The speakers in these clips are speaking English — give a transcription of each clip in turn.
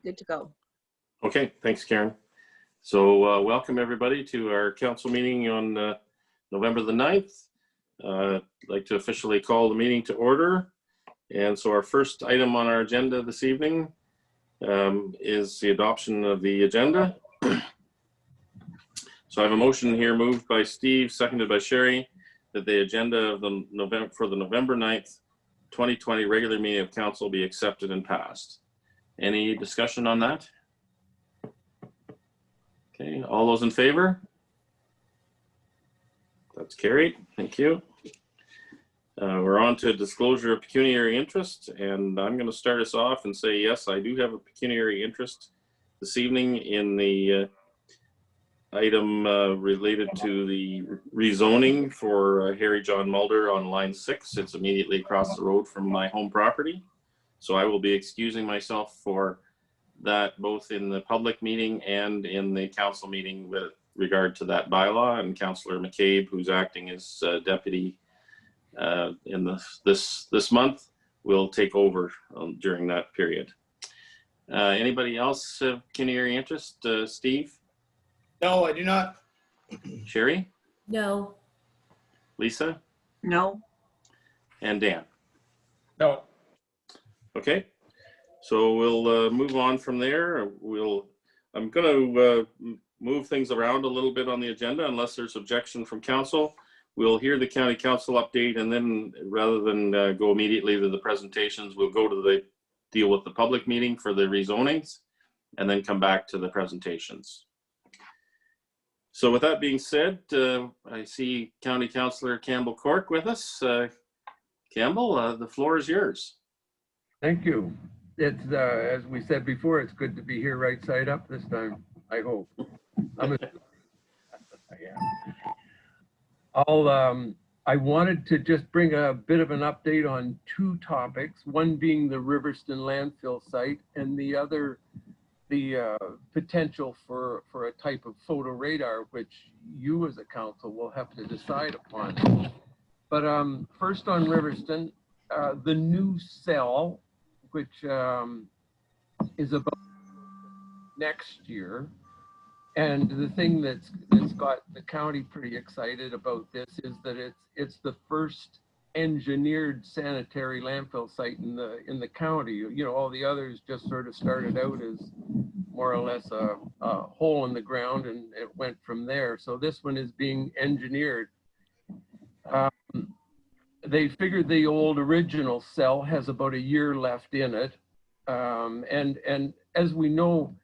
good to go. Okay, thanks, Karen. So welcome everybody to our council meeting on November the 9th. I'd like to officially call the meeting to order. And so our first item on our agenda this evening is the adoption of the agenda. So I have a motion here moved by Steve, seconded by Sherry, that the agenda of the November 9th, 2020 regular meeting of council be accepted and passed. Any discussion on that? Okay, all those in favor? That's carried, thank you. We're on to disclosure of pecuniary interest, and I'm going to start us off and say, yes, I do have a pecuniary interest this evening in the item related to the rezoning for Harry John Mulder on line 6. It's immediately across the road from my home property. So I will be excusing myself for that both in the public meeting and in the council meeting with regard to that bylaw, and Councillor McCabe, who's acting as deputy in this month, will take over during that period. Anybody else have pecuniary interest? Steve? No, I do not. Sherry? No. Lisa? No. And Dan? No. Okay, so we'll move on from there. I'm going to move things around a little bit on the agenda unless there's objection from council. We'll hear the county council update, and then rather than go immediately to the presentations, we'll go to the deal with the public meeting for the rezonings and then come back to the presentations. So with that being said, I see County Councillor Campbell Cork with us. Campbell, the floor is yours. Thank you. It's as we said before, it's good to be here right side up this time, I hope. I wanted to just bring a bit of an update on two topics, one being the Riverston landfill site, and the other the potential for a type of photo radar, which you as a council will have to decide upon. But first on Riverston, the new cell, which is about next year. And the thing that's got the county pretty excited about this is that it's the first engineered sanitary landfill site in the county. You know, all the others just sort of started out as more or less a hole in the ground, and it went from there. So this one is being engineered. They figured the old original cell has about a year left in it. And as we know,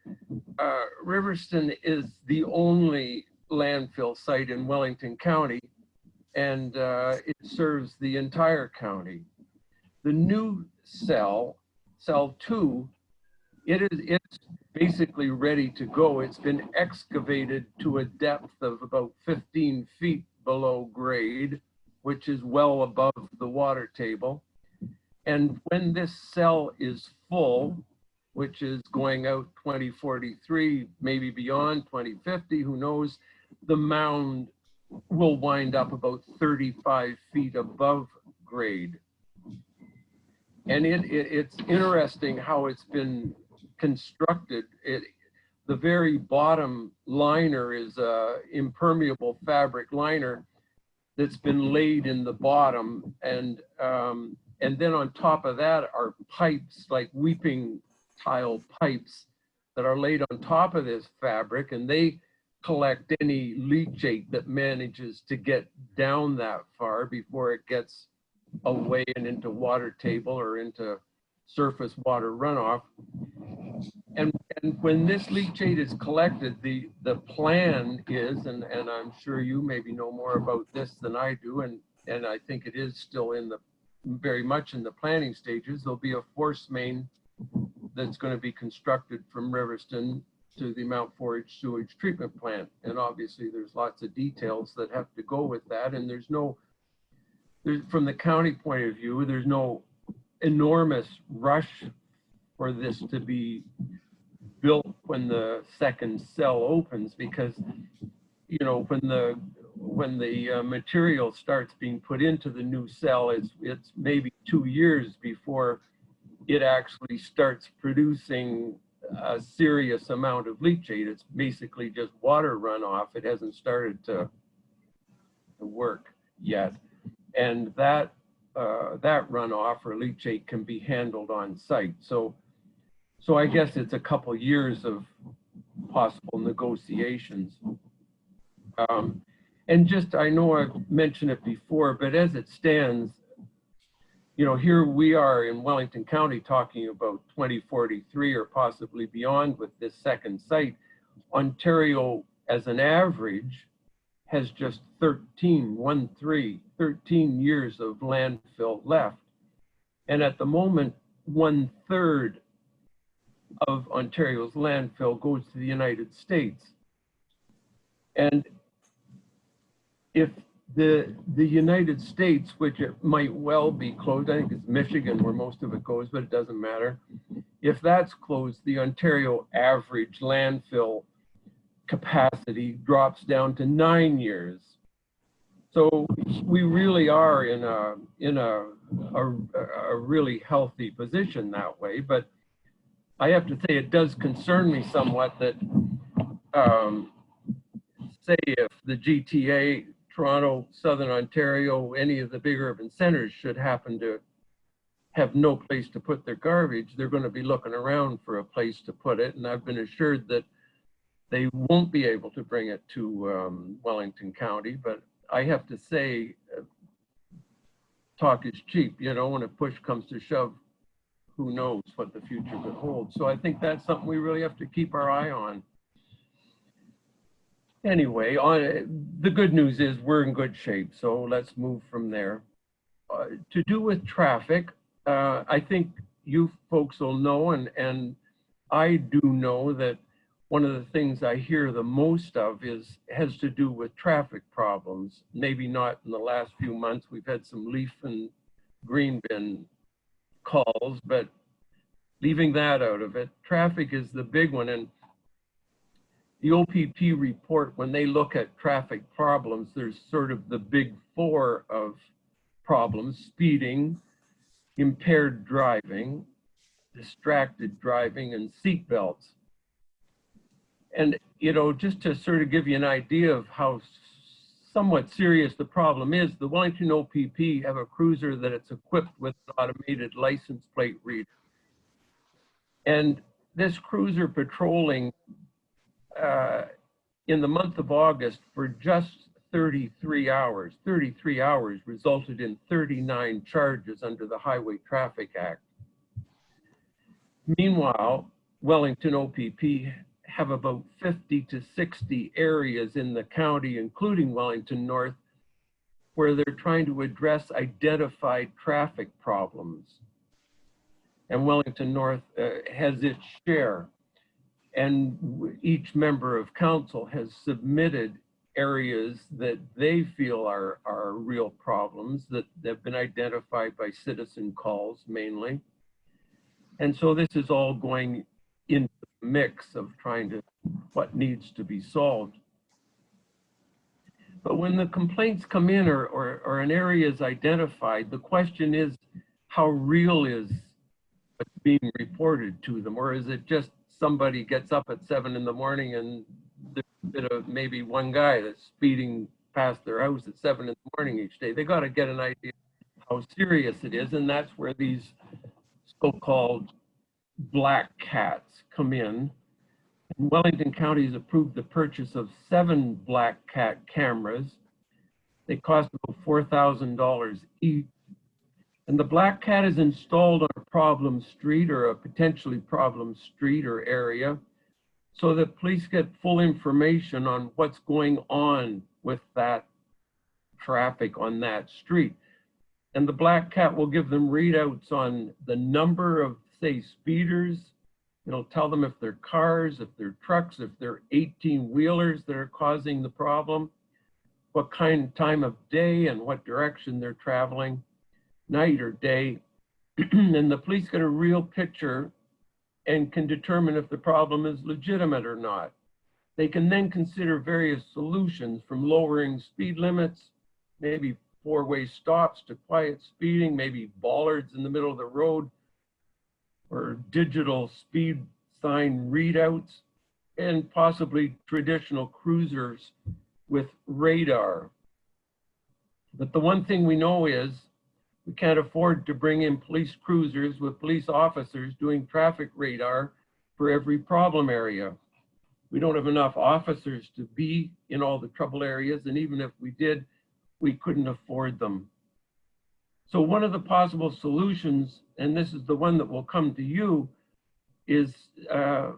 Riverston is the only landfill site in Wellington County, and it serves the entire county. The new cell 2, it's basically ready to go. It's been excavated to a depth of about 15 feet below grade, which is well above the water table. And when this cell is full, which is going out 2043, maybe beyond 2050, who knows, the mound will wind up about 35 feet above grade. And it's interesting how it's been constructed. The very bottom liner is a impermeable fabric liner that's been laid in the bottom, and then on top of that are pipes, like weeping tile pipes, that are laid on top of this fabric, and they collect any leachate that manages to get down that far before it gets away and into water table or into surface water runoff. And when this leachate is collected, the plan is, and I'm sure you maybe know more about this than I do, and I think it is still very much in the planning stages, there'll be a force main that's going to be constructed from Riverston to the Mount Forage sewage treatment plant. And obviously there's lots of details that have to go with that. And from the county point of view, there's no enormous rush for this to be built when the second cell opens, because, you know, when the material starts being put into the new cell, it's maybe 2 years before it actually starts producing a serious amount of leachate. It's basically just water runoff. It hasn't started to work yet. And that runoff or leachate can be handled on site. So I guess it's a couple years of possible negotiations. And just, I know I've mentioned it before, but as it stands, you know, here we are in Wellington County talking about 2043 or possibly beyond with this second site. Ontario, as an average, has just 13 years of landfill left. And at the moment, 1/3 of Ontario's landfill goes to the United States. And if the United States, which it might well be closed, I think it's Michigan where most of it goes, but it doesn't matter. If that's closed, the Ontario average landfill capacity drops down to 9 years. So we really are in a really healthy position that way. But I have to say it does concern me somewhat that say if the GTA, Toronto, Southern Ontario, any of the big urban centers should happen to have no place to put their garbage, they're going to be looking around for a place to put it. And I've been assured that they won't be able to bring it to Wellington County. But I have to say, talk is cheap. You know, when a push comes to shove, who knows what the future could hold. So I think that's something we really have to keep our eye on. Anyway, the good news is we're in good shape, so let's move from there. To do with traffic, I think you folks will know, and I do know that one of the things I hear the most of has to do with traffic problems. Maybe not in the last few months. We've had some leaf and green bin calls, but leaving that out of it, traffic is the big one. And the OPP report, when they look at traffic problems, there's sort of the big four of problems: speeding, impaired driving, distracted driving, and seat belts. And, you know, just to sort of give you an idea of how somewhat serious the problem is, the Wellington OPP have a cruiser that it's equipped with an automated license plate reader. And this cruiser patrolling in the month of August for just 33 hours resulted in 39 charges under the Highway Traffic Act. Meanwhile, Wellington OPP have about 50 to 60 areas in the county, including Wellington North, where they're trying to address identified traffic problems. And Wellington North has its share. And each member of council has submitted areas that they feel are real problems that have been identified by citizen calls mainly. And so this is all going into the mix of trying to, what needs to be solved. But when the complaints come in or an area is identified, the question is, how real is what's being reported to them? Or is it just somebody gets up at 7 in the morning and there's a bit of maybe one guy that's speeding past their house at 7 in the morning each day? They got to get an idea of how serious it is. And that's where these so-called black cats come in. And Wellington County has approved the purchase of 7 black cat cameras. They cost about $4,000 each. And the black cat is installed on a problem street or a potentially problem street or area so that police get full information on what's going on with that traffic on that street. And the black cat will give them readouts on the number of, say, speeders. It'll tell them if they're cars, if they're trucks, if they're 18-wheelers that are causing the problem, what kind of time of day and what direction they're traveling, night or day. And the police get a real picture and can determine if the problem is legitimate or not. They can then consider various solutions, from lowering speed limits, maybe 4-way stops to quiet speeding, maybe bollards in the middle of the road, or digital speed sign readouts, and possibly traditional cruisers with radar. But the one thing we know is we can't afford to bring in police cruisers with police officers doing traffic radar for every problem area. We don't have enough officers to be in all the trouble areas, and even if we did, we couldn't afford them. So one of the possible solutions, and this is the one that will come to you, is a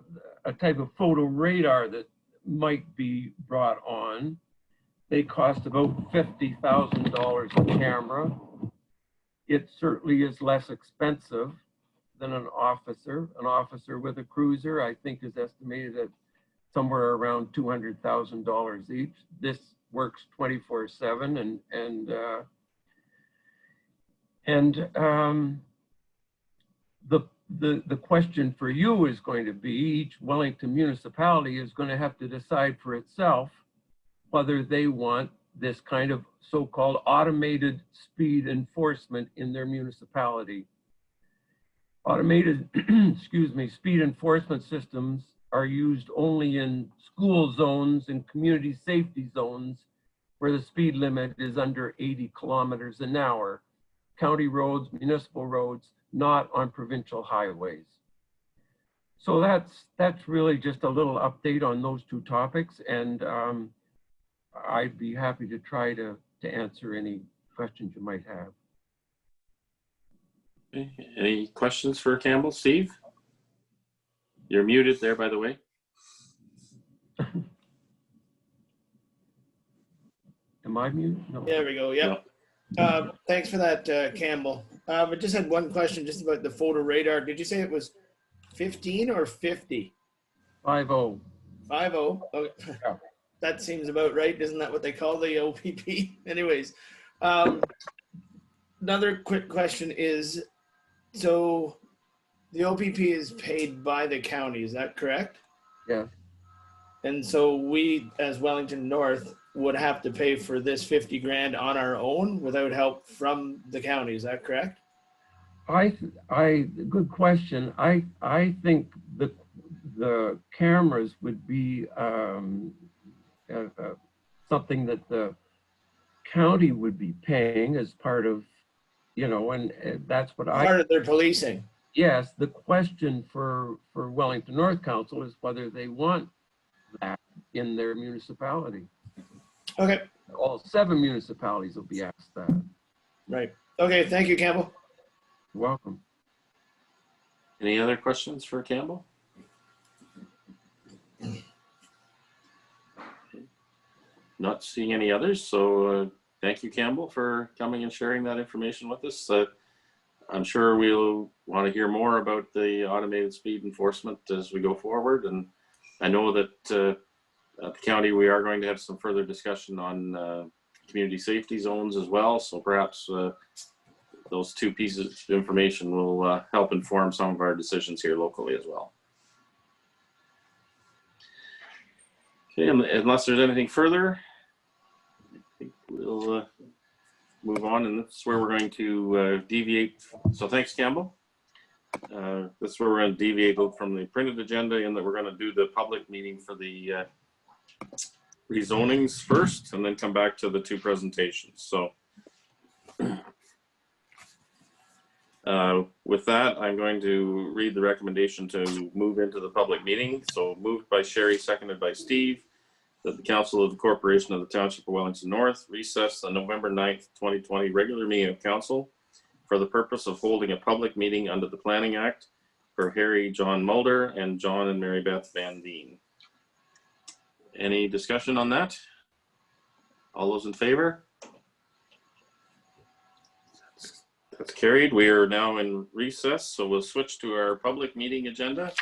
type of photo radar that might be brought on. They cost about $50,000 a camera. It certainly is less expensive than an officer. An officer with a cruiser, I think, is estimated at somewhere around $200,000 each. This works 24/7, the question for you is going to be, each Wellington municipality is going to have to decide for itself whether they want this kind of so-called automated speed enforcement in their municipality. Automated, excuse me, speed enforcement systems are used only in school zones and community safety zones where the speed limit is under 80 kilometers an hour. County roads, municipal roads, not on provincial highways. So that's really just a little update on those two topics, and I'd be happy to try to answer any questions you might have. Okay. Any questions for Campbell? Steve? You're muted there, by the way. Am I muted? No. There we go. Yep. Thanks for that, Campble. I just had one question just about the photo radar. Did you say it was 15 or 50? 50. 50. Okay. Yeah. That seems about right. Isn't that what they call the OPP? Anyways, another quick question is, so the OPP is paid by the county, is that correct? Yeah. And so we, as Wellington North, would have to pay for this 50 grand on our own without help from the county, is that correct? Good question. I think the cameras would be something that the county would be paying as part of, and that's what part of their policing. Yes, the question for Wellington North Council is whether they want that in their municipality. Okay. All 7 municipalities will be asked that. Right. Okay, thank you, Campbell. You're welcome. Any other questions for Campbell? Not seeing any others, so thank you, Campbell, for coming and sharing that information with us. I'm sure we'll want to hear more about the automated speed enforcement as we go forward, and I know that at the county we are going to have some further discussion on community safety zones as well, so perhaps those two pieces of information will help inform some of our decisions here locally as well. Okay, unless there's anything further, I think we'll move on, and this is where we're going to deviate. So thanks, Campbell. This is where we're going to deviate from the printed agenda, in that we're going to do the public meeting for the rezonings first, and then come back to the 2 presentations. So with that, I'm going to read the recommendation to move into the public meeting. So moved by Sherry, seconded by Steve, that the Council of the Corporation of the Township of Wellington North recess the November 9th, 2020 regular meeting of Council for the purpose of holding a public meeting under the Planning Act for Harry John Mulder and John and Mary Beth Van Veen. Any discussion on that? All those in favor? That's carried. We are now in recess, so we'll switch to our public meeting agenda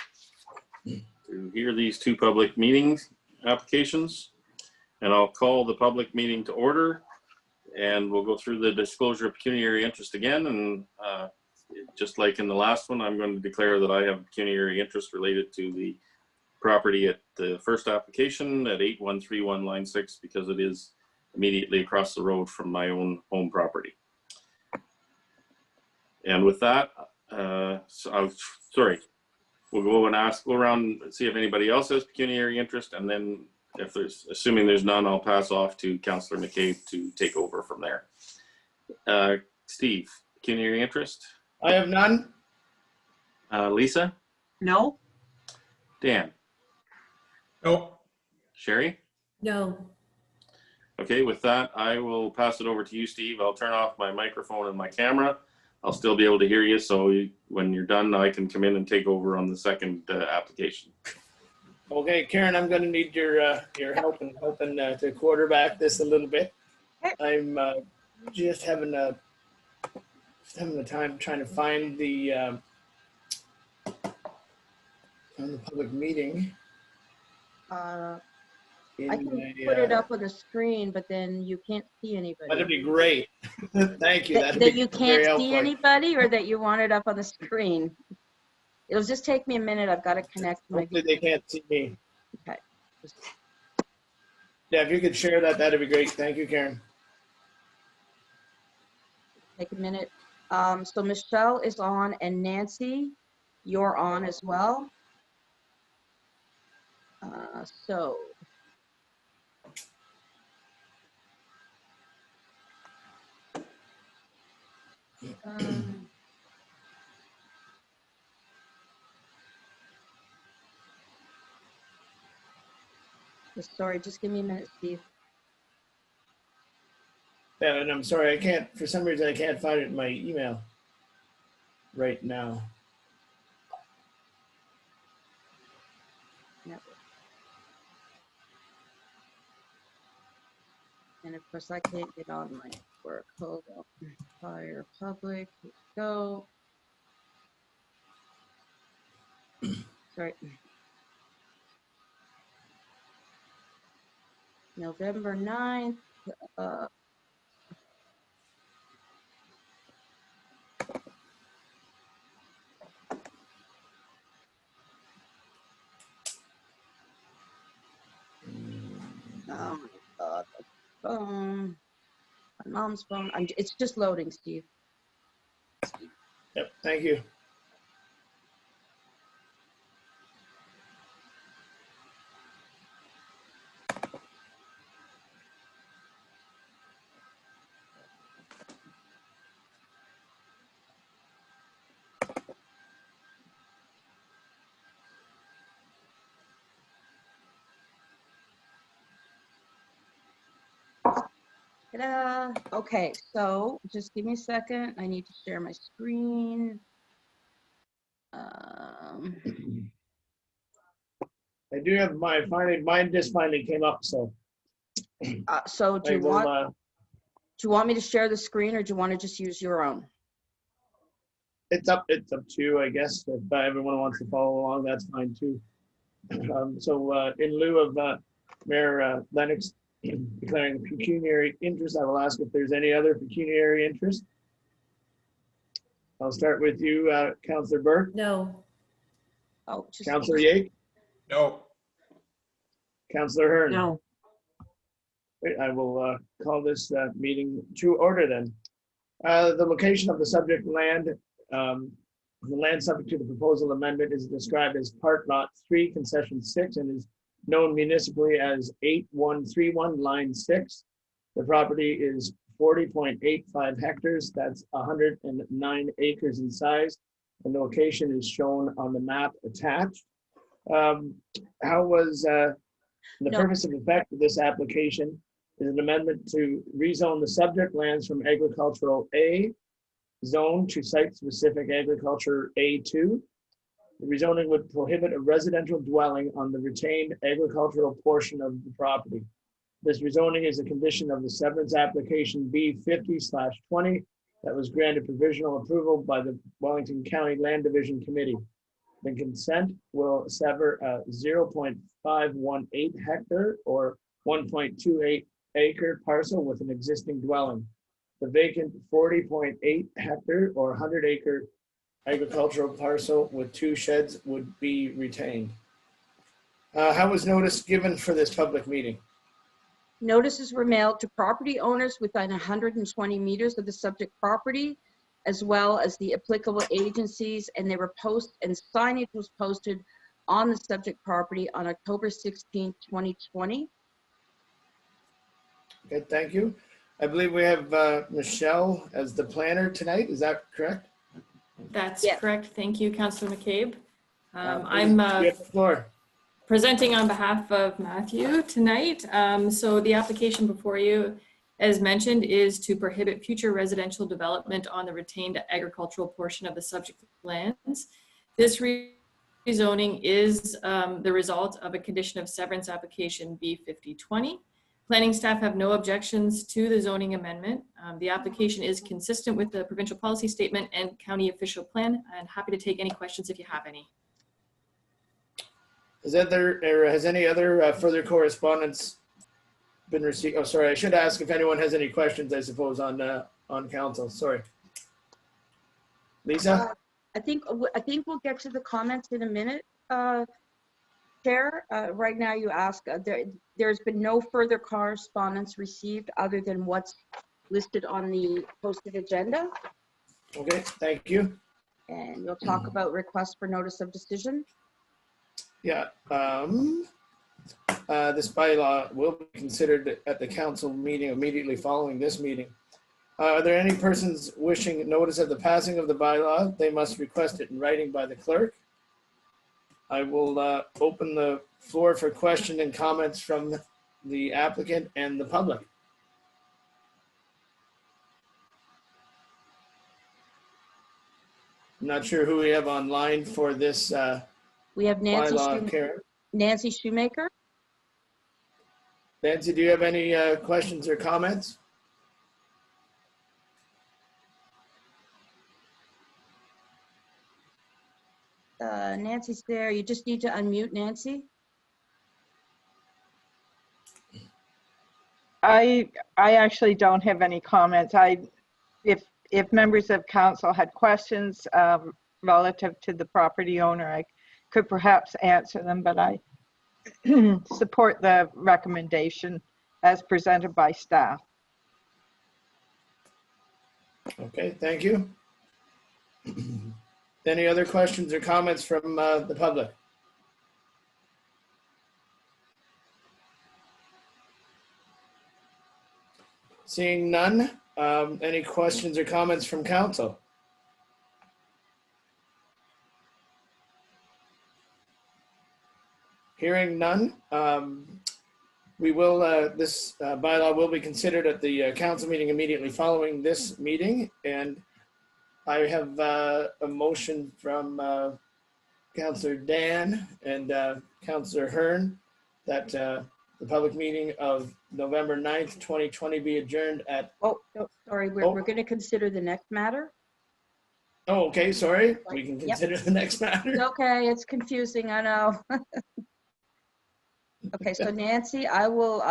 to hear these 2 public meetings applications, and I'll call the public meeting to order, and we'll go through the disclosure of pecuniary interest again. And just like in the last one, I'm going to declare that I have pecuniary interest related to the property at the first application at 8131 line 6, because it is immediately across the road from my own home property. And with that, we'll we'll go and go around and see if anybody else has pecuniary interest, and then if assuming there's none, I'll pass off to Councillor McCabe to take over from there. Steve, pecuniary interest? I have none. Lisa? No. Dan? No. Sherry? No. Okay, with that, I will pass it over to you, Steve. I'll turn off my microphone and my camera. I'll still be able to hear you, so when you're done, I can come in and take over on the second application. Okay, Karen, I'm going to need your help in helping to quarterback this a little bit. I'm just having a time trying to find the public meeting. I can put it up on the screen, but then you can't see anybody. That'd be great. Thank you. That you can't see anybody, or that you want it up on the screen? It'll just take me a minute. I've got to connect my. Hopefully they can't see me. Okay. Yeah, if you could share that, that'd be great. Thank you, Karen. Take a minute. So Michelle is on, and Nancy, you're on as well. So. Sorry, just give me a minute, Steve. Yeah, and I'm sorry, I can't, for some reason, I can't find it in my email right now. Yep. And of course, I can't get on my work. Hold on. Fire public. Here we go. Sorry. November 9th. Oh my God. Phone. My mom's phone. It's just loading, Steve. Yep, thank you. Ta-da. Okay, so just give me a second. I need to share my screen. I do have mine just finally came up, so. So do you want me to share the screen, or do you want to just use your own? It's up to you, I guess. If everyone wants to follow along, that's fine too. So in lieu of Mayor Lennox declaring pecuniary interest, I will ask if there's any other pecuniary interest. I'll start with you, Councillor Burke. No. Oh, just Councillor Yake. No. Councillor Hearn. No. Wait, I will call this meeting to order then. The location of the subject land, the land subject to the proposal amendment is described as Part Lot 3, Concession 6, and is known municipally as 8131 Line 6. The property is 40.85 hectares. That's 109 acres in size. The location is shown on the map attached. The purpose and effect of this application is an amendment to rezone the subject lands from agricultural A zone to site-specific agriculture A2. The rezoning would prohibit a residential dwelling on the retained agricultural portion of the property. This rezoning is a condition of the severance application B50/20 that was granted provisional approval by the Wellington County Land Division Committee. The consent will sever a 0.518 hectare or 1.28 acre parcel with an existing dwelling. The vacant 40.8 hectare or 100 acre agricultural parcel with 2 sheds would be retained. How was notice given for this public meeting? Notices were mailed to property owners within 120 meters of the subject property, as well as the applicable agencies, and signage was posted on the subject property on October 16, 2020. Okay, thank you. I believe we have Michelle as the planner tonight. Is that correct? That's Yes. correct. Thank you, Councillor McCabe. Please, you have the floor. Presenting on behalf of Matthew tonight. So the application before you, as mentioned, is to prohibit future residential development on the retained agricultural portion of the subject lands. This rezoning is the result of a condition of severance application B5020. Planning staff have no objections to the zoning amendment. The application is consistent with the provincial policy statement and county official plan. I'm happy to take any questions if you have any. Has any other further correspondence been received? Oh, sorry, I should ask if anyone has any questions, I suppose, on council. Sorry. Lisa? I think we'll get to the comments in a minute, Chair. Right now you ask, there's been no further correspondence received other than what's listed on the posted agenda. Okay, thank you. And we'll talk about requests for notice of decision. Yeah, this bylaw will be considered at the council meeting immediately following this meeting. Are there any persons wishing notice of the passing of the bylaw? They must request it in writing by the clerk. I will open the floor for question and comments from the applicant and the public. I'm not sure who we have online for this We have bylaw, Karen. Nancy Shoemaker. Nancy, do you have any questions or comments? Nancy's there. You just need to unmute, Nancy. I actually don't have any comments. If members of council had questions relative to the property owner, I could perhaps answer them, but I support the recommendation as presented by staff. Okay, thank you. Any other questions or comments from the public? Seeing none, any questions or comments from council? Hearing none, we will, this bylaw will be considered at the council meeting immediately following this meeting. And I have a motion from Councillor Dan and Councillor Hearn that the public meeting of November 9th, 2020 be adjourned at... Oh, no, sorry, we're going to consider the next matter. Oh, okay, sorry. We can consider the next matter. It's okay, it's confusing, I know. Okay, so Nancy, I will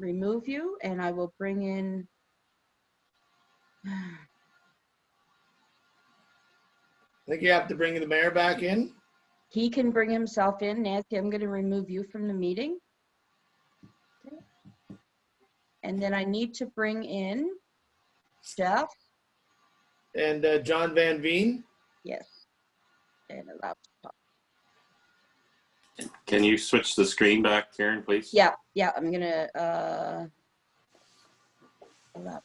remove you and I will bring in... I think you have to bring the mayor back in. He can bring himself in. Nancy, I'm going to remove you from the meeting. Okay. And then I need to bring in Jeff. And John Van Veen. Yes. And allow to talk. Can you switch the screen back, Karen, please? Yeah, I'm going to allow.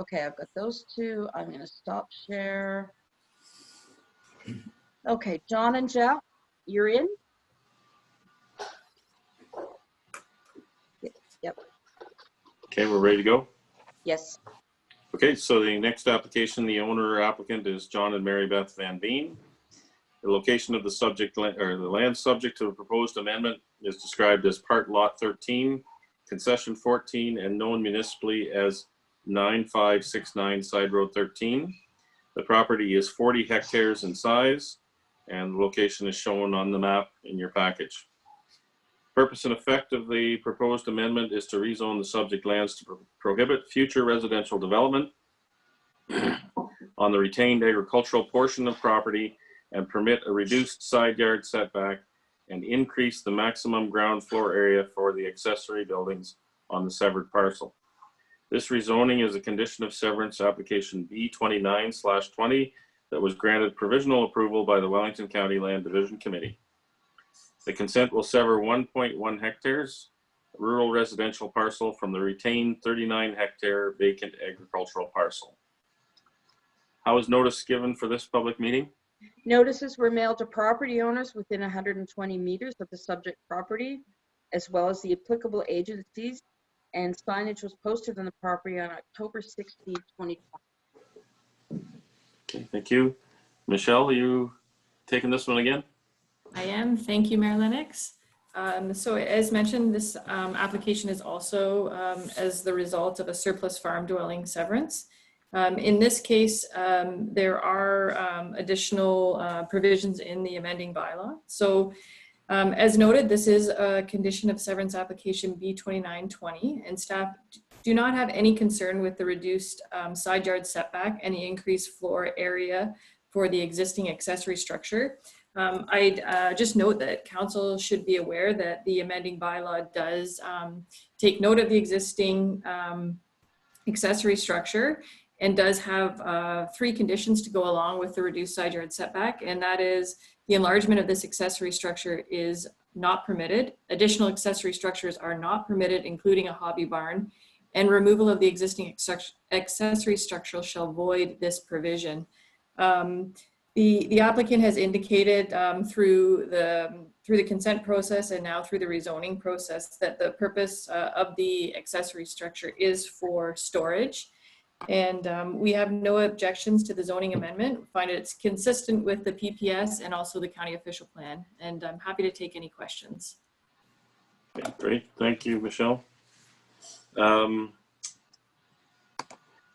Okay, I've got those two. I'm going to stop share. Okay, John and Jeff, you're in? Yep. Okay, we're ready to go. Yes. Okay, so the next application, the owner applicant is John and Mary Beth Van Veen. The location of the subject land, or the land subject to the proposed amendment, is described as part lot 13, concession 14, and known municipally as 9569 Side Road 13. The property is 40 hectares in size, and the location is shown on the map in your package. Purpose and effect of the proposed amendment is to rezone the subject lands to prohibit future residential development on the retained agricultural portion of property and permit a reduced side yard setback and increase the maximum ground floor area for the accessory buildings on the severed parcel. This rezoning is a condition of severance application B29/20 that was granted provisional approval by the Wellington County Land Division Committee. The consent will sever 1.1 hectares rural residential parcel from the retained 39 hectare vacant agricultural parcel. How is notice given for this public meeting? Notices were mailed to property owners within 120 meters of the subject property, as well as the applicable agencies, and signage was posted on the property on October 16, 2020. Okay, thank you. Michelle, are you taking this one again? I am. Thank you, Mayor Lennox. So as mentioned, this application is also as the result of a surplus farm dwelling severance. In this case, there are additional provisions in the amending bylaw. So as noted, this is a condition of severance application B2920, and staff do not have any concern with the reduced side yard setback and the increased floor area for the existing accessory structure. I'd just note that council should be aware that the amending bylaw does take note of the existing accessory structure and does have 3 conditions to go along with the reduced side yard setback, and that is the enlargement of this accessory structure is not permitted. Additional accessory structures are not permitted, including a hobby barn, and removal of the existing accessory structure shall void this provision. The applicant has indicated through the consent process and now through the rezoning process that the purpose of the accessory structure is for storage. And we have no objections to the zoning amendment. We find it's consistent with the PPS and also the county official plan. And I'm happy to take any questions. Okay, great, thank you, Michelle.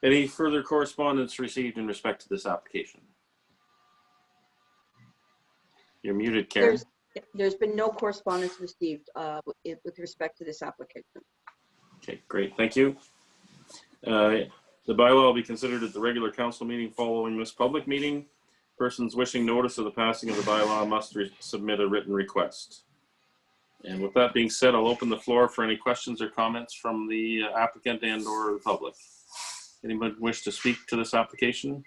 Any further correspondence received in respect to this application? You're muted, Karen. There's been no correspondence received with respect to this application. Okay, great, thank you. The bylaw will be considered at the regular council meeting following this public meeting. Persons wishing notice of the passing of the bylaw must submit a written request. And with that being said, I'll open the floor for any questions or comments from the applicant and or the public. Anyone wish to speak to this application?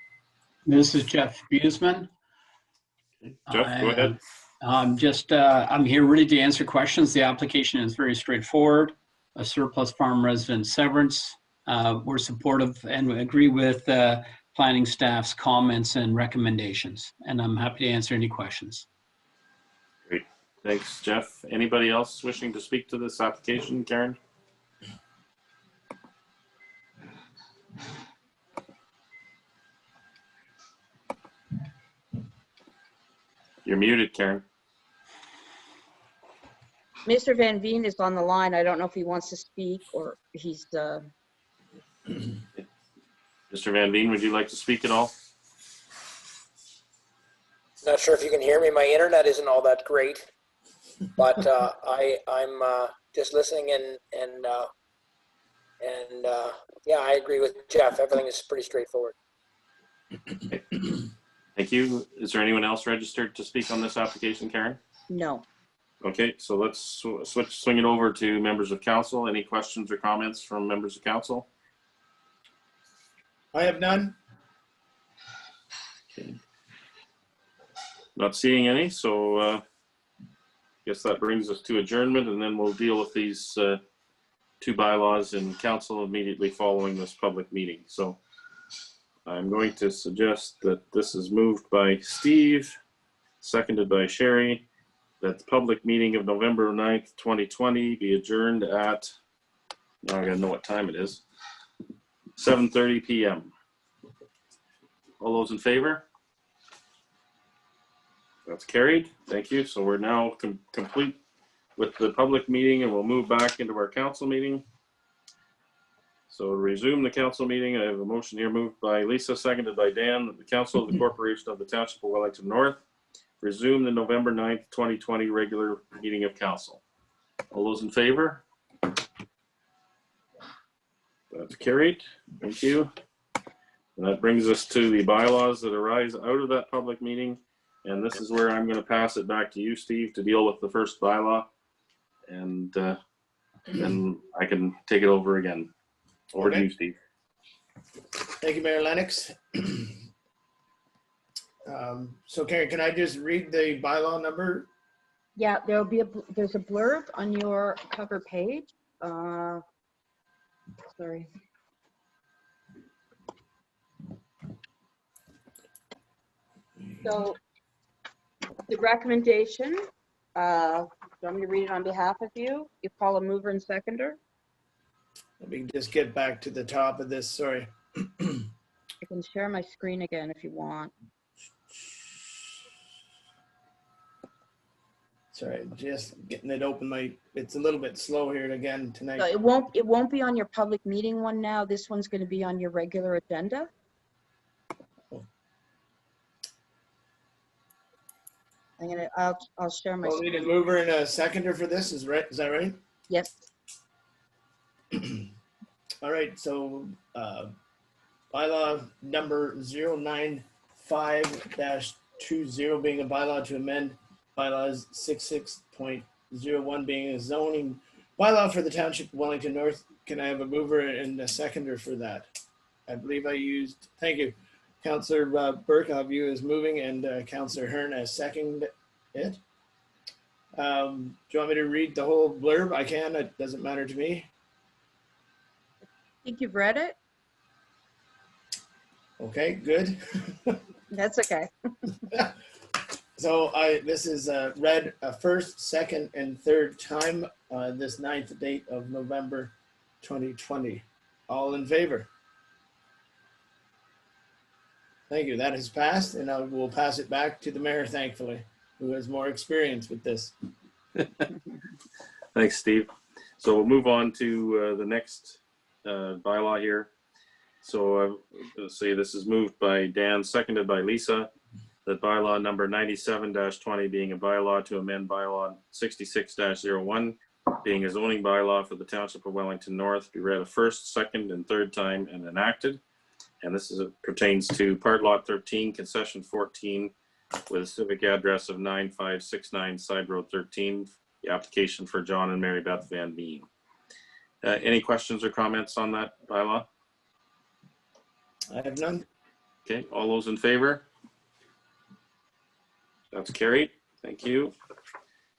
This is Jeff Buesman. Okay. Jeff, go ahead. I'm here really to answer questions. The application is very straightforward. A surplus farm resident severance. We're supportive and we agree with planning staff's comments and recommendations. And I'm happy to answer any questions. Great. Thanks, Jeff. Anybody else wishing to speak to this application, Karen? You're muted, Karen. Mr. Van Veen is on the line. I don't know if he wants to speak or he's Mr. Van Veen, would you like to speak at all? Not sure if you can hear me. My internet isn't all that great, but I'm just listening and yeah, I agree with Jeff. Everything is pretty straightforward. Okay. Thank you. Is there anyone else registered to speak on this application, Karen? no. Okay, so let's swing it over to members of council. Any questions or comments from members of council? I have none. Okay. Not seeing any, so guess that brings us to adjournment, and then we'll deal with these 2 bylaws in council immediately following this public meeting. So I'm going to suggest that this is moved by Steve, seconded by Sherry, that the public meeting of November 9th, 2020 be adjourned at, now I gotta know what time it is, 7:30 p.m. All those in favor? That's carried. Thank you. So we're now complete with the public meeting, and we'll move back into our council meeting. So to resume the council meeting, I have a motion here moved by Lisa, seconded by Dan, that the Council of the Corporation of the Township of Wellington North resume the November 9th, 2020 regular meeting of council. All those in favor? That's carried. Thank you. And that brings us to the bylaws that arise out of that public meeting. And this is where I'm going to pass it back to you, Steve, to deal with the first bylaw. And then I can take it over again. Over to Okay. you, Steve. Thank you, Mayor Lennox. So Karen, can I just read the bylaw number? Yeah, there's a blurb on your cover page. Sorry. So the recommendation, do you want me to read it on behalf of you? You call a mover and seconder. Let me just get back to the top of this, sorry. I can share my screen again if you want. Sorry, just getting it open. It's a little bit slow here again tonight. So it won't be on your public meeting one now. This one's going to be on your regular agenda. I'll share my We'll need a screen. mover and a seconder for this, is that right? Yes. All right, so bylaw number 095-20 being a bylaw to amend bylaws 66.01 being a zoning bylaw for the Township of Wellington North. Can I have a mover and a seconder for that? I believe I used, thank you. Councillor Burke, I'll have you as moving and Councillor Hearn as second it. Do you want me to read the whole blurb? I can, it doesn't matter to me. I think you've read it. Okay, good. That's okay. So this is read a first, second, and third time this 9th date of November 2020. All in favor? Thank you. That has passed, and I will pass it back to the mayor, thankfully, who has more experience with this. Thanks, Steve. So we'll move on to the next bylaw here. So let's see, this is moved by Dan, seconded by Lisa, that bylaw number 97-20 being a bylaw to amend bylaw 66-01 being a zoning bylaw for the Township of Wellington North be read a first, second, and third time and enacted. And this pertains to Part Lot 13, Concession 14, with a civic address of 9569 Side Road 13, the application for John and Mary Beth Van Veen. Any questions or comments on that bylaw? I have none. Okay, all those in favor? That's carried. Thank you.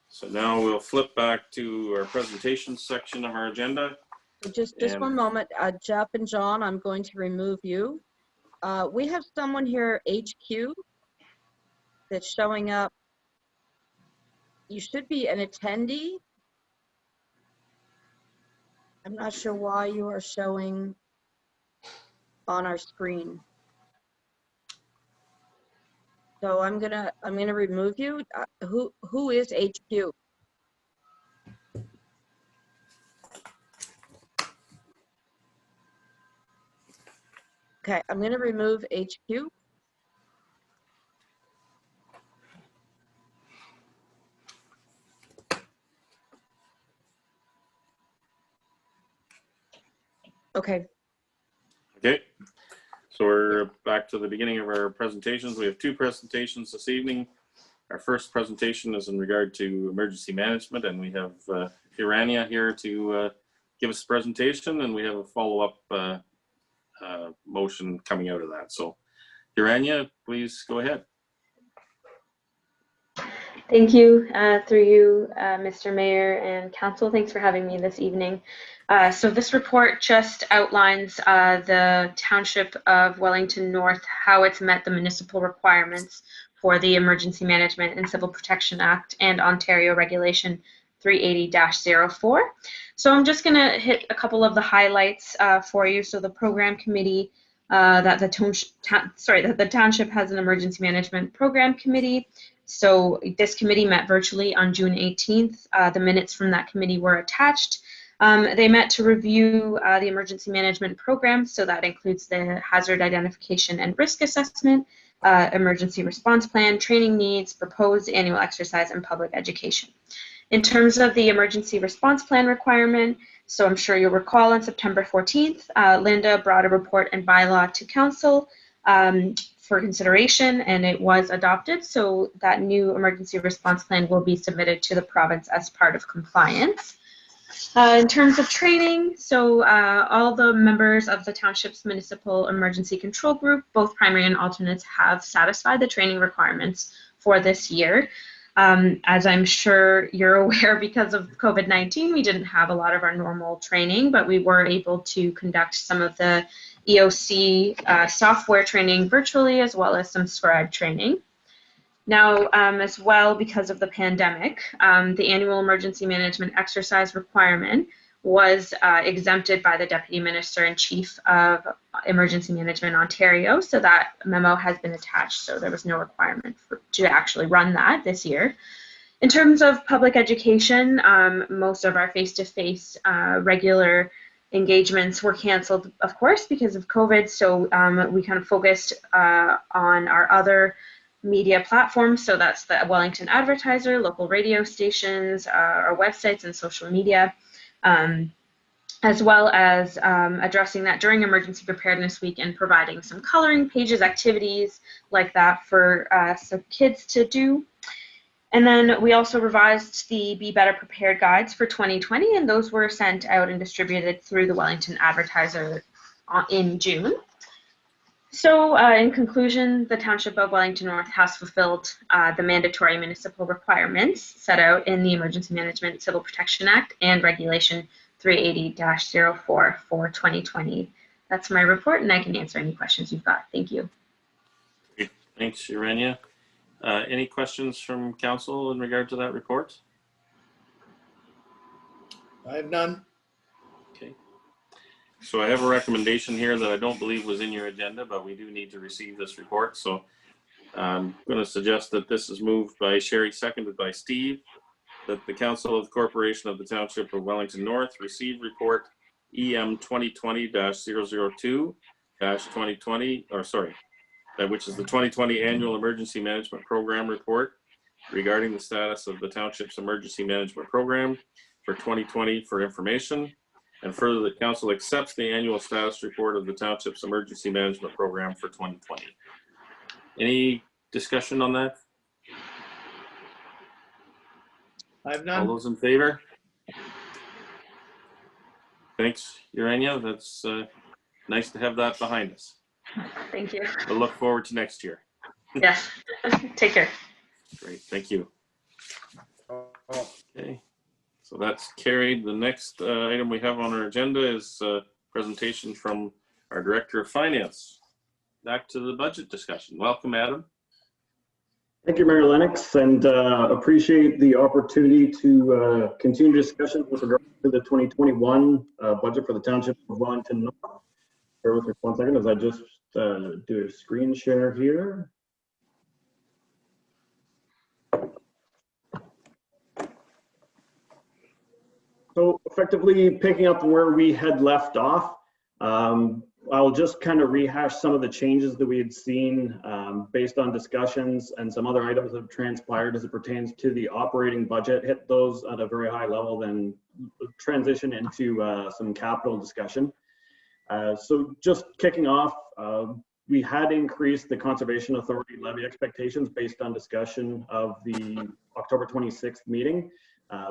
So now we'll flip back to our presentation section of our agenda. So just one moment, Jeff and John, I'm going to remove you. We have someone here, HQ, that's showing up. You should be an attendee. I'm not sure why you are showing on our screen. So I'm gonna remove you. Who is HQ? Okay, I'm gonna remove HQ. Okay. Okay, so we're back to the beginning of our presentations. We have two presentations this evening. Our first presentation is in regard to emergency management, and we have Urania here to give us a presentation, and we have a follow-up motion coming out of that. So Urania, please go ahead. Thank you, through you, Mr. Mayor and Council. Thanks for having me this evening. So this report just outlines the Township of Wellington North, how it's met the municipal requirements for the Emergency Management and Civil Protection Act and Ontario Regulation 380-04. So I'm just going to hit a couple of the highlights for you. So the program committee, that the Township has an Emergency Management Program Committee. So this committee met virtually on June 18th. The minutes from that committee were attached. They met to review the emergency management program, so that includes the hazard identification and risk assessment, emergency response plan, training needs, proposed annual exercise, and public education. In terms of the emergency response plan requirement, so I'm sure you'll recall on September 14th, Linda brought a report and bylaw to Council for consideration, and it was adopted. So that new emergency response plan will be submitted to the province as part of compliance. In terms of training, so all the members of the township's municipal emergency control group, both primary and alternates, have satisfied the training requirements for this year. As I'm sure you're aware, because of COVID-19, we didn't have a lot of our normal training, but we were able to conduct some of the EOC software training virtually, as well as some scribe training. Now, as well, because of the pandemic, the annual emergency management exercise requirement was exempted by the Deputy Minister and Chief of Emergency Management Ontario. So that memo has been attached. So there was no requirement to actually run that this year. In terms of public education, most of our face-to-face regular engagements were canceled, of course, because of COVID. So we kind of focused on our other media platforms. So that's the Wellington Advertiser, local radio stations, our websites and social media, as well as addressing that during Emergency Preparedness Week and providing some coloring pages, activities like that for some kids to do. And then we also revised the Be Better Prepared guides for 2020, and those were sent out and distributed through the Wellington Advertiser in June. So in conclusion, the Township of Wellington North has fulfilled the mandatory municipal requirements set out in the Emergency Management Civil Protection Act and Regulation 380-04 for 2020. That's my report, and I can answer any questions you've got. Thank you. Thanks, Urania. Any questions from council in regard to that report? I have none. Okay. So I have a recommendation here that I don't believe was in your agenda, but we do need to receive this report. So I'm going to suggest that this is moved by Sherry, seconded by Steve, that the Council of the Corporation of the Township of Wellington North receive report EM 2020-002-2020, or sorry, which is the 2020 Annual Emergency Management Program report regarding the status of the Township's Emergency Management Program for 2020 for information. And further, the council accepts the annual status report of the Township's Emergency Management Program for 2020. Any discussion on that? I have All none. those in favor? Thanks, Urania. That's nice to have that behind us. Thank you. We'll look forward to next year. Yes. Take care. Great, thank you. Oh, Okay, so that's carried. The next item we have on our agenda is a presentation from our Director of Finance. Back to the budget discussion. Welcome, Adam. Thank you, Mayor Lennox, and appreciate the opportunity to continue discussion with regard to the 2021 budget for the Township of Wellington North. Bear with me 1 second as I just do a screen share here. So effectively picking up where we had left off, I'll just kind of rehash some of the changes that we had seen based on discussions and some other items that have transpired as it pertains to the operating budget, hit those at a very high level, then transition into some capital discussion. So just kicking off, we had increased the Conservation Authority levy expectations based on discussion of the October 26th meeting.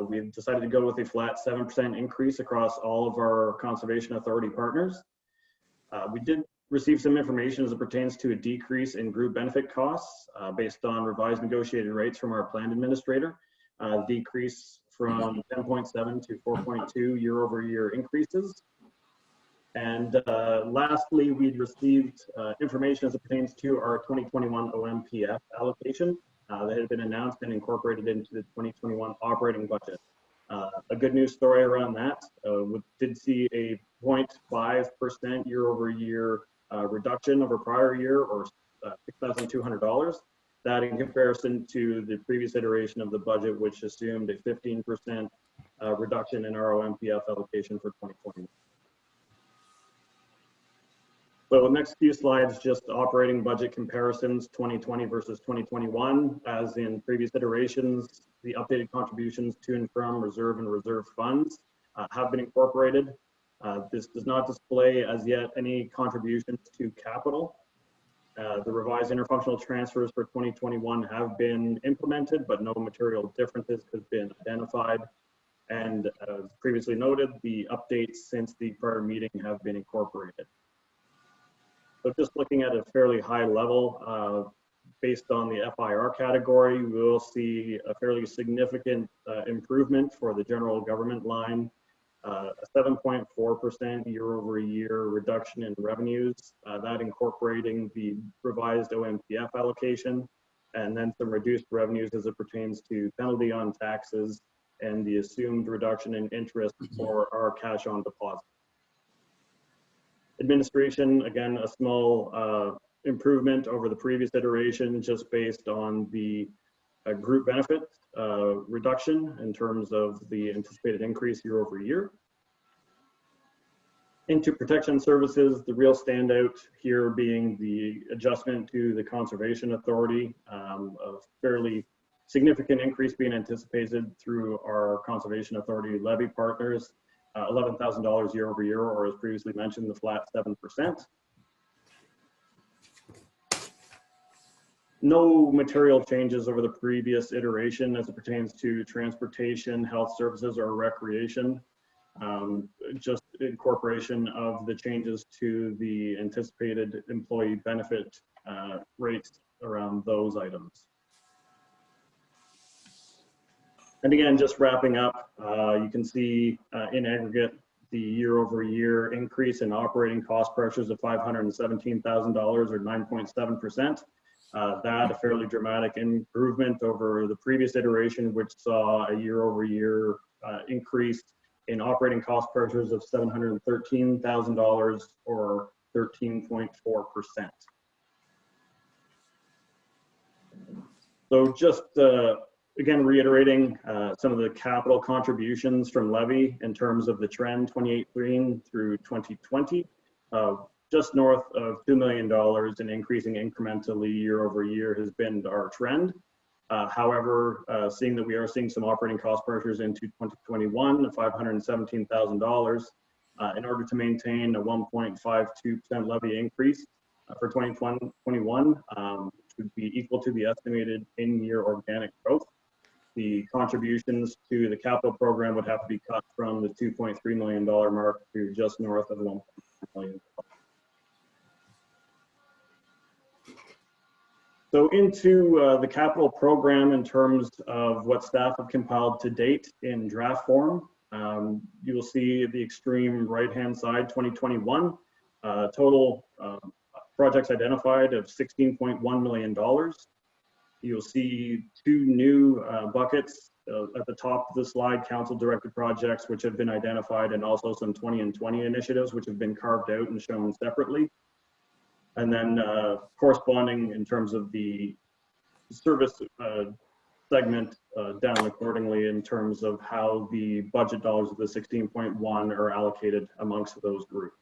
We've decided to go with a flat 7% increase across all of our Conservation Authority partners. We did receive some information as it pertains to a decrease in group benefit costs based on revised negotiated rates from our plan administrator, decrease from 10.7 to 4.2 year-over-year increases. And lastly, we'd received information as it pertains to our 2021 OMPF allocation that had been announced and incorporated into the 2021 operating budget. A good news story around that, we did see a 0.5% year-over-year reduction over prior year, or $6,200. That in comparison to the previous iteration of the budget, which assumed a 15% reduction in our OMPF allocation for 2021. So the next few slides, just operating budget comparisons, 2020 versus 2021. As in previous iterations, the updated contributions to and from reserve and reserve funds have been incorporated. This does not display as yet any contributions to capital. The revised interfunctional transfers for 2021 have been implemented, but no material differences have been identified. And as previously noted, the updates since the prior meeting have been incorporated. So just looking at a fairly high level, based on the FIR category, we will see a fairly significant improvement for the general government line, a 7.4% year-over-year reduction in revenues, that incorporating the revised OMPF allocation, and then some reduced revenues as it pertains to penalty on taxes and the assumed reduction in interest for our cash on deposit. Administration, again, a small improvement over the previous iteration, just based on the group benefit reduction in terms of the anticipated increase year over year. Into protection services, the real standout here being the adjustment to the Conservation Authority, a fairly significant increase being anticipated through our Conservation Authority levy partners, $11,000 year over year, or as previously mentioned, the flat 7%. No material changes over the previous iteration as it pertains to transportation, health services, or recreation. Just incorporation of the changes to the anticipated employee benefit rates around those items. And again, just wrapping up, you can see in aggregate the year-over-year increase in operating cost pressures of $517,000 or 9.7%. That a fairly dramatic improvement over the previous iteration, which saw a year-over-year increase in operating cost pressures of $713,000 or 13.4%. So just again, reiterating some of the capital contributions from levy in terms of the trend 2018 through 2020, just north of $2 million and increasing incrementally year over year has been our trend. However, seeing that we are seeing some operating cost pressures into 2021 of $517,000, in order to maintain a 1.52% levy increase for 2021, which would be equal to the estimated in-year organic growth, the contributions to the capital program would have to be cut from the $2.3 million mark to just north of $1.3 million. So into the capital program in terms of what staff have compiled to date in draft form, you will see the extreme right-hand side, 2021, total projects identified of $16.1 million. You'll see two new buckets at the top of the slide, council-directed projects, which have been identified, and also some 20 and 20 initiatives, which have been carved out and shown separately. And then corresponding in terms of the service segment down accordingly in terms of how the budget dollars of the 16.1 are allocated amongst those groups.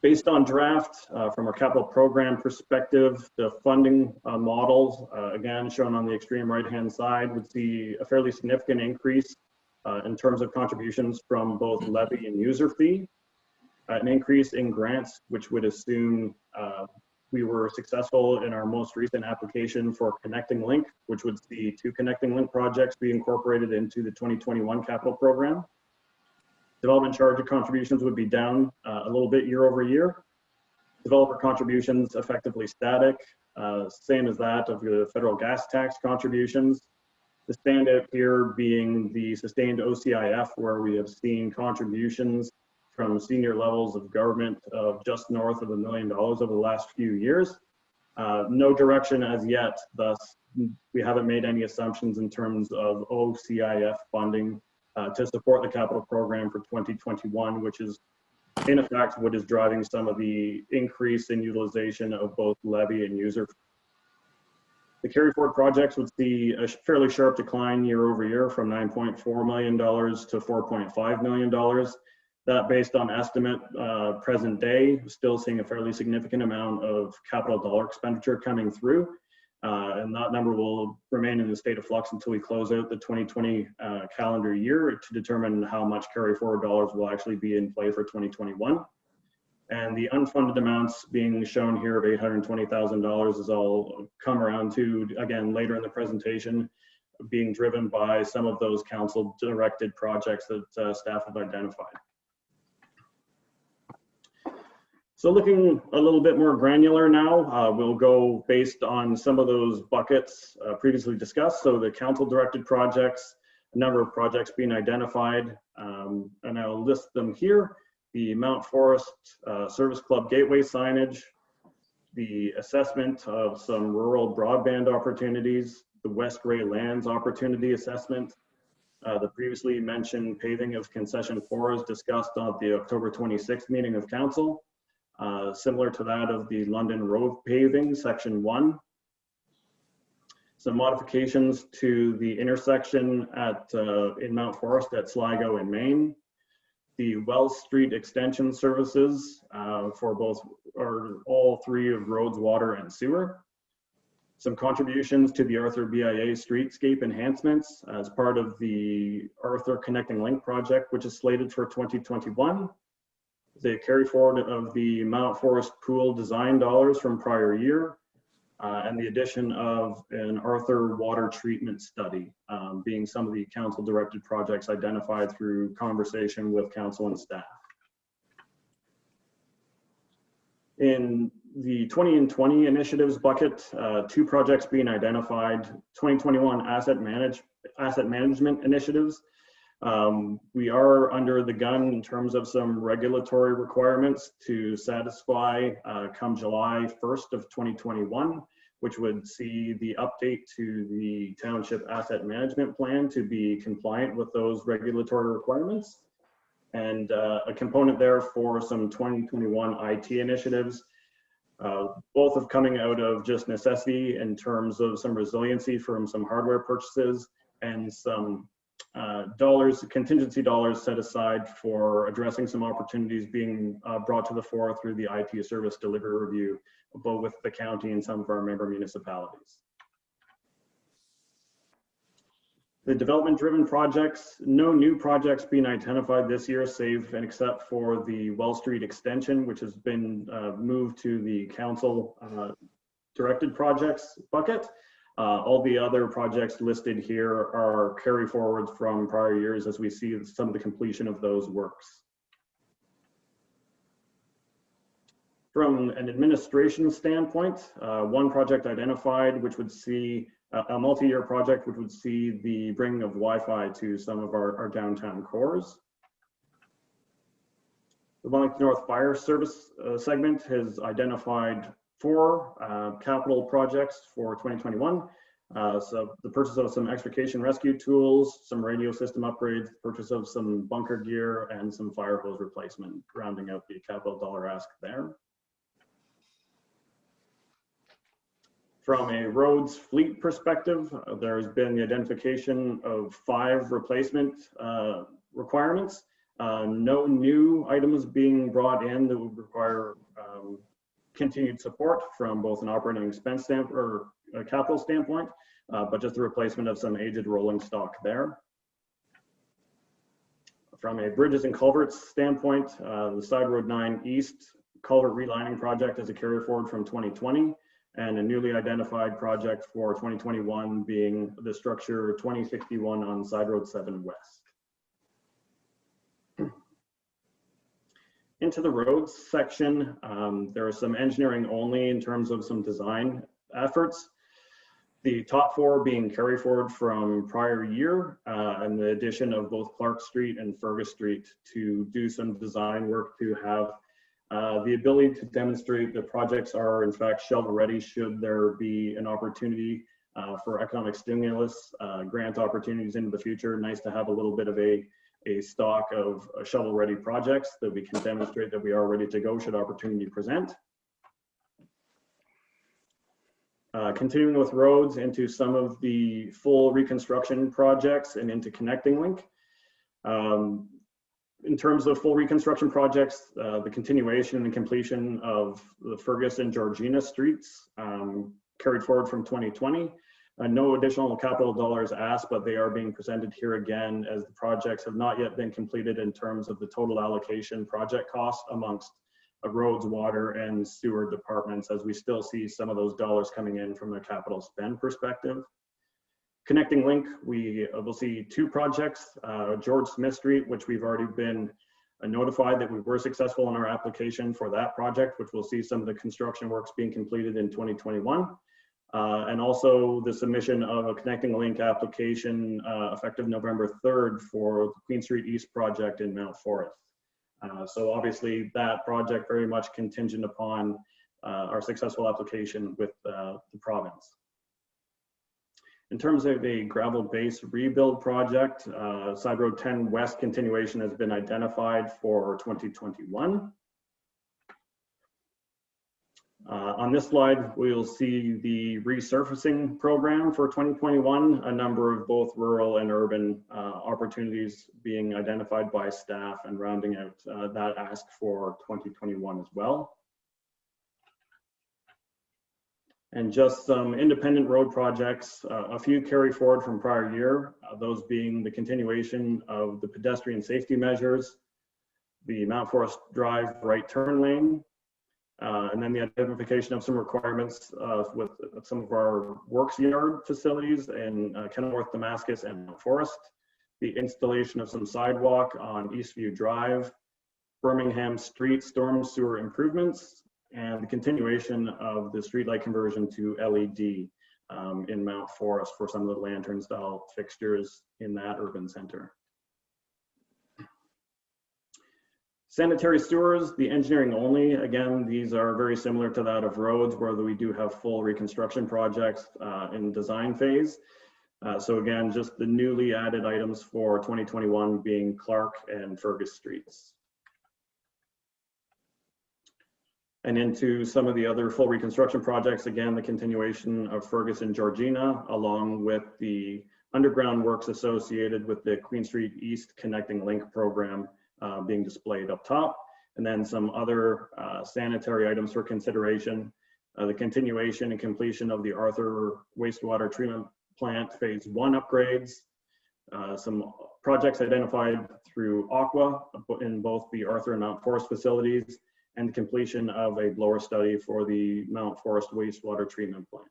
Based on draft, from our capital program perspective, the funding models, again, shown on the extreme right-hand side, would see a fairly significant increase in terms of contributions from both levy and user fee, an increase in grants, which would assume we were successful in our most recent application for Connecting Link, which would see 2 Connecting Link projects be incorporated into the 2021 capital program. Development charge contributions would be down a little bit year over year. Developer contributions effectively static, same as that of the federal gas tax contributions. The standout here being the sustained OCIF, where we have seen contributions from senior levels of government of just north of $1 million over the last few years. No direction as yet, thus we haven't made any assumptions in terms of OCIF funding to support the capital program for 2021, which is in effect what is driving some of the increase in utilization of both levy and user. The carry forward projects would see a fairly sharp decline year over year from $9.4 million to $4.5 million. That based on estimate present day, still seeing a fairly significant amount of capital dollar expenditure coming through. And that number will remain in the state of flux until we close out the 2020 calendar year to determine how much carry forward dollars will actually be in play for 2021. And the unfunded amounts being shown here of $820,000 is all come around to, again, later in the presentation, being driven by some of those council directed projects that staff have identified. So looking a little bit more granular now, we'll go based on some of those buckets previously discussed. So the council directed projects, a number of projects being identified, and I'll list them here. The Mount Forest Service Club Gateway signage, the assessment of some rural broadband opportunities, the West Grey Lands opportunity assessment, the previously mentioned paving of concession 4 is discussed on the October 26th meeting of council, similar to that of the London Road paving, section 1. Some modifications to the intersection at in Mount Forest at Sligo in Maine. The Wells Street extension services for both or all 3 of roads, water, and sewer. Some contributions to the Arthur BIA streetscape enhancements as part of the Arthur Connecting Link project, which is slated for 2021. The carry forward of the Mount Forest Pool design dollars from prior year, and the addition of an Arthur water treatment study, being some of the council directed projects identified through conversation with council and staff. In the 20 and 20 initiatives bucket, 2 projects being identified, 2021 asset management initiatives. We are under the gun in terms of some regulatory requirements to satisfy come July 1st of 2021, which would see the update to the township asset management plan to be compliant with those regulatory requirements. And a component there for some 2021 IT initiatives, both of coming out of just necessity in terms of some resiliency from some hardware purchases and some contingency dollars set aside for addressing some opportunities being brought to the fore through the IT service delivery review, both with the county and some of our member municipalities. The development-driven projects, no new projects being identified this year, save and except for the Well Street extension, which has been moved to the council directed projects bucket. All the other projects listed here are carry forwards from prior years as we see some of the completion of those works. From an administration standpoint, 1 project identified, which would see a multi-year project, which would see the bringing of Wi-Fi to some of our downtown cores. The Wellington North Fire Service segment has identified 4 capital projects for 2021. So the purchase of some extrication rescue tools, some radio system upgrades, purchase of some bunker gear, and some fire hose replacement, rounding out the capital dollar ask there. From a roads fleet perspective, there's been the identification of 5 replacement requirements. No new items being brought in that would require continued support from both an operating expense standpoint or a capital standpoint, but just the replacement of some aged rolling stock there. From a bridges and culverts standpoint, the Side Road 9 East culvert relining project is a carry forward from 2020, and a newly identified project for 2021 being the structure 2061 on Side Road 7 West. Into the roads section, there are some engineering only in terms of some design efforts. The top 4 being carry forward from prior year, and the addition of both Clark Street and Fergus Street to do some design work to have the ability to demonstrate the projects are in fact shovel ready should there be an opportunity for economic stimulus, grant opportunities into the future. Nice to have a little bit of a stock of shovel ready projects that we can demonstrate that we are ready to go should opportunity present. Continuing with roads into some of the full reconstruction projects and into Connecting Link. In terms of full reconstruction projects, the continuation and completion of the Fergus and Georgina streets carried forward from 2020. No additional capital dollars asked, but they are being presented here again as the projects have not yet been completed in terms of the total allocation project cost amongst roads, water, and sewer departments, as we still see some of those dollars coming in from a capital spend perspective. Connecting Link, we will see 2 projects, George Smith Street, which we've already been notified that we were successful in our application for that project, which we'll see some of the construction works being completed in 2021. And also the submission of a Connecting Link application effective November 3rd for the Queen Street East project in Mount Forest. So obviously that project very much contingent upon our successful application with the province. In terms of a gravel base rebuild project, Side Road 10 West continuation has been identified for 2021. On this slide, we'll see the resurfacing program for 2021, a number of both rural and urban opportunities being identified by staff and rounding out that ask for 2021 as well. And just some independent road projects, a few carry forward from prior year, those being the continuation of the pedestrian safety measures, the Mount Forest Drive right turn lane, and then the identification of some requirements with some of our works yard facilities in Kenilworth, Damascus, and Mount Forest, the installation of some sidewalk on Eastview Drive, Birmingham Street storm sewer improvements, and the continuation of the streetlight conversion to LED in Mount Forest for some of the lantern style fixtures in that urban center. Sanitary sewers, the engineering only, again, these are very similar to that of roads, where we do have full reconstruction projects in design phase. So again, just the newly added items for 2021 being Clark and Fergus Streets. And into some of the other full reconstruction projects, again, the continuation of Fergus and Georgina, along with the underground works associated with the Queen Street East Connecting Link program being displayed up top. And then some other sanitary items for consideration, the continuation and completion of the Arthur Wastewater Treatment Plant Phase 1 upgrades, some projects identified through Aqua in both the Arthur and Mount Forest facilities, and the completion of a blower study for the Mount Forest Wastewater Treatment Plant.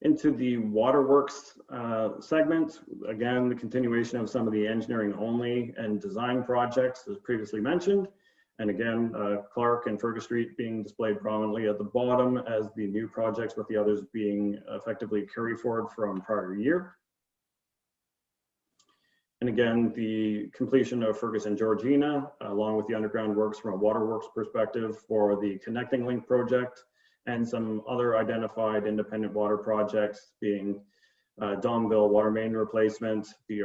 Into the waterworks segment, again, the continuation of some of the engineering only and design projects as previously mentioned. And again, Clark and Fergus Street being displayed prominently at the bottom as the new projects, with the others being effectively carry forward from prior year. And again, the completion of Fergus and Georgina, along with the underground works from a waterworks perspective for the Connecting Link project, and some other identified independent water projects being Domville water main replacement, the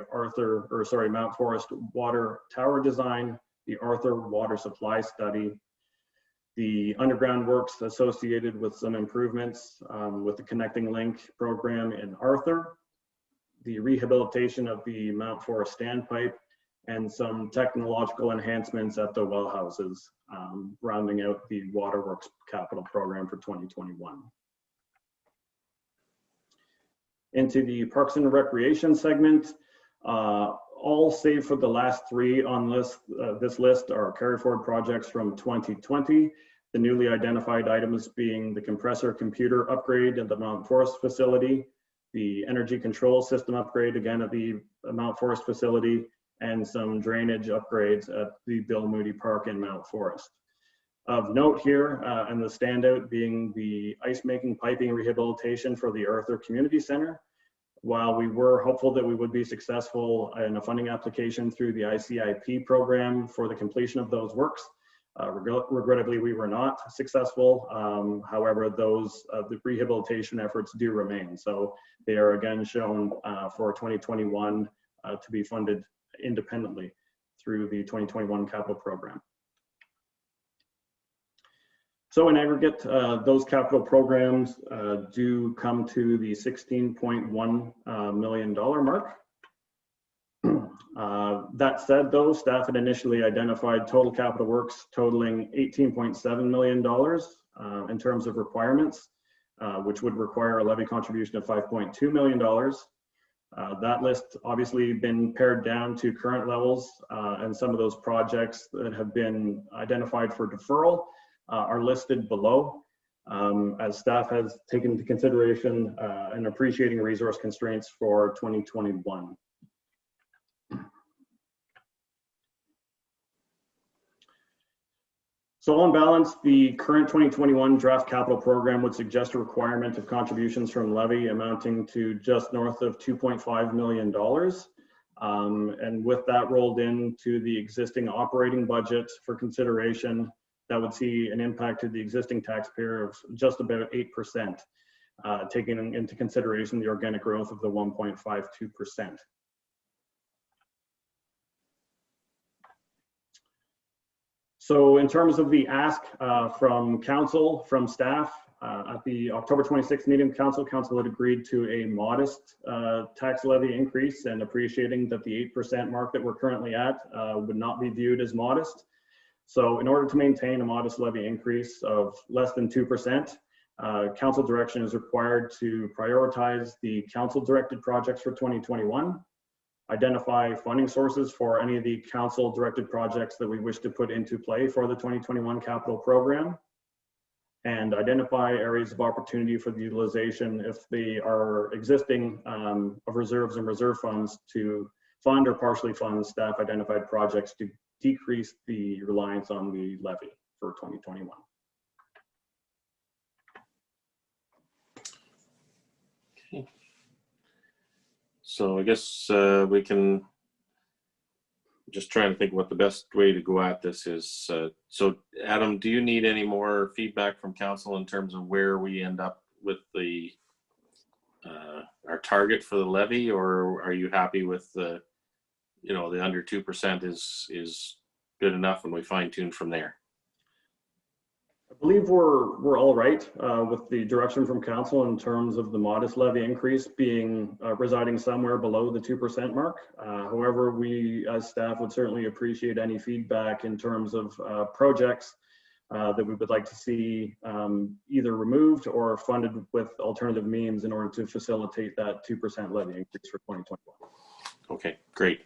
Mount Forest water tower design, the Arthur water supply study, the underground works associated with some improvements with the Connecting Link program in Arthur, the rehabilitation of the Mount Forest standpipe, and some technological enhancements at the well houses, rounding out the waterworks capital program for 2021. Into the Parks and Recreation segment, all save for the last 3 on this list are carry forward projects from 2020. The newly identified items being the compressor computer upgrade at the Mount Forest facility, the energy control system upgrade again at the Mount Forest facility, and some drainage upgrades at the Bill Moody Park in Mount Forest. Of note here, and the standout being the ice making piping rehabilitation for the Arthur Community Center. While we were hopeful that we would be successful in a funding application through the ICIP program for the completion of those works, regrettably we were not successful. However, the rehabilitation efforts do remain. So they are again shown for 2021 to be funded independently through the 2021 capital program. So in aggregate, those capital programs do come to the $16.1 million mark. That said, though, staff had initially identified total capital works totaling $18.7 million in terms of requirements, which would require a levy contribution of $5.2 million. That list obviously been pared down to current levels, and some of those projects that have been identified for deferral are listed below, as staff has taken into consideration and appreciating resource constraints for 2021. So on balance, the current 2021 draft capital program would suggest a requirement of contributions from levy amounting to just north of $2.5 million. And with that rolled into the existing operating budget for consideration, that would see an impact to the existing taxpayer of just about 8%, taking into consideration the organic growth of the 1.52%. So in terms of the ask from council, from staff, at the October 26th meeting, council had agreed to a modest tax levy increase, and appreciating that the 8% mark that we're currently at would not be viewed as modest. So in order to maintain a modest levy increase of less than 2%, council direction is required to prioritize the council directed projects for 2021, identify funding sources for any of the council directed projects that we wish to put into play for the 2021 capital program, and identify areas of opportunity for the utilization, if they are existing, of reserves and reserve funds to fund or partially fund staff identified projects to decrease the reliance on the levy for 2021. Okay. So I guess we can just try to think what the best way to go at this is. So Adam, do you need any more feedback from council in terms of where we end up with the our target for the levy, or are you happy with the, you know, the under 2% is good enough and we fine tune from there? I believe we're all right with the direction from council in terms of the modest levy increase being residing somewhere below the 2% mark. However, we as staff would certainly appreciate any feedback in terms of projects that we would like to see either removed or funded with alternative means in order to facilitate that 2% levy increase for 2021. Okay, great.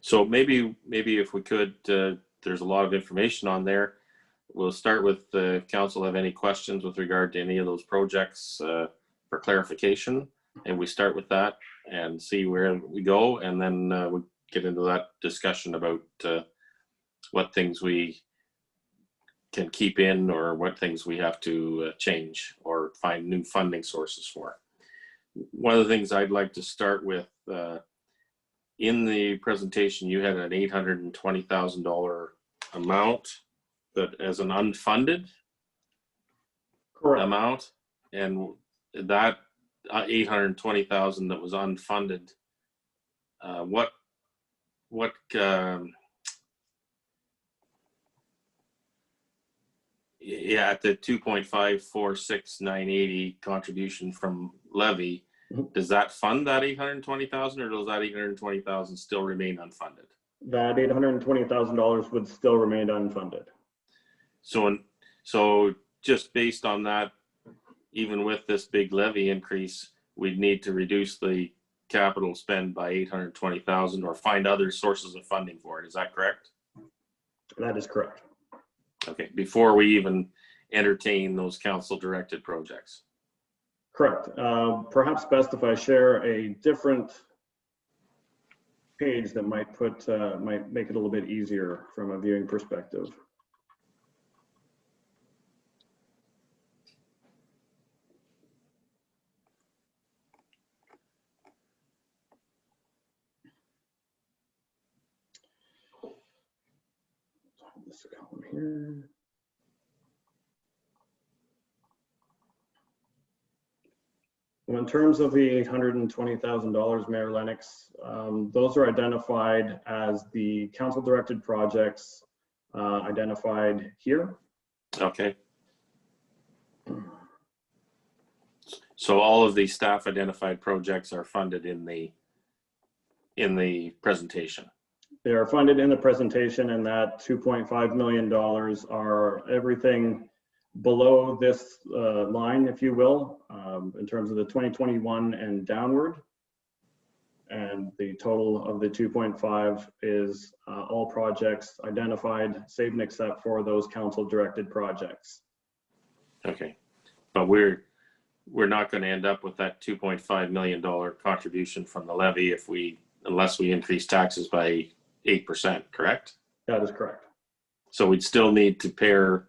So maybe if we could, there's a lot of information on there. We'll start with if council have any questions with regard to any of those projects for clarification, and we start with that and see where we go, and then we'll get into that discussion about what things we can keep in or what things we have to change or find new funding sources for. One of the things I'd like to start with, in the presentation, you had an $820,000 amount that as an unfunded Correct. amount, and that 820,000 that was unfunded, yeah, at the 2.546980 contribution from levy, does that fund that 820,000, or does that 820,000 still remain unfunded? That $820,000 would still remain unfunded. So just based on that, even with this big levy increase, we'd need to reduce the capital spend by 820,000 or find other sources of funding for it. Is that correct? That is correct. Okay, before we even entertain those council directed projects. Correct. Perhaps best if I share a different page that might make it a little bit easier from a viewing perspective. This column here. Well, in terms of the $820,000, Mayor Lennox, those are identified as the council-directed projects identified here. Okay. So all of the staff identified projects are funded in the presentation. They are funded in the presentation, and that $2.5 million are everything below this line, if you will, in terms of the 2021 and downward. And the total of the 2.5 is all projects identified, save and except for those council directed projects. Okay, but we're not going to end up with that $2.5 million contribution from the levy unless we increase taxes by 8%, correct? That is correct. So we'd still need to pare,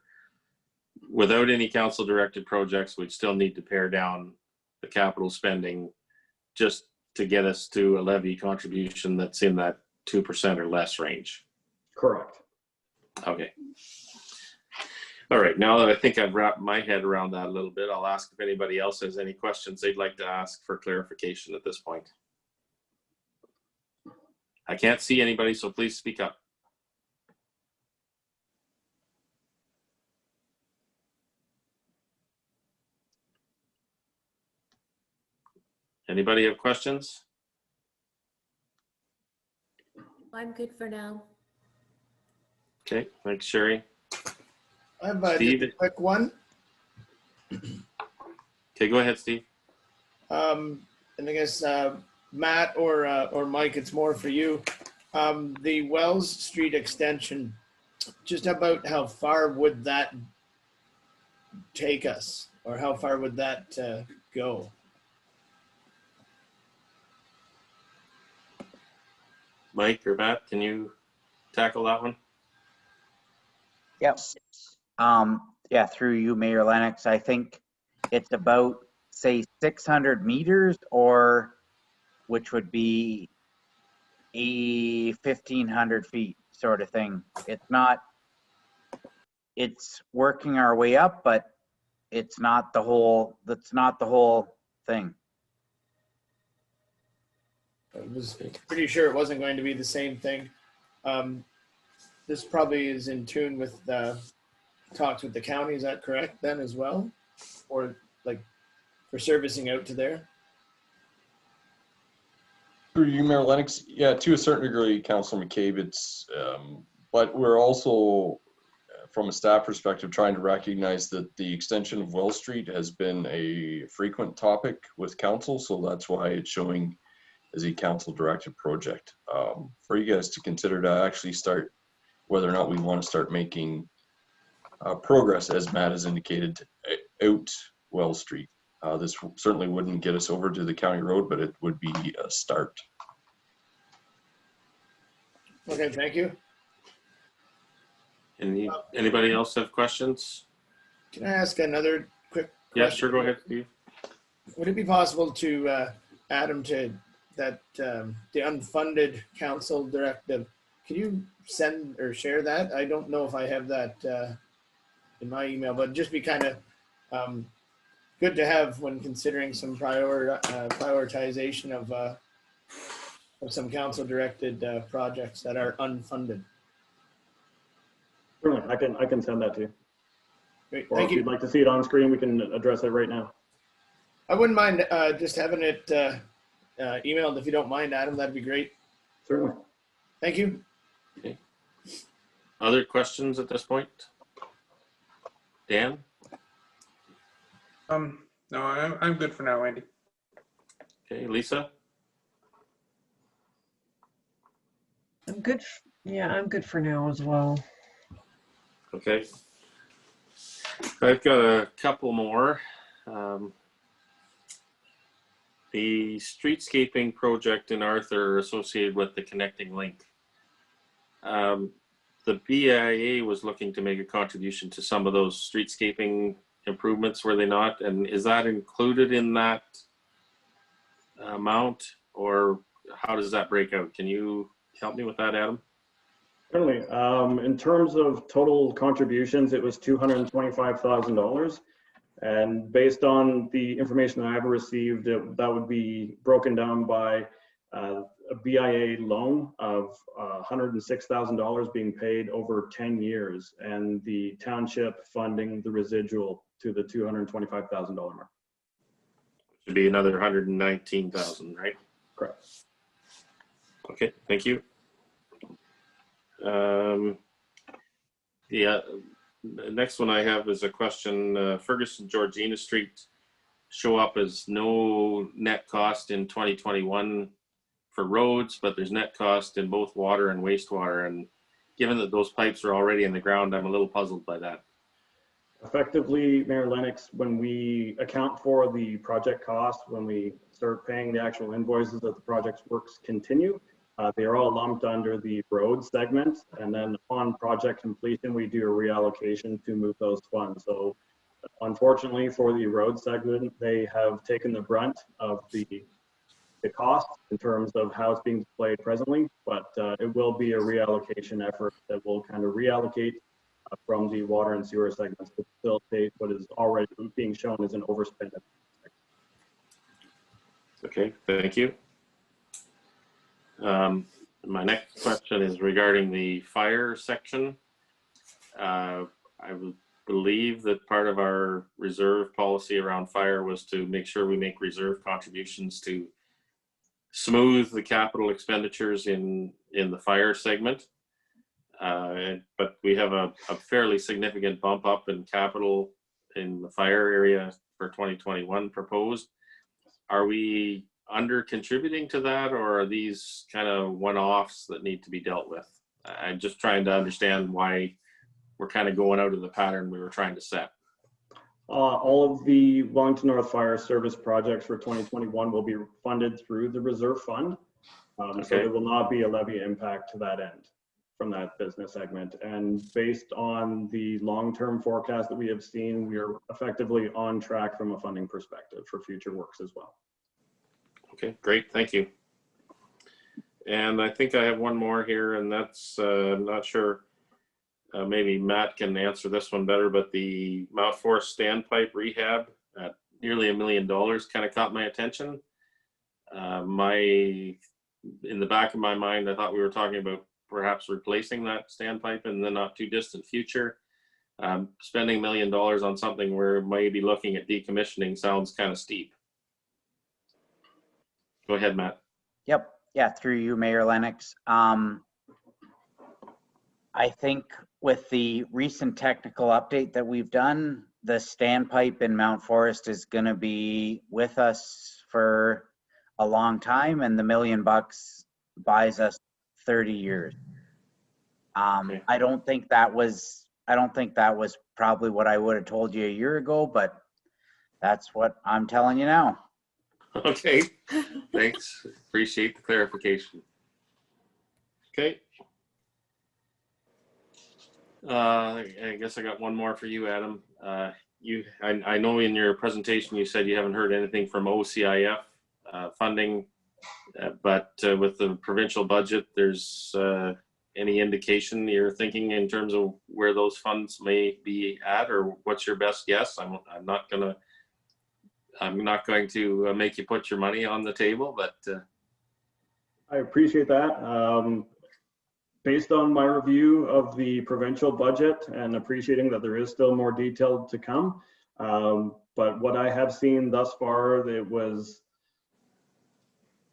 without any council directed projects, we'd still need to pare down the capital spending just to get us to a levy contribution that's in that 2% or less range. Correct. Okay. All right, now that I think I've wrapped my head around that a little bit, I'll ask if anybody else has any questions they'd like to ask for clarification at this point. I can't see anybody, so please speak up. Anybody have questions? I'm good for now. Okay, thanks, Sherry. I have Steve? just a quick one. Okay, go ahead, Steve. And I guess Matt or Mike, it's more for you. The Wells Street extension, just about how far would that take us, or how far would that go? Mike or Matt, can you tackle that one? Yep. Yeah, through you, Mayor Lennox. I think it's about, say, 600 meters, or which would be 1,500 feet sort of thing. It's working our way up, but that's not the whole thing. I was pretty sure it wasn't going to be the same thing. This probably is in tune with talks with the county. Is that correct then as well? Or like for servicing out to there? Through you, Mayor Lennox, yeah, to a certain degree, Councilor McCabe, it's, but we're also, from a staff perspective, trying to recognize that the extension of Wells Street has been a frequent topic with council, so that's why it's showing as a council directed project. For you guys to consider to actually start, whether or not we want to start making progress, as Matt has indicated, out Wells Street. This certainly wouldn't get us over to the county road, but it would be a start. Okay, thank you. Anybody else have questions? Can I ask another quick question? Yeah, sure, go ahead, Steve. Would it be possible to add them to that, the unfunded council directive? Can you send or share that? I don't know if I have that in my email, but just be kind of good to have when considering some prioritization of some council directed projects that are unfunded. Certainly, I can send that to you. Great, or thank if you. you'd like to see it on screen, we can address it right now. I wouldn't mind just having it emailed if you don't mind, Adam. That'd be great. Certainly. Thank you. Okay. Other questions at this point? Dan? No, I'm good for now, Andy. Okay, Lisa? I'm good. Yeah, I'm good for now as well. Okay. I've got a couple more. The streetscaping project in Arthur associated with the connecting link. The BIA was looking to make a contribution to some of those streetscaping improvements, were they not? And is that included in that amount, or how does that break out? Can you help me with that, Adam? Certainly. In terms of total contributions, it was $225,000. And based on the information that I've received, that would be broken down by a BIA loan of $106,000 being paid over 10 years, and the township funding the residual to the $225,000 mark. Should be another 119,000, right? Correct. Okay, thank you. The next one I have is a question. Ferguson Georgina Street show up as no net cost in 2021 for roads, but there's net cost in both water and wastewater. And given that those pipes are already in the ground, I'm a little puzzled by that. Effectively, Mayor Lennox, when we account for the project cost, when we start paying the actual invoices that the project's works continue, they are all lumped under the road segment. And then upon project completion, we do a reallocation to move those funds. So unfortunately for the road segment, they have taken the brunt of the cost in terms of how it's being displayed presently, but it will be a reallocation effort that will kind of reallocate from the water and sewer segments to facilitate what is already being shown as an overspend. Okay, thank you. My next question is regarding the fire section. I would believe that part of our reserve policy around fire was to make sure we make reserve contributions to smooth the capital expenditures in the fire segment. But we have a fairly significant bump up in capital in the fire area for 2021 proposed. Are we under contributing to that, or are these kind of one-offs that need to be dealt with? I'm just trying to understand why we're kind of going out of the pattern we were trying to set. All of the Wellington North Fire Service projects for 2021 will be funded through the reserve fund. So there will not be a levy impact to that end from that business segment. And based on the long-term forecast that we have seen, we are effectively on track from a funding perspective for future works as well. Okay, great, thank you. And I think I have one more here, and that's, I'm not sure, maybe Matt can answer this one better, but the Mount Forest standpipe rehab at nearly $1 million kind of caught my attention. In the back of my mind, I thought we were talking about perhaps replacing that standpipe in the not too distant future. Spending $1 million on something we're maybe looking at decommissioning sounds kind of steep. Go ahead, Matt. Yep. Yeah, through you, Mayor Lennox. I think with the recent technical update that we've done, the standpipe in Mount Forest is going to be with us for a long time, and the $1 million buys us 30 years. I don't think that was probably what I would have told you a year ago, but that's what I'm telling you now. Okay, thanks. Appreciate the clarification. Okay. I guess I got one more for you, Adam. I know in your presentation you said you haven't heard anything from OCIF funding, but with the provincial budget, there's any indication you're thinking in terms of where those funds may be at, or what's your best guess? I'm not going to make you put your money on the table, but I appreciate that. Based on my review of the provincial budget and appreciating that there is still more detail to come, but what I have seen thus far, it was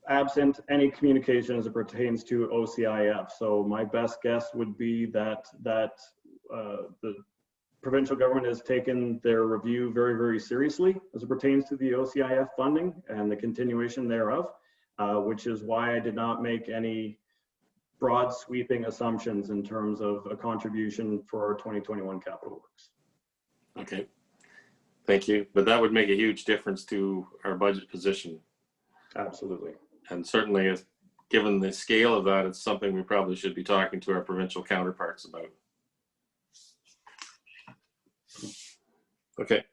absent any communication as it pertains to OCIF. So my best guess would be that the provincial government has taken their review very, very seriously as it pertains to the OCIF funding and the continuation thereof, which is why I did not make any broad sweeping assumptions in terms of a contribution for our 2021 capital works. Okay, thank you. But that would make a huge difference to our budget position. Absolutely. And certainly, given the scale of that, it's something we probably should be talking to our provincial counterparts about. Okay.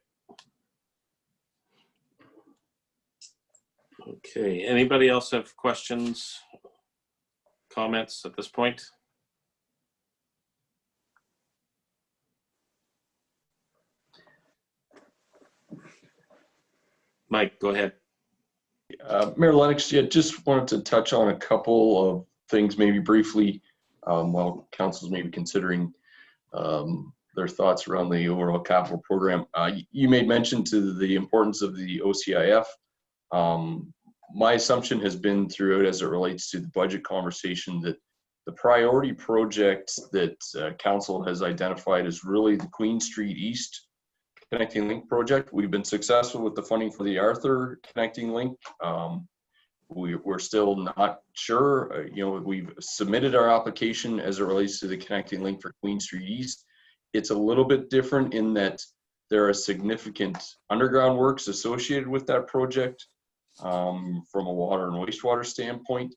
Okay, anybody else have questions, comments at this point? Mike, go ahead. Mayor Lennox, yeah, just wanted to touch on a couple of things maybe briefly while council's maybe considering their thoughts around the overall capital program. You made mention to the importance of the OCIF. My assumption has been throughout as it relates to the budget conversation that the priority project that council has identified is really the Queen Street East Connecting Link project. We've been successful with the funding for the Arthur Connecting Link. we're still not sure. You know, we've submitted our application as it relates to the connecting link for Queen Street East. It's a little bit different in that there are significant underground works associated with that project from a water and wastewater standpoint.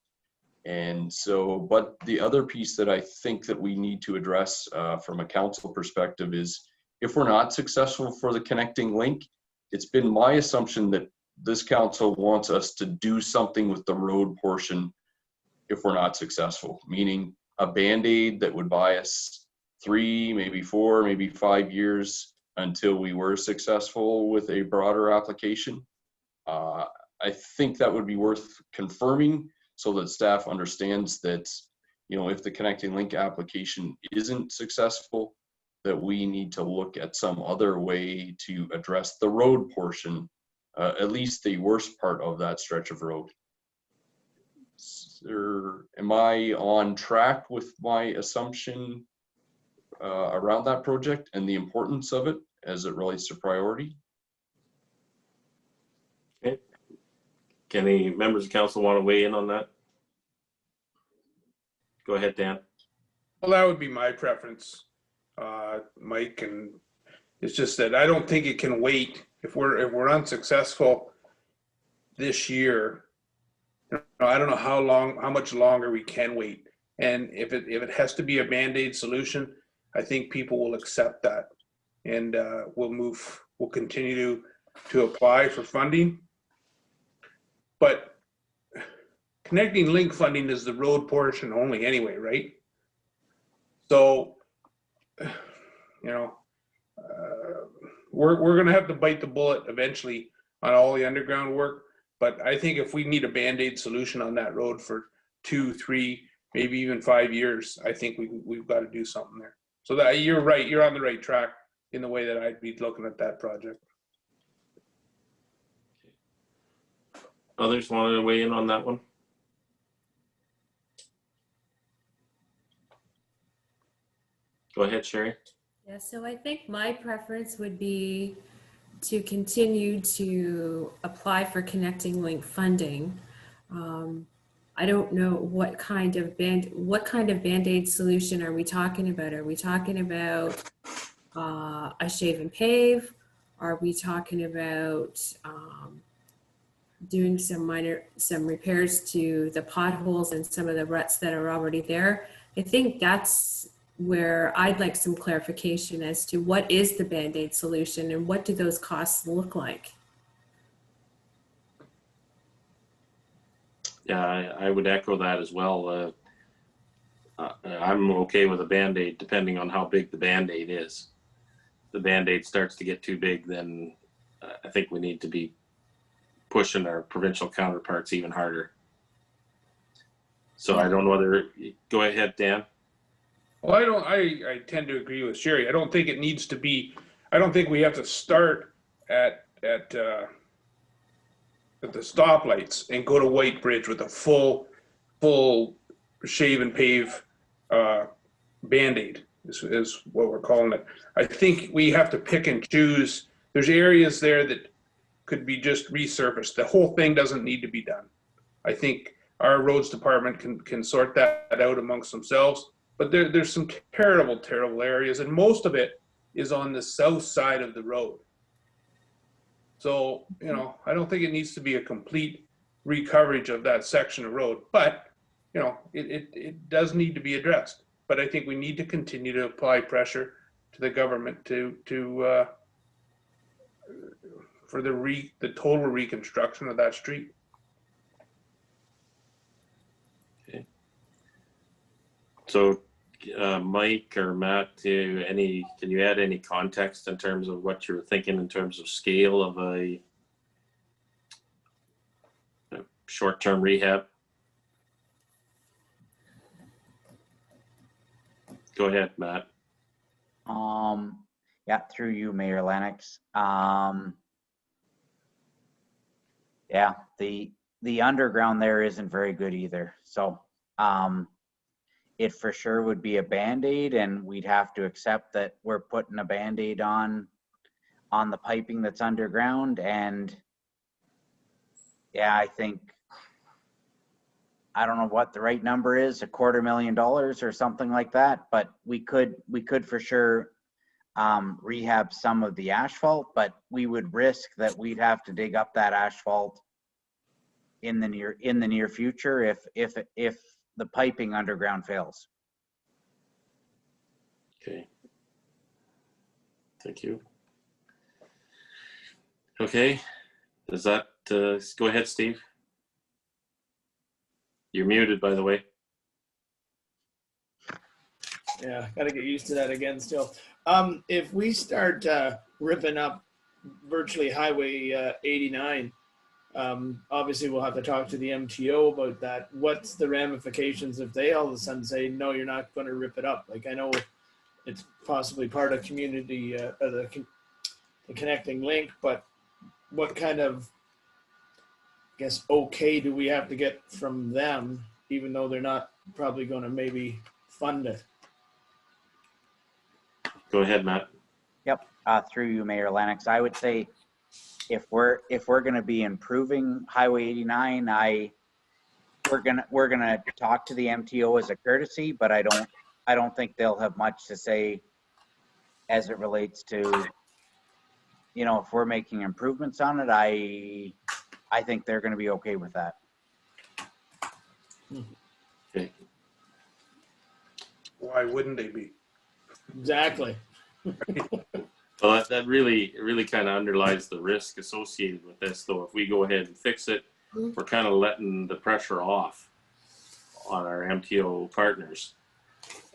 And so, but the other piece that I think that we need to address from a council perspective is if we're not successful for the connecting link, it's been my assumption that this council wants us to do something with the road portion if we're not successful, meaning a Band-Aid that would buy us 3, maybe 4, maybe 5 years until we were successful with a broader application. I think that would be worth confirming so that staff understands that, you know, if the connecting link application isn't successful, that we need to look at some other way to address the road portion, at least the worst part of that stretch of road. Am I on track with my assumption around that project and the importance of it as it relates to priority? Okay. Can any members of council want to weigh in on that? Go ahead, Dan. Well, that would be my preference, Mike, and it's just that I don't think it can wait. If we're unsuccessful this year, I don't know how much longer we can wait. And if it has to be a Band-Aid solution, I think people will accept that, and we'll continue to apply for funding. But connecting link funding is the road portion only anyway, right? So, you know, we're going to have to bite the bullet eventually on all the underground work. But I think if we need a Band-Aid solution on that road for 2, 3, maybe even 5 years, I think we've got to do something there. So that you're right, you're on the right track in the way that I'd be looking at that project. Others want to weigh in on that one? Go ahead, Sherry. Yeah, so I think my preference would be to continue to apply for connecting link funding. I don't know what kind of Band-Aid solution are we talking about? Are we talking about a shave and pave? Are we talking about doing some repairs to the potholes and some of the ruts that are already there? I think that's where I'd like some clarification as to what is the Band-Aid solution and what do those costs look like? Yeah, I would echo that as well. I'm okay with a Band-Aid depending on how big the Band-Aid is. If the Band-Aid starts to get too big, then I think we need to be pushing our provincial counterparts even harder. So I don't know whether, go ahead, Dan. Well, I tend to agree with Sherry. I don't think it needs to be, I don't think we have to start at the stoplights and go to White Bridge with a full shave and pave Band-Aid is what we're calling it. I think we have to pick and choose. There's areas there that could be just resurfaced. The whole thing doesn't need to be done. I think our roads department can sort that out amongst themselves. But there's some terrible areas, and most of it is on the south side of the road. So, you know, I don't think it needs to be a complete recoverage of that section of road, but, you know, it does need to be addressed. But I think we need to continue to apply pressure to the government for the total reconstruction of that street. So, Mike or Matt, can you add any context in terms of what you're thinking in terms of scale of a short-term rehab? Go ahead, Matt. Yeah, through you, Mayor Lennox. Yeah, the underground there isn't very good either. So, it for sure would be a Band-Aid, and we'd have to accept that we're putting a Band-Aid on the piping that's underground. And yeah, I think I don't know what the right number is, $250,000 or something like that, but we could for sure rehab some of the asphalt, but we would risk that we'd have to dig up that asphalt in the near future if the piping underground fails. Okay. Thank you. Okay. Does that, go ahead, Steve. You're muted, by the way. Yeah, got to get used to that again still. If we start ripping up virtually Highway 89, obviously we'll have to talk to the MTO about that. What's the ramifications if they all of a sudden say, no, you're not going to rip it up? Like, I know it's possibly part of community, the connecting link, but what kind of, I guess, okay do we have to get from them, even though they're not probably going to maybe fund it? Go ahead, Matt. Yep, through you, Mayor Lennox. I would say if we're going to be improving Highway 89, we're gonna talk to the MTO as a courtesy, but I don't think they'll have much to say as it relates to, you know, if we're making improvements on it. I think they're going to be okay with that. Okay. Why wouldn't they be? Exactly. Well, that really kind of underlies the risk associated with this, though. If we go ahead and fix it, we're kind of letting the pressure off on our MTO partners.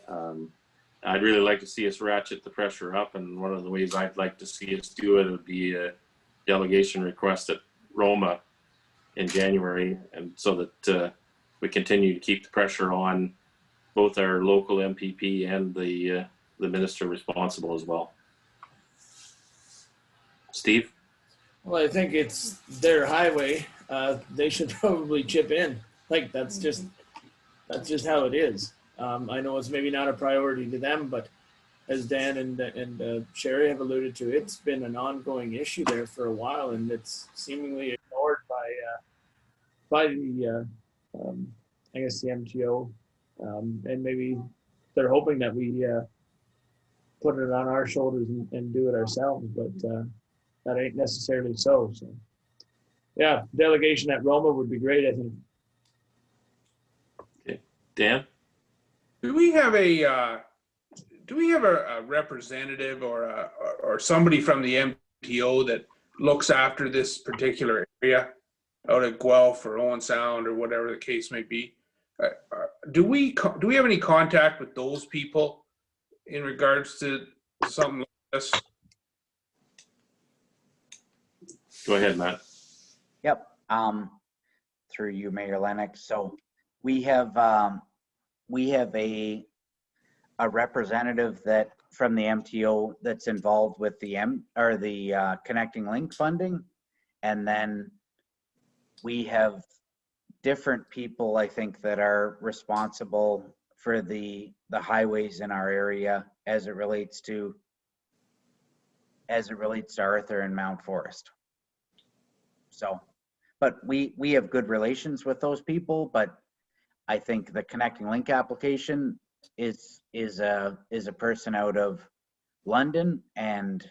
I'd really like to see us ratchet the pressure up, and one of the ways I'd like to see us do it would be a delegation request at Roma in January, and so that we continue to keep the pressure on both our local MPP and the minister responsible as well. Steve? Well, I think it's their highway. They should probably chip in. Like, that's just how it is. I know it's maybe not a priority to them, but as Dan and Sherry have alluded to, it's been an ongoing issue there for a while, and it's seemingly ignored by the I guess the MTO, and maybe they're hoping that we put it on our shoulders and do it ourselves, but that ain't necessarily so. So, yeah, delegation at Roma would be great, I think. Okay, Dan? Do we have a representative or somebody from the MTO that looks after this particular area out at Guelph or Owen Sound or whatever the case may be? Do we have any contact with those people in regards to something like this? Go ahead, Matt. Yep. Through you, Mayor Lennox. So we have a representative that from the MTO that's involved with the Connecting Link funding, and then we have different people, I think, that are responsible for the highways in our area as it relates to Arthur and Mount Forest. So, but we have good relations with those people, but I think the Connecting Link application is a person out of London, and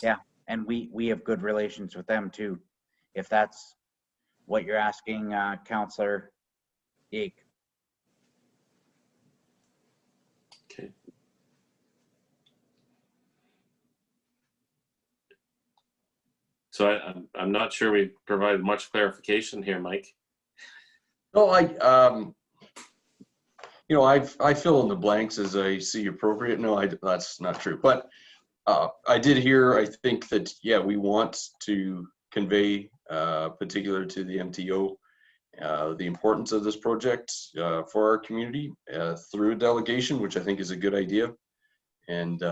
yeah, and we have good relations with them too, if that's what you're asking, Councillor Eek. Okay. So I'm not sure we provided much clarification here, Mike. No, I fill in the blanks as I see appropriate. No, that's not true. But I did hear, I think that, yeah, we want to convey, particular to the MTO, the importance of this project for our community through a delegation, which I think is a good idea. And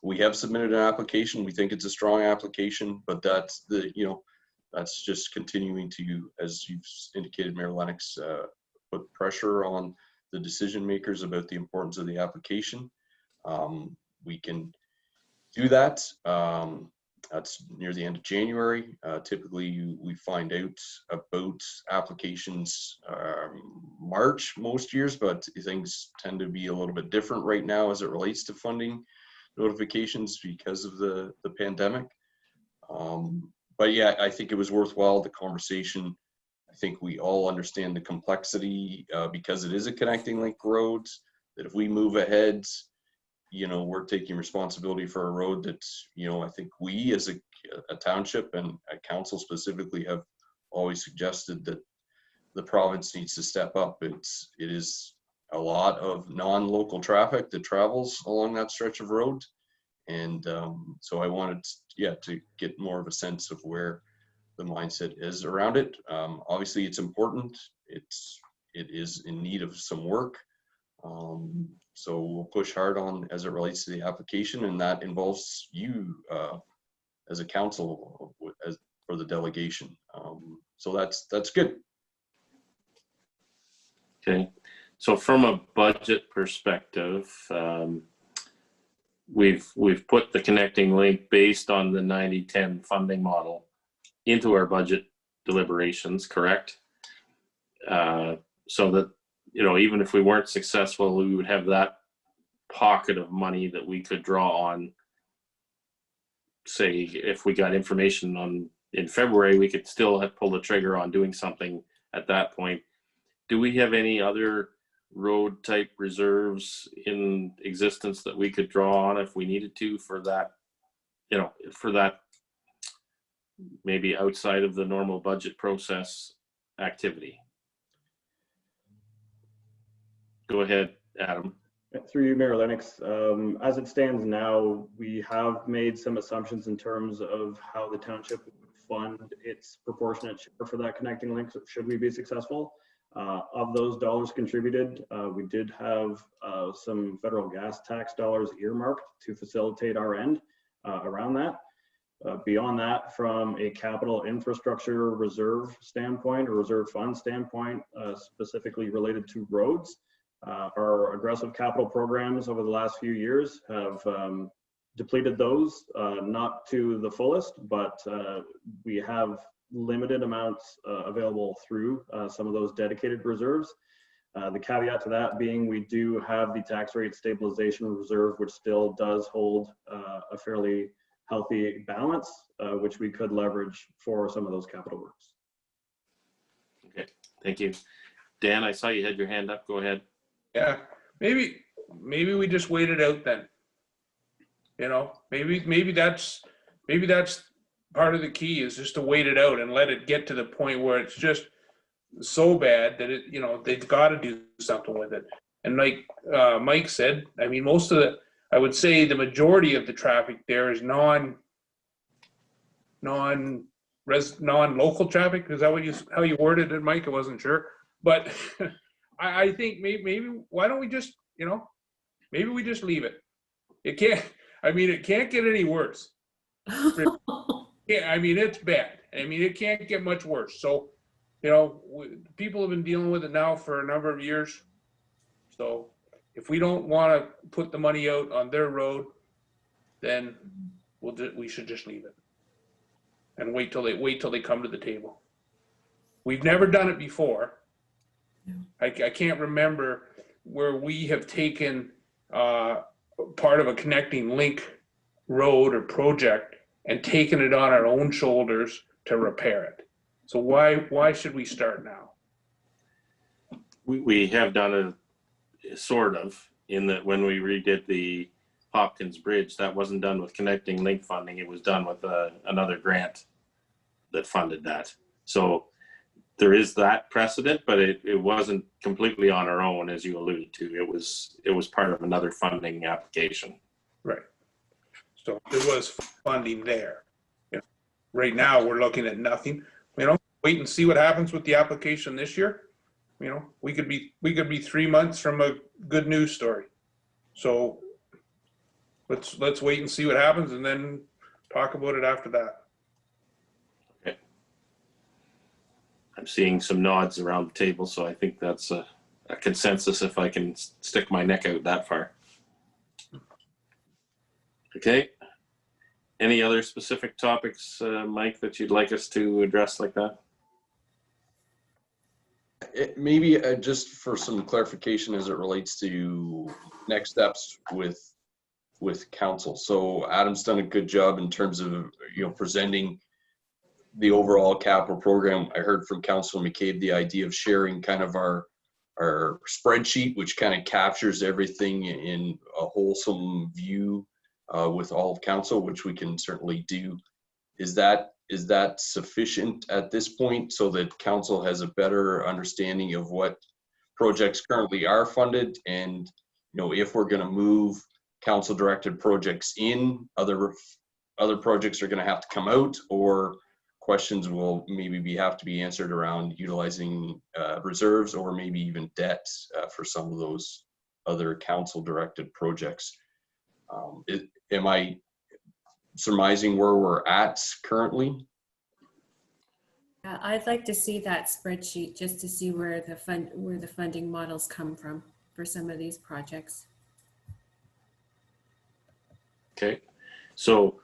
we have submitted an application. We think it's a strong application, but that's that's just continuing to, as you've indicated, Mayor Lennox, put pressure on the decision makers about the importance of the application. We can do that. That's near the end of January. Typically, we find out about applications March most years, but things tend to be a little bit different right now as it relates to funding notifications because of the pandemic. But yeah, I think it was worthwhile, the conversation. I think we all understand the complexity because it is a connecting link road, that if we move ahead, you know, we're taking responsibility for a road that, you know, I think we as a township and a council specifically have always suggested that the province needs to step up. It is a lot of non-local traffic that travels along that stretch of road. And so I wanted, to get more of a sense of where the mindset is around it. Obviously it's important. It is in need of some work. So we'll push hard on as it relates to the application, and that involves you as a council for the delegation. So that's good. Okay, so from a budget perspective, we've put the connecting link based on the 90-10 funding model into our budget deliberations, correct? So that, you know, even if we weren't successful, we would have that pocket of money that we could draw on. Say, if we got information in February, we could still pull the trigger on doing something at that point. Do we have any other road type reserves in existence that we could draw on if we needed to for that, you know, for that maybe outside of the normal budget process activity? Go ahead, Adam. Through you, Mayor Lennox. As it stands now, we have made some assumptions in terms of how the township would fund its proportionate share for that connecting link should we be successful. Of those dollars contributed, we did have some federal gas tax dollars earmarked to facilitate our end around that. Beyond that, from a capital infrastructure reserve standpoint or reserve fund standpoint, specifically related to roads, our aggressive capital programs over the last few years have depleted those, not to the fullest, but we have limited amounts available through some of those dedicated reserves. The caveat to that being we do have the tax rate stabilization reserve, which still does hold a fairly healthy balance, which we could leverage for some of those capital works. Okay, thank you. Dan, I saw you had your hand up. Go ahead. Yeah, maybe we just wait it out then. You know, maybe that's part of the key, is just to wait it out and let it get to the point where it's just so bad that it, you know, they've got to do something with it. And like Mike said, I mean, most of I would say the majority of the traffic there is non-local traffic. Is that how you worded it, Mike? I wasn't sure, but I think maybe why don't we just, you know, maybe we just leave it. It can't get any worse. Yeah, I mean, it's bad. I mean, it can't get much worse. So, you know, people have been dealing with it now for a number of years. So if we don't want to put the money out on their road, then we should just leave it and wait till they come to the table. We've never done it before. I can't remember where we have taken part of a connecting link road or project and taken it on our own shoulders to repair it. So why should we start now? We have done it sort of, in that when we redid the Hopkins Bridge, that wasn't done with connecting link funding. It was done with another grant that funded that. So there is that precedent, but it wasn't completely on our own, as you alluded to. It was part of another funding application. Right. So there was funding there. You know, right now we're looking at nothing. You know, wait and see what happens with the application this year. You know, we could be 3 months from a good news story. So let's wait and see what happens, and then talk about it after that. Okay. I'm seeing some nods around the table, so I think that's a consensus if I can stick my neck out that far. Okay. Any other specific topics, Mike, that you'd like us to address like that? Maybe just for some clarification as it relates to next steps with council. So Adam's done a good job in terms of, presenting the overall capital program. I heard from Councilor McCabe the idea of sharing kind of our spreadsheet, which kind of captures everything in a wholesome view with all of council, which we can certainly do. Is that sufficient at this point so that council has a better understanding of what projects currently are funded, and if we're going to move council directed projects in, other projects are going to have to come out, or questions will maybe have to be answered around utilizing reserves or maybe even debt for some of those other council directed projects. Am I surmising where we're at currently? I'd like to see that spreadsheet just to see where the funding models come from for some of these projects. Okay, so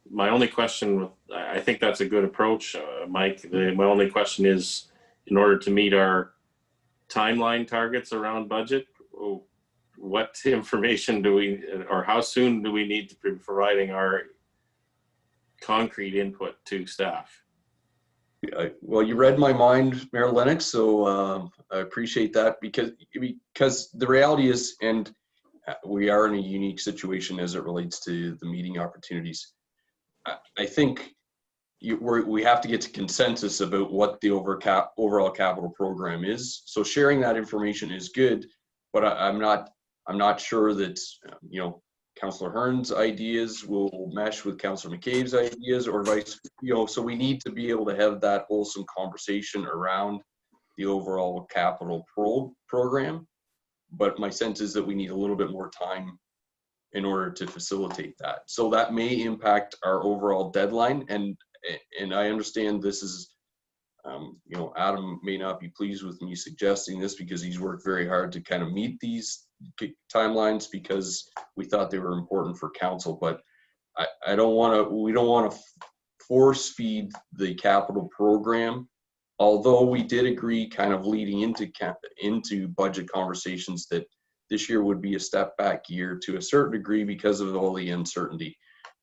my only question, I think that's a good approach, Mike. My only question is, in order to meet our timeline targets around budget, what information do we, or how soon do we need to be providing our concrete input to staff? Well, you read my mind, Mayor Lennox, so I appreciate that, because the reality is, and we are in a unique situation as it relates to the meeting opportunities. I think we have to get to consensus about what the overall capital program is. So sharing that information is good, but I'm not sure that Councillor Hearn's ideas will mesh with Councillor McCabe's ideas, or vice. So we need to be able to have that wholesome conversation around the overall capital program. But my sense is that we need a little bit more time in order to facilitate that. So that may impact our overall deadline. And I understand this is, Adam may not be pleased with me suggesting this, because he's worked very hard to kind of meet these timelines because we thought they were important for council. But we don't want to force feed the capital program. Although we did agree kind of leading into budget conversations that this year would be a step back year to a certain degree because of all the uncertainty.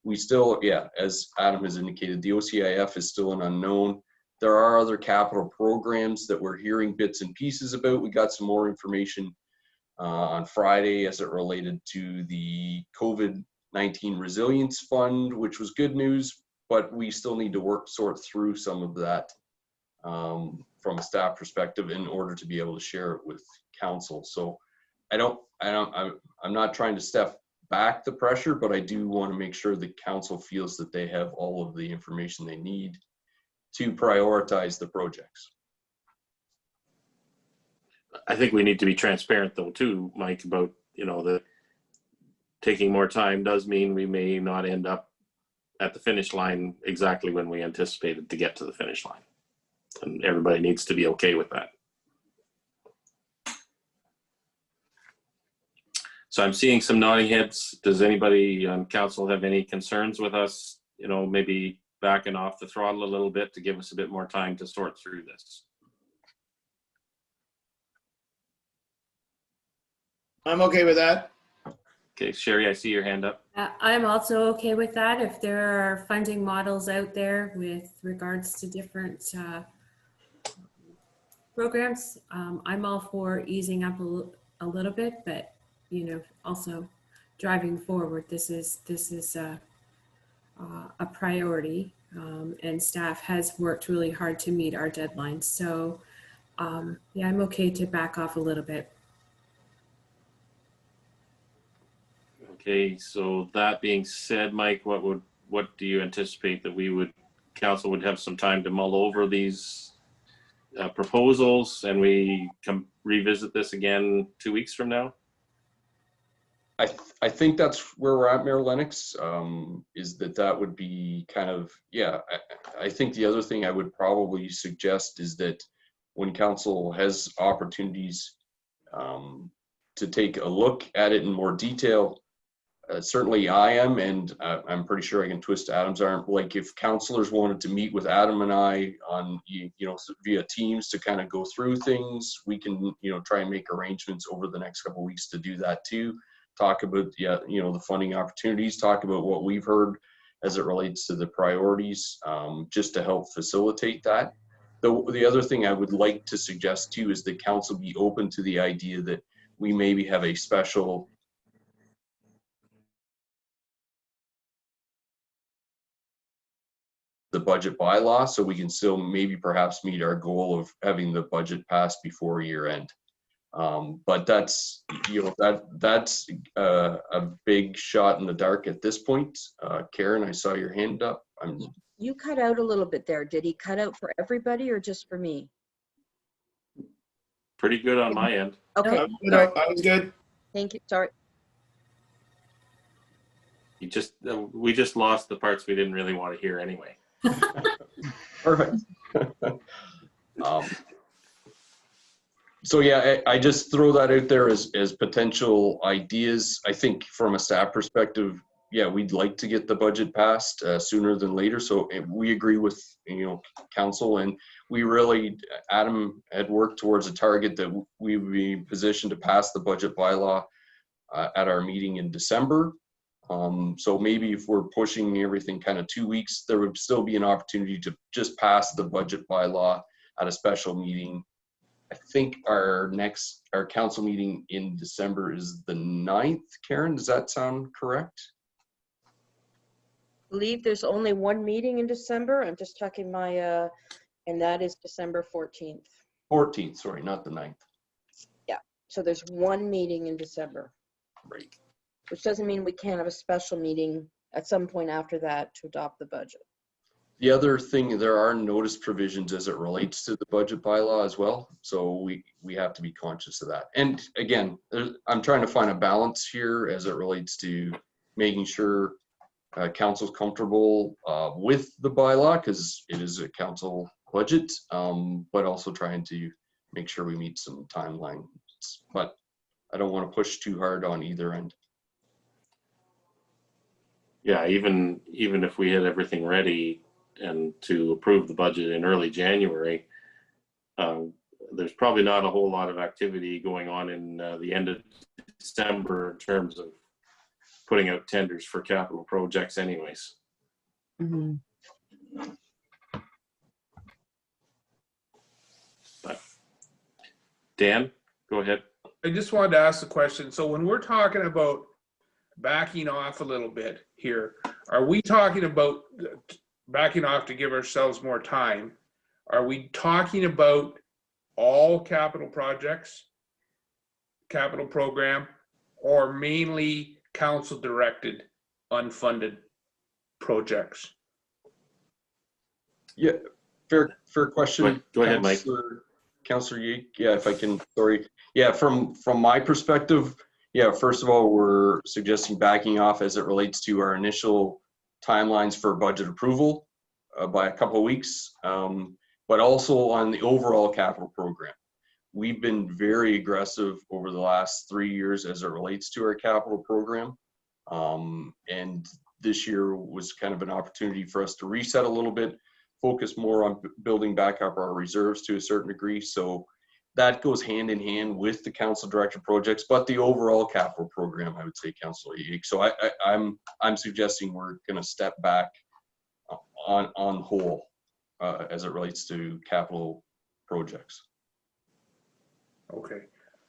We still, as Adam has indicated, the OCIF is still an unknown. There are other capital programs that we're hearing bits and pieces about. We got some more information on Friday as it related to the COVID-19 Resilience Fund, which was good news, but we still need to sort through some of that from a staff perspective in order to be able to share it with council. So I'm not trying to step back the pressure, but I do want to make sure that council feels that they have all of the information they need to prioritize the projects. I think we need to be transparent though too, Mike, about, the taking more time does mean we may not end up at the finish line exactly when we anticipated to get to the finish line. And everybody needs to be okay with that. So I'm seeing some nodding heads. Does anybody on council have any concerns with us, maybe backing off the throttle a little bit to give us a bit more time to sort through this? I'm okay with that. Okay, Sherry, I see your hand up. I'm also okay with that. If there are funding models out there with regards to different programs, I'm all for easing up a little bit, but also driving forward. This is a priority, and staff has worked really hard to meet our deadlines. So yeah, I'm okay to back off a little bit. Okay, so that being said, Mike, what do you anticipate that council would have some time to mull over these proposals, and we revisit this again 2 weeks from now? I think that's where we're at, Mayor Lennox, is that would be kind of, I think the other thing I would probably suggest is that when council has opportunities to take a look at it in more detail, certainly I am, and I'm pretty sure I can twist Adam's arm. Like if councilors wanted to meet with Adam and I on, via Teams to kind of go through things, we can, try and make arrangements over the next couple of weeks to do that too. Talk about, the funding opportunities, talk about what we've heard as it relates to the priorities, just to help facilitate that. The other thing I would like to suggest too is the council be open to the idea that we maybe have a special the budget bylaw, so we can still maybe perhaps meet our goal of having the budget passed before year end. But that's, that's a big shot in the dark at this point. Karen, I saw your hand up. You cut out a little bit there. Did he cut out for everybody or just for me? Pretty good on my end. Okay. I was good. Thank you. Sorry. We just lost the parts we didn't really want to hear anyway. Perfect. So yeah, I just throw that out there as potential ideas. I think from a staff perspective, yeah, we'd like to get the budget passed sooner than later. So we agree with, council, and we really, Adam had worked towards a target that we would be positioned to pass the budget bylaw at our meeting in December. So maybe if we're pushing everything kind of 2 weeks, there would still be an opportunity to just pass the budget bylaw at a special meeting. I think our council meeting in December is the 9th. Karen, does that sound correct? I believe there's only one meeting in December. I'm just checking my, and that is December 14th. 14th, sorry, not the 9th. Yeah, so there's one meeting in December. Right. Which doesn't mean we can't have a special meeting at some point after that to adopt the budget. The other thing, there are notice provisions as it relates to the budget bylaw as well. So we have to be conscious of that. And again, I'm trying to find a balance here as it relates to making sure council's comfortable with the bylaw, because it is a council budget, but also trying to make sure we meet some timelines. But I don't want to push too hard on either end. Yeah, even if we had everything ready and to approve the budget in early January, there's probably not a whole lot of activity going on in the end of December in terms of putting out tenders for capital projects anyways. Mm-hmm. But Dan, go ahead. I just wanted to ask the question. So when we're talking about backing off a little bit here, are we talking about backing off to give ourselves more time? Are we talking about all capital projects, capital program, or mainly council directed unfunded projects? Yeah, fair question. Go ahead, Mike. Councilor Yeek, yeah, if I can, sorry. Yeah, from my perspective, yeah, first of all, we're suggesting backing off as it relates to our initial timelines for budget approval by a couple of weeks, but also on the overall capital program. We've been very aggressive over the last 3 years as it relates to our capital program. And this year was kind of an opportunity for us to reset a little bit, focus more on building back up our reserves to a certain degree. So that goes hand in hand with the council directed projects, but the overall capital program, I would say, Councilor Yeek. So I'm suggesting we're going to step back on whole as it relates to capital projects. Okay,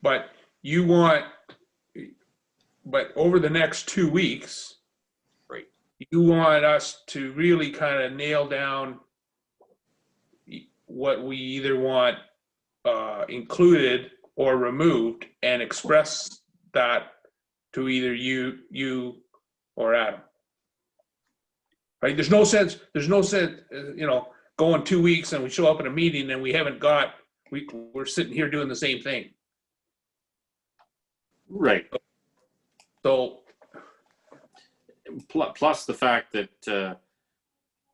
but but over the next 2 weeks, right? You want us to really kind of nail down what we either want included or removed, and express that to either you or Adam. Right? There's no sense, going 2 weeks and we show up at a meeting and we haven't got. We're sitting here doing the same thing. Right. So plus the fact that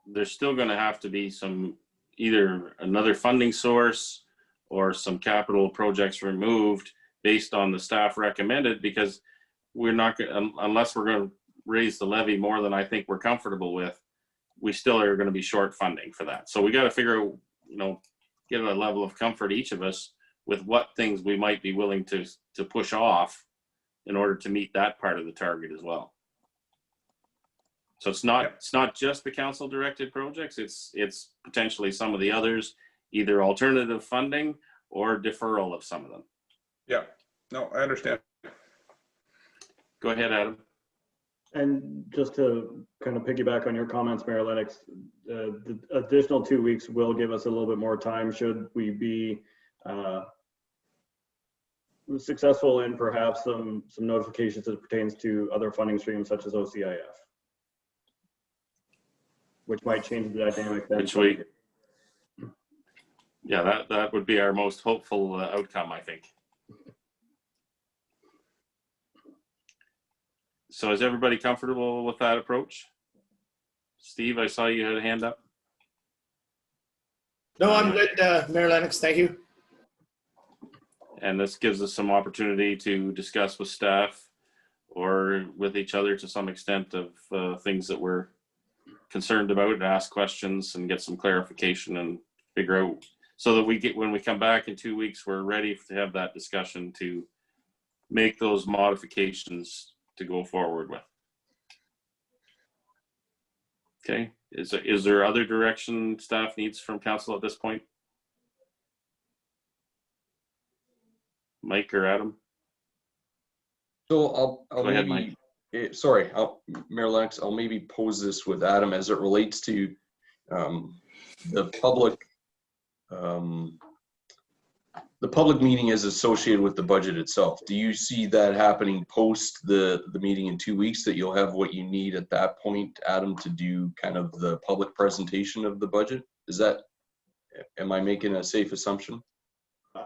there's still going to have to be either another funding source or some capital projects removed based on the staff recommended, because we're not going, unless we're going to raise the levy more than I think we're comfortable with, we still are going to be short funding for that. So we got to figure out, you know, get a level of comfort, each of us, with what things we might be willing to push off in order to meet that part of the target as well. So it's not just the council directed projects, it's potentially some of the others, either alternative funding or deferral of some of them. Yeah, no, I understand. Go ahead, Adam. And just to kind of piggyback on your comments, Mayor Lennox, the additional 2 weeks will give us a little bit more time should we be successful in perhaps some notifications that pertains to other funding streams such as OCIF, which might change the dynamic then. Yeah, that would be our most hopeful outcome, I think. So is everybody comfortable with that approach? Steve, I saw you had a hand up. No, I'm good, Mayor Lennox, thank you. And this gives us some opportunity to discuss with staff or with each other to some extent of things that we're concerned about, and ask questions and get some clarification and figure out, so that we get, when we come back in 2 weeks, we're ready to have that discussion to make those modifications to go forward with. Okay, is there other direction staff needs from council at this point? Mike or Adam? So I'll Go ahead, maybe, Mike. sorry, Mayor Lennox, I'll maybe pose this with Adam as it relates to the public. The public meeting is associated with the budget itself. Do you see that happening post the meeting in 2 weeks, that you'll have what you need at that point, Adam, to do kind of the public presentation of the budget? Is that, am I making a safe assumption?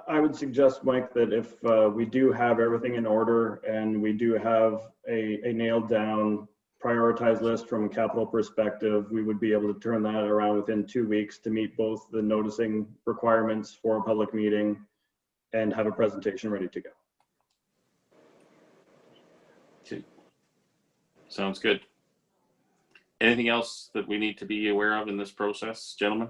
I would suggest, Mike, that if we do have everything in order and we do have a nailed down prioritized list from a capital perspective, we would be able to turn that around within 2 weeks to meet both the noticing requirements for a public meeting and have a presentation ready to go. Okay, sounds good. Anything else that we need to be aware of in this process, gentlemen?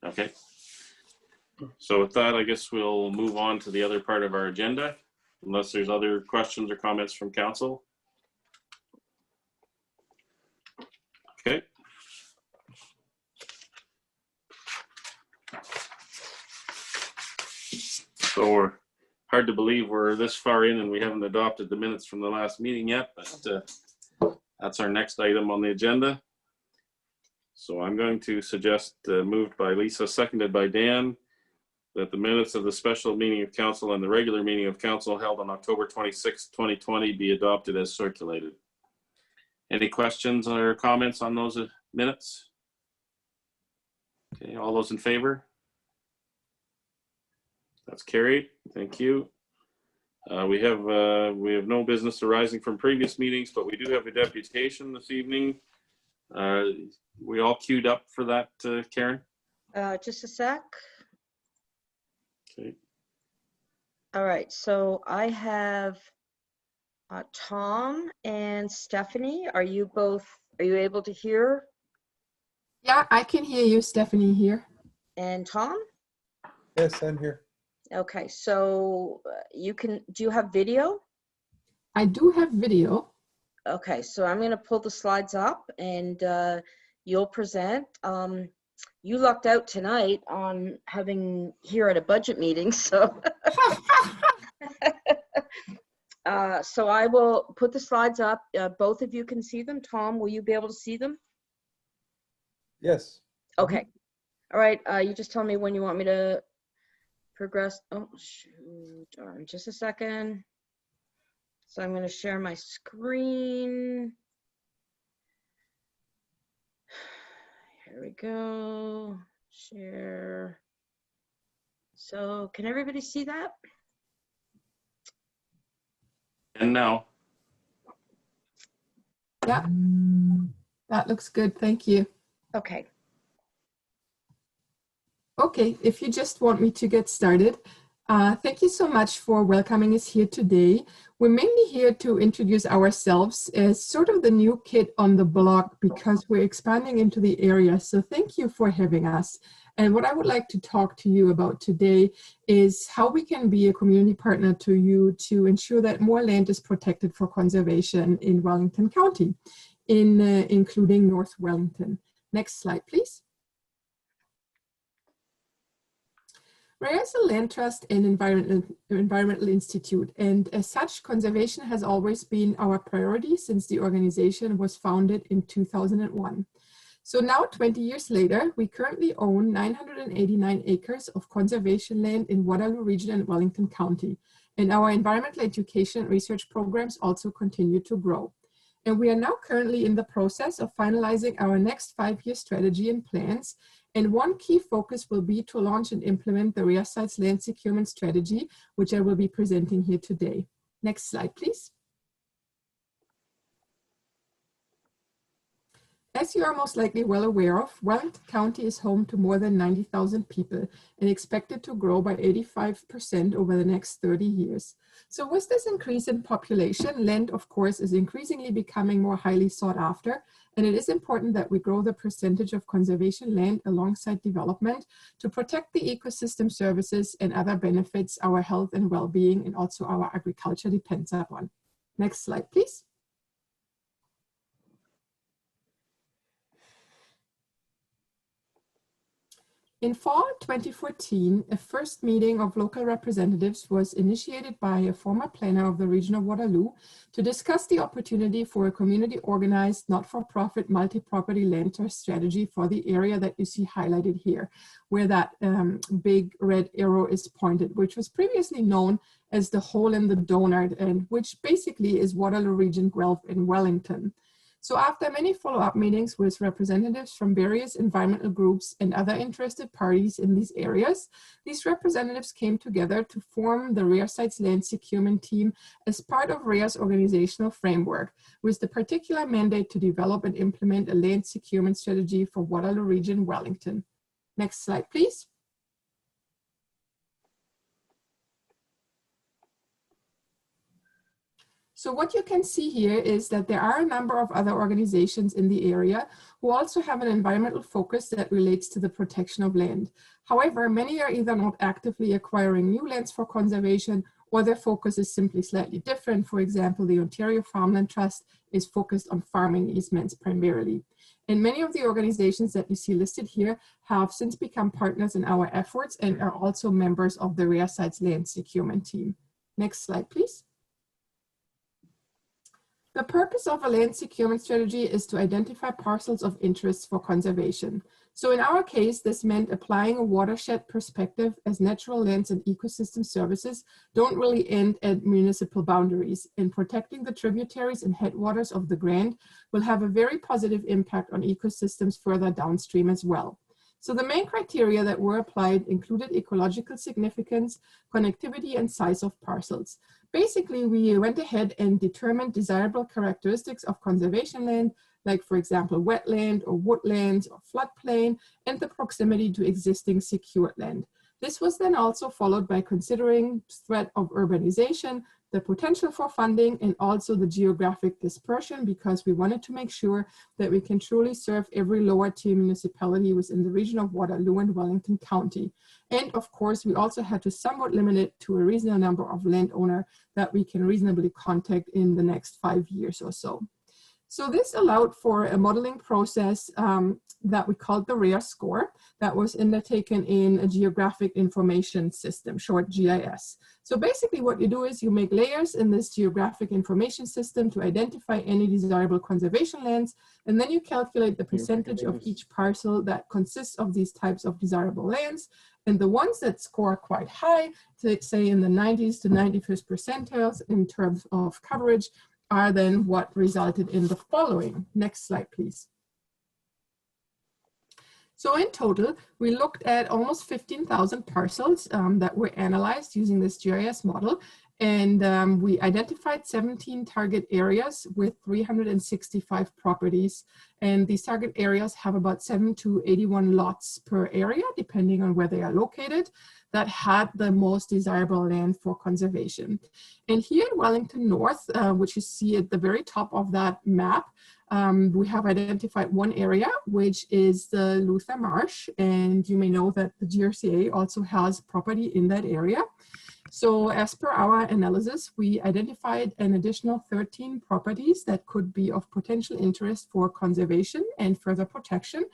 Okay. So with that, I guess we'll move on to the other part of our agenda, unless there's other questions or comments from council. Okay. So we're hard to believe we're this far in and we haven't adopted the minutes from the last meeting yet, but that's our next item on the agenda. So I'm going to suggest, moved by Lisa, seconded by Dan, that the minutes of the special meeting of council and the regular meeting of council held on October 26, 2020 be adopted as circulated. Any questions or comments on those minutes? Okay, all those in favor? That's carried. Thank you. We have no business arising from previous meetings, but we do have a deputation this evening. We all queued up for that, Karen? Just a sec. Okay. All right, so I have Tom and Stephanie. Are you able to hear? Yeah, I can hear you, Stephanie here. And Tom? Yes, I'm here. Okay, so do you have video? I do have video. Okay, so I'm going to pull the slides up and you'll present. You lucked out tonight on having here at a budget meeting, so. So I will put the slides up. Both of you can see them. Tom, will you be able to see them? Yes. Okay. All right, you just tell me when you want me to progress. Oh, shoot, darn, just a second. So I'm going to share my screen. Here we go. Share. So can everybody see that? And now. Yeah, that looks good. Thank you. Okay. Okay, if you just want me to get started, Thank you so much for welcoming us here today. We're mainly here to introduce ourselves as sort of the new kid on the block because we're expanding into the area. So thank you for having us. And what I would like to talk to you about today is how we can be a community partner to you to ensure that more land is protected for conservation in Wellington County, including North Wellington. Next slide, please. REA is a land trust and environmental institute, and as such, conservation has always been our priority since the organization was founded in 2001. So now, 20 years later, we currently own 989 acres of conservation land in Waterloo Region and Wellington County, and our environmental education and research programs also continue to grow. And we are now currently in the process of finalizing our next 5-year strategy and plans. And one key focus will be to launch and implement the REA Sites Land Securement Strategy, which I will be presenting here today. Next slide, please. As you are most likely well aware of, Wellington County is home to more than 90,000 people and expected to grow by 85% over the next 30 years. So with this increase in population, land, of course, is increasingly becoming more highly sought after, and it is important that we grow the percentage of conservation land alongside development to protect the ecosystem services and other benefits our health and well-being and also our agriculture depends upon. Next slide, please. In fall 2014, a first meeting of local representatives was initiated by a former planner of the region of Waterloo to discuss the opportunity for a community-organized, not-for-profit, multi-property land trust strategy for the area that you see highlighted here, where that big red arrow is pointed, which was previously known as the Hole in the Donut, and which basically is Waterloo Region, Guelph, and Wellington. So after many follow-up meetings with representatives from various environmental groups and other interested parties in these areas, these representatives came together to form the REA Sites Land Securement Team as part of REA's organizational framework, with the particular mandate to develop and implement a land securement strategy for Waterloo Region, Wellington. Next slide, please. So what you can see here is that there are a number of other organizations in the area who also have an environmental focus that relates to the protection of land. However, many are either not actively acquiring new lands for conservation, or their focus is simply slightly different. For example, the Ontario Farmland Trust is focused on farming easements primarily. And many of the organizations that you see listed here have since become partners in our efforts and are also members of the REA Sites Land Securement Team. Next slide, please. The purpose of a land securement strategy is to identify parcels of interest for conservation. So in our case, this meant applying a watershed perspective, as natural lands and ecosystem services don't really end at municipal boundaries, and protecting the tributaries and headwaters of the Grand will have a very positive impact on ecosystems further downstream as well. So the main criteria that were applied included ecological significance, connectivity, and size of parcels. Basically, we went ahead and determined desirable characteristics of conservation land, like, for example, wetland or woodlands or floodplain, and the proximity to existing secured land. This was then also followed by considering threat of urbanization, the potential for funding, and also the geographic dispersion, because we wanted to make sure that we can truly serve every lower tier municipality within the region of Waterloo and Wellington County. And of course, we also had to somewhat limit it to a reasonable number of landowners that we can reasonably contact in the next 5 years or so. So this allowed for a modeling process that we called the REA score that was undertaken in a geographic information system, short GIS. So basically what you do is you make layers in this geographic information system to identify any desirable conservation lands, and then you calculate the percentage of each parcel that consists of these types of desirable lands. And the ones that score quite high, say in the 90s to 91st percentiles in terms of coverage, are then what resulted in the following. Next slide, please. So in total, we looked at almost 15,000 parcels that were analyzed using this GIS model. And we identified 17 target areas with 365 properties. And these target areas have about 7 to 81 lots per area, depending on where they are located, that had the most desirable land for conservation. And here in Wellington North, which you see at the very top of that map, we have identified one area, which is the Luther Marsh. And you may know that the GRCA also has property in that area. So as per our analysis, we identified an additional 13 properties that could be of potential interest for conservation and further protection,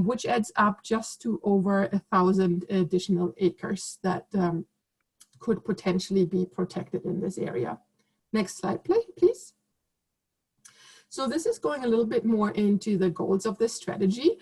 which adds up just to over 1,000 additional acres that could potentially be protected in this area. Next slide, please. So this is going a little bit more into the goals of this strategy,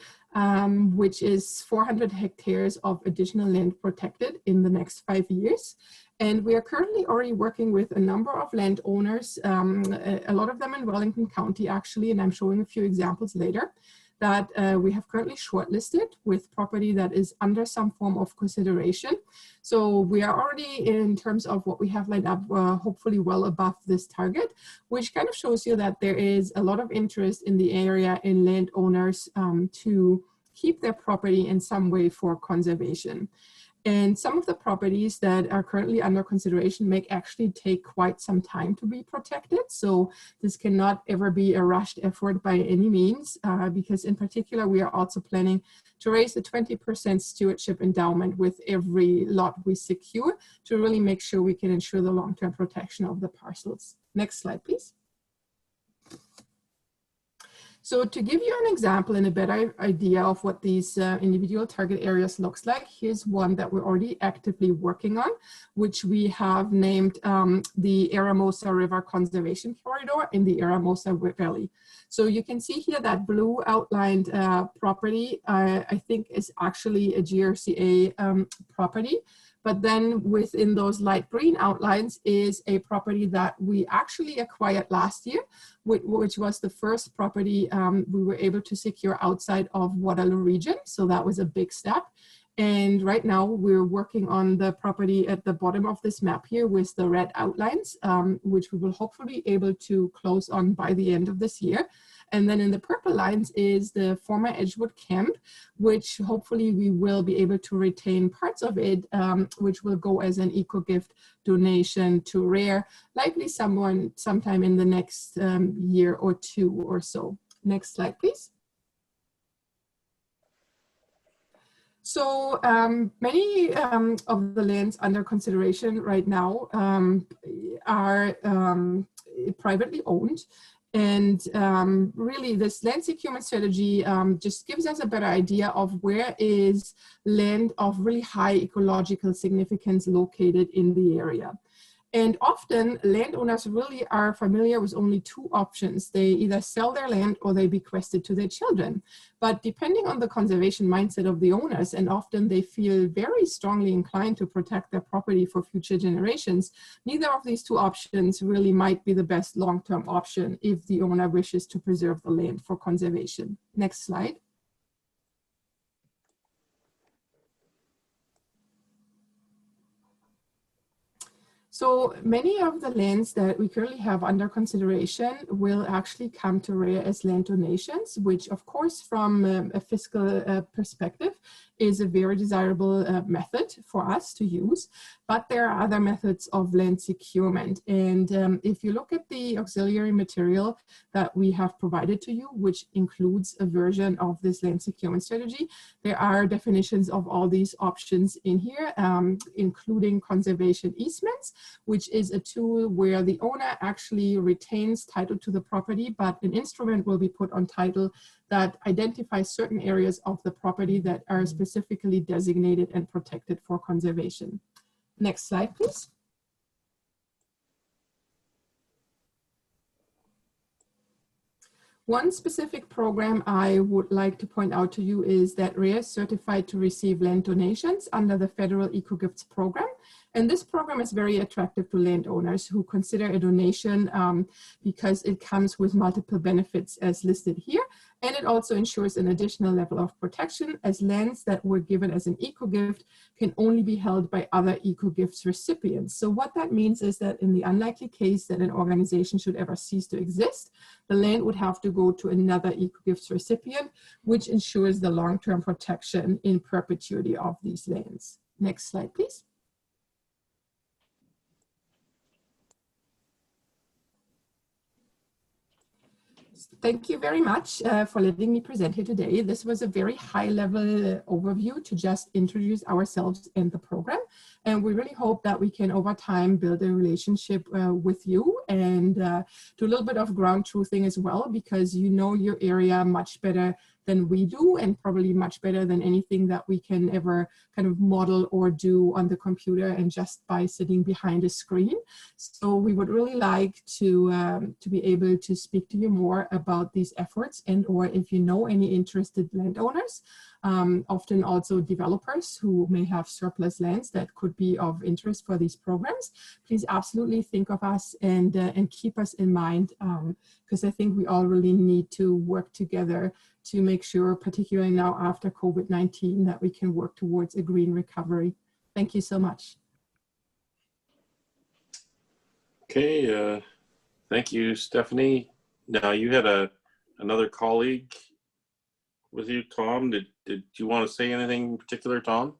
which is 400 hectares of additional land protected in the next 5 years. And we are currently already working with a number of landowners, a lot of them in Wellington County actually, and I'm showing a few examples later, that we have currently shortlisted with property that is under some form of consideration. So we are already, in terms of what we have lined up, hopefully well above this target, which kind of shows you that there is a lot of interest in the area in landowners to keep their property in some way for conservation. And some of the properties that are currently under consideration may actually take quite some time to be protected. So this cannot ever be a rushed effort by any means, because in particular, we are also planning to raise a 20% stewardship endowment with every lot we secure to really make sure we can ensure the long-term protection of the parcels. Next slide, please. So to give you an example and a better idea of what these individual target areas looks like, here's one that we're already actively working on, which we have named the Eramosa River Conservation Corridor in the Eramosa Valley. So you can see here that blue outlined property, I think is actually a GRCA property. But then within those light green outlines is a property that we actually acquired last year, which was the first property we were able to secure outside of Waterloo region. So that was a big step. And right now we're working on the property at the bottom of this map here with the red outlines, which we will hopefully be able to close on by the end of this year. And then in the purple lines is the former Edgewood Camp, which hopefully we will be able to retain parts of it, which will go as an eco-gift donation to RARE, likely sometime in the next year or two or so. Next slide, please. So many of the lands under consideration right now are privately owned. And really this land securement strategy just gives us a better idea of where is land of really high ecological significance located in the area. And often landowners really are familiar with only two options. They either sell their land or they bequest it to their children. But depending on the conservation mindset of the owners, and often they feel very strongly inclined to protect their property for future generations, neither of these two options really might be the best long-term option if the owner wishes to preserve the land for conservation. Next slide. So many of the lands that we currently have under consideration will actually come to RARE as land donations, which of course from a fiscal perspective is a very desirable method for us to use. But there are other methods of land securement. And if you look at the auxiliary material that we have provided to you, which includes a version of this land securement strategy, there are definitions of all these options in here, including conservation easements, which is a tool where the owner actually retains title to the property, but an instrument will be put on title that identifies certain areas of the property that are specifically designated and protected for conservation. Next slide, please. One specific program I would like to point out to you is that RARE is certified to receive land donations under the Federal Eco-Gifts program. And this program is very attractive to landowners who consider a donation because it comes with multiple benefits as listed here. And it also ensures an additional level of protection, as lands that were given as an eco-gift can only be held by other eco-gifts recipients. So what that means is that in the unlikely case that an organization should ever cease to exist, the land would have to go to another eco-gifts recipient, which ensures the long-term protection in perpetuity of these lands. Next slide, please. Thank you very much for letting me present here today. This was a very high-level overview to just introduce ourselves and the program. And we really hope that we can, over time, build a relationship with you and do a little bit of ground truthing as well, because you know your area much better than we do, and probably much better than anything that we can ever kind of model or do on the computer and just by sitting behind a screen. So we would really like to be able to speak to you more about these efforts, and or if you know any interested landowners, often also developers who may have surplus lands that could be of interest for these programs, please absolutely think of us and keep us in mind, because I think we all really need to work together to make sure, particularly now after COVID-19, that we can work towards a green recovery. Thank you so much. Okay, thank you, Stephanie. Now you had another colleague with you, Tom. Did you want to say anything in particular, Tom?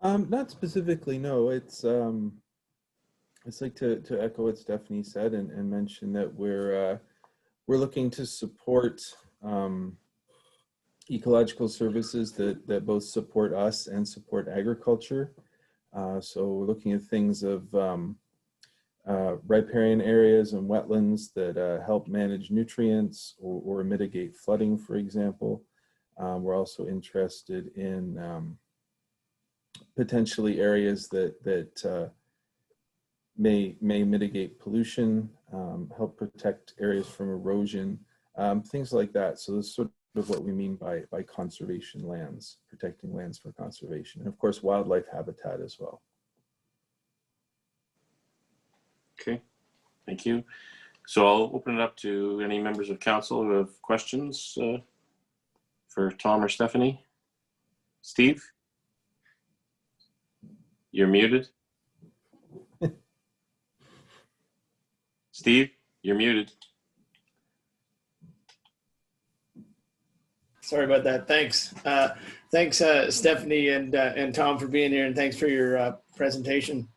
Not specifically, no. It's like to echo what Stephanie said and mention that we're looking to support ecological services that both support us and support agriculture. So we're looking at things of riparian areas and wetlands that help manage nutrients or mitigate flooding, for example. We're also interested in potentially areas that may mitigate pollution, help protect areas from erosion, things like that. So this is sort of what we mean by conservation lands, protecting lands for conservation, and of course wildlife habitat as well. Okay, thank you. So I'll open it up to any members of council who have questions for Tom or Stephanie. Steve? You're muted. Steve, you're muted. Sorry about that. Thanks. Thanks, Stephanie and Tom, for being here, and thanks for your presentation.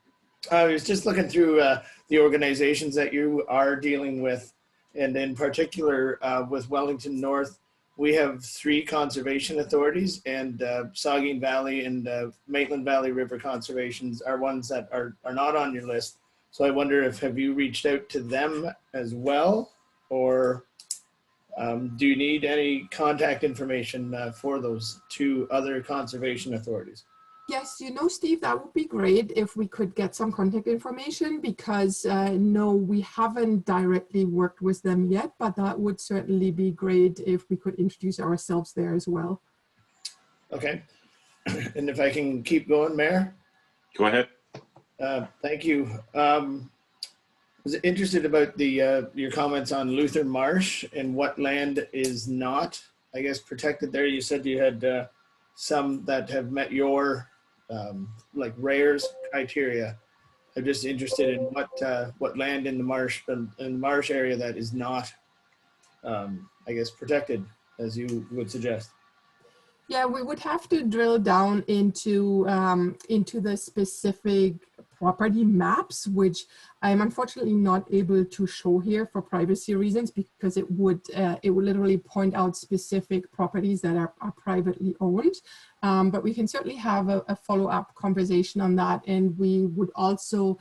I was just looking through the organizations that you are dealing with, and in particular with Wellington North, we have 3 conservation authorities, and Saugeen Valley and Maitland Valley River Conservations are ones that are not on your list. So I wonder have you reached out to them as well, or do you need any contact information for those 2 other conservation authorities? Yes, you know, Steve, that would be great if we could get some contact information, because no, we haven't directly worked with them yet, but that would certainly be great if we could introduce ourselves there as well. Okay. And if I can keep going, Mayor? Go ahead. Thank you. Was interested about the your comments on Luther Marsh and what land is not, I guess, protected there. You said you had some that have met your like RARES criteria. I'm just interested in what land in the marsh area that is not, I guess, protected, as you would suggest. Yeah, we would have to drill down into the specific property maps, which I'm unfortunately not able to show here for privacy reasons, because it would literally point out specific properties that are privately owned. But we can certainly have a follow-up conversation on that, and we would also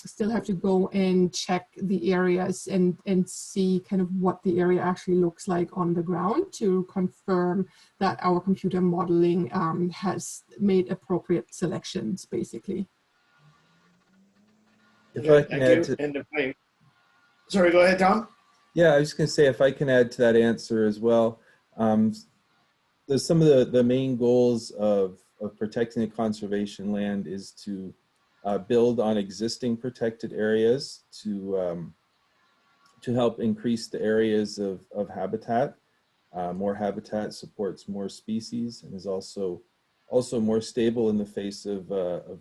still have to go and check the areas and see kind of what the area actually looks like on the ground to confirm that our computer modeling has made appropriate selections, basically. If I can add to, sorry, go ahead, Tom. Yeah, I was going to say, if I can add to that answer as well. There's some of the main goals of protecting the conservation land is to build on existing protected areas, to to help increase the areas of habitat. More habitat supports more species and is also more stable in the face of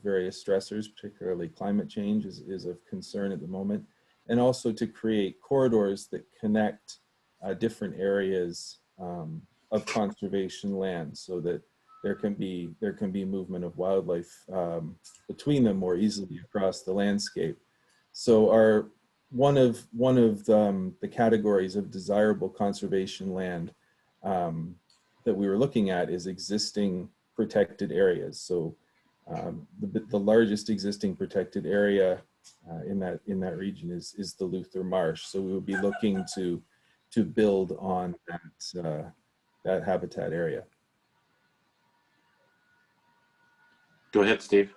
various stressors, particularly climate change is of concern at the moment, and also to create corridors that connect different areas of conservation land so that there can be movement of wildlife between them more easily across the landscape. So one of the categories of desirable conservation land that we were looking at is existing protected areas. So the largest existing protected area in that region is the Luther Marsh. So we would be looking to build on that habitat area. Go ahead, Steve.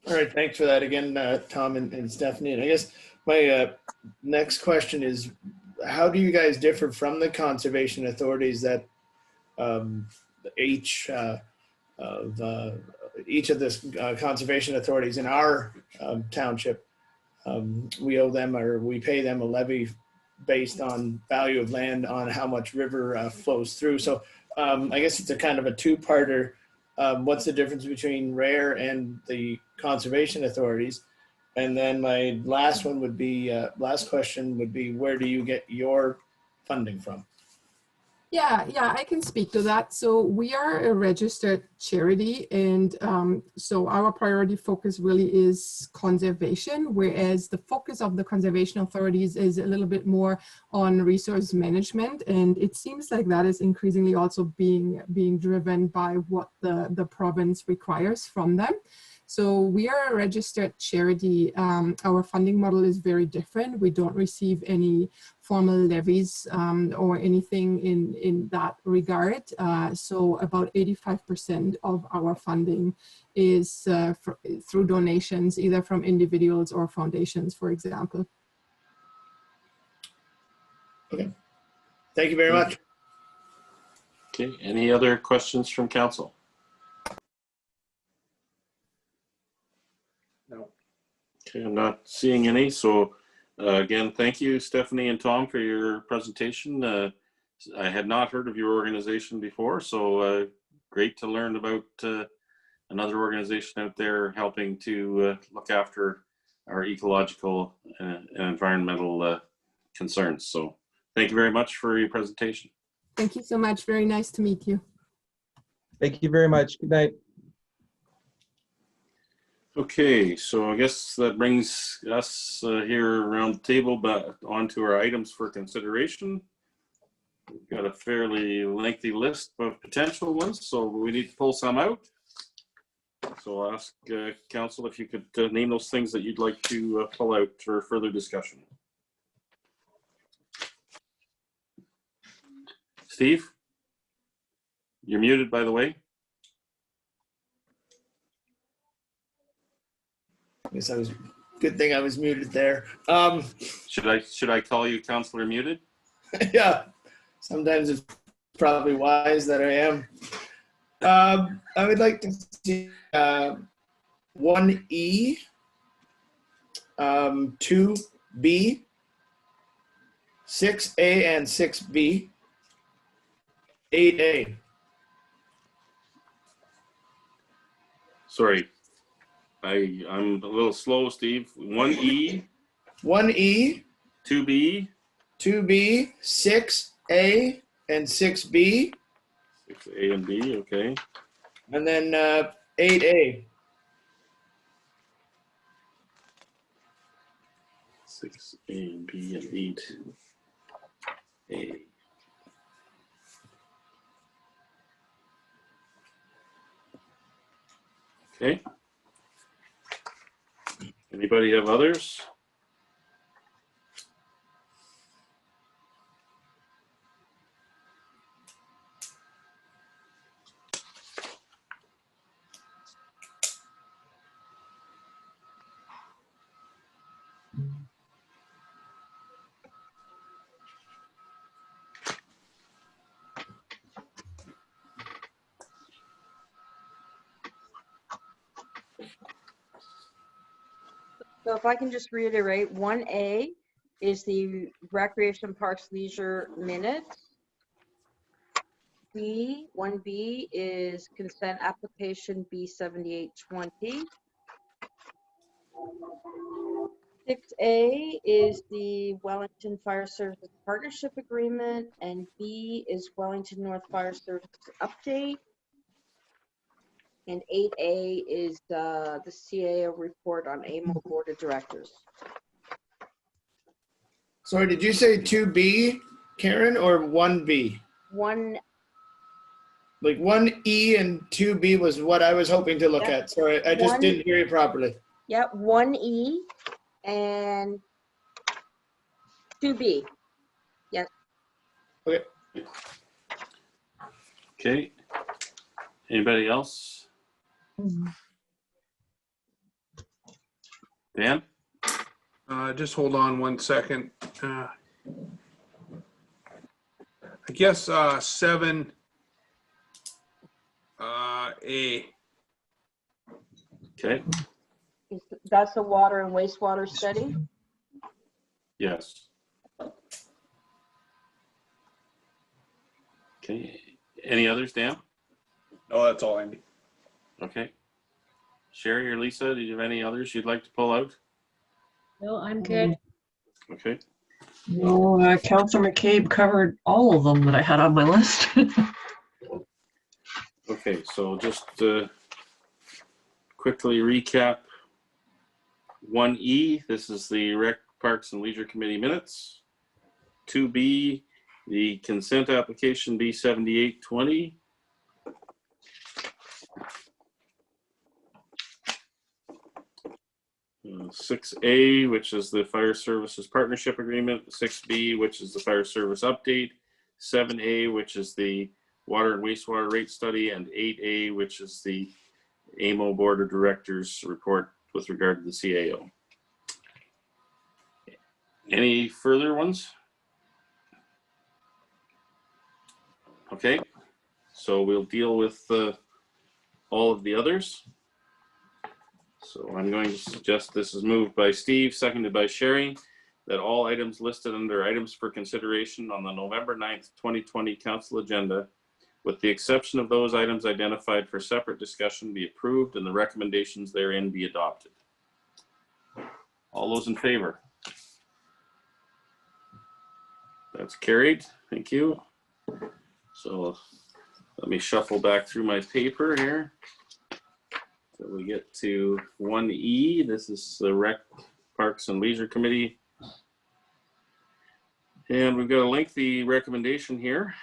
All right, thanks for that again, Tom and Stephanie. And I guess my next question is, how do you guys differ from the conservation authorities that each of the conservation authorities in our township, we owe them or we pay them a levy based on value of land on how much river flows through. So I guess it's a kind of a two-parter. What's the difference between RARE and the conservation authorities? And then my last one would be, last question would be, where do you get your funding from? Yeah, I can speak to that. So we are a registered charity, and so our priority focus really is conservation, whereas the focus of the conservation authorities is a little bit more on resource management, and it seems like that is increasingly also being driven by what the province requires from them. So we are a registered charity. Our funding model is very different. We don't receive any formal levies or anything in that regard. So about 85% of our funding is through donations, either from individuals or foundations, for example. Okay, thank you very much. Okay, any other questions from council? No. Okay, I'm not seeing any. So again, thank you, Stephanie and Tom, for your presentation. I had not heard of your organization before, so great to learn about another organization out there helping to look after our ecological and environmental concerns. So thank you very much for your presentation. Thank you so much. Very nice to meet you. Thank you very much. Good night. Okay, so I guess that brings us here around the table, but onto our items for consideration. We've got a fairly lengthy list of potential ones, so we need to pull some out. So I'll ask council if you could name those things that you'd like to pull out for further discussion. Steve, you're muted, by the way. I guess good thing I was muted there. Should I call you Councillor Muted? Yeah, sometimes it's probably wise that I am. I would like to see 1E, 2B, 6A and 6B, 8A. Sorry, I'm a little slow, Steve. 1E. 1E. 2B. 2B, 6A and 6B. 6A and B, okay. And then 8A. 6A and B and 8A. Okay. Anybody have others? So if I can just reiterate, 1A is the Recreation Parks Leisure minutes. 1B is consent application B7820. 6A is the Wellington Fire Services Partnership Agreement, and B is Wellington North Fire Services Update. And 8A is the CAO report on AMO Board of Directors. Sorry, did you say 2B, Karen, or 1B? Like 1E and 2B was what I was hoping to look at. Sorry, I just didn't hear you properly. Yep, 1E and 2B. Yes. Okay. Okay. Anybody else? Dan? Just hold on 1 second. I guess 7A. Okay. That's the water and wastewater study? Yes. Okay. Any others, Dan? No, that's all, Andy. Okay. Sherry or Lisa, do you have any others you'd like to pull out? No, I'm good. Okay. No, Councilor McCabe covered all of them that I had on my list. Okay, so just quickly recap. 1E, this is the Rec, Parks and Leisure Committee minutes. 2B, the consent application B7820. 6A, which is the Fire Services Partnership Agreement. 6B, which is the Fire Service Update. 7A, which is the Water and Wastewater Rate Study. And 8A, which is the AMO Board of Directors report with regard to the CAO. Any further ones? Okay, so we'll deal with all of the others. So I'm going to suggest this is moved by Steve, seconded by Sherry, that all items listed under items for consideration on the November 9th, 2020 council agenda, with the exception of those items identified for separate discussion, be approved and the recommendations therein be adopted. All those in favor? That's carried. Thank you. So let me shuffle back through my paper here. So we get to 1E. This is the Rec, Parks and Leisure Committee. And we've got a lengthy recommendation here.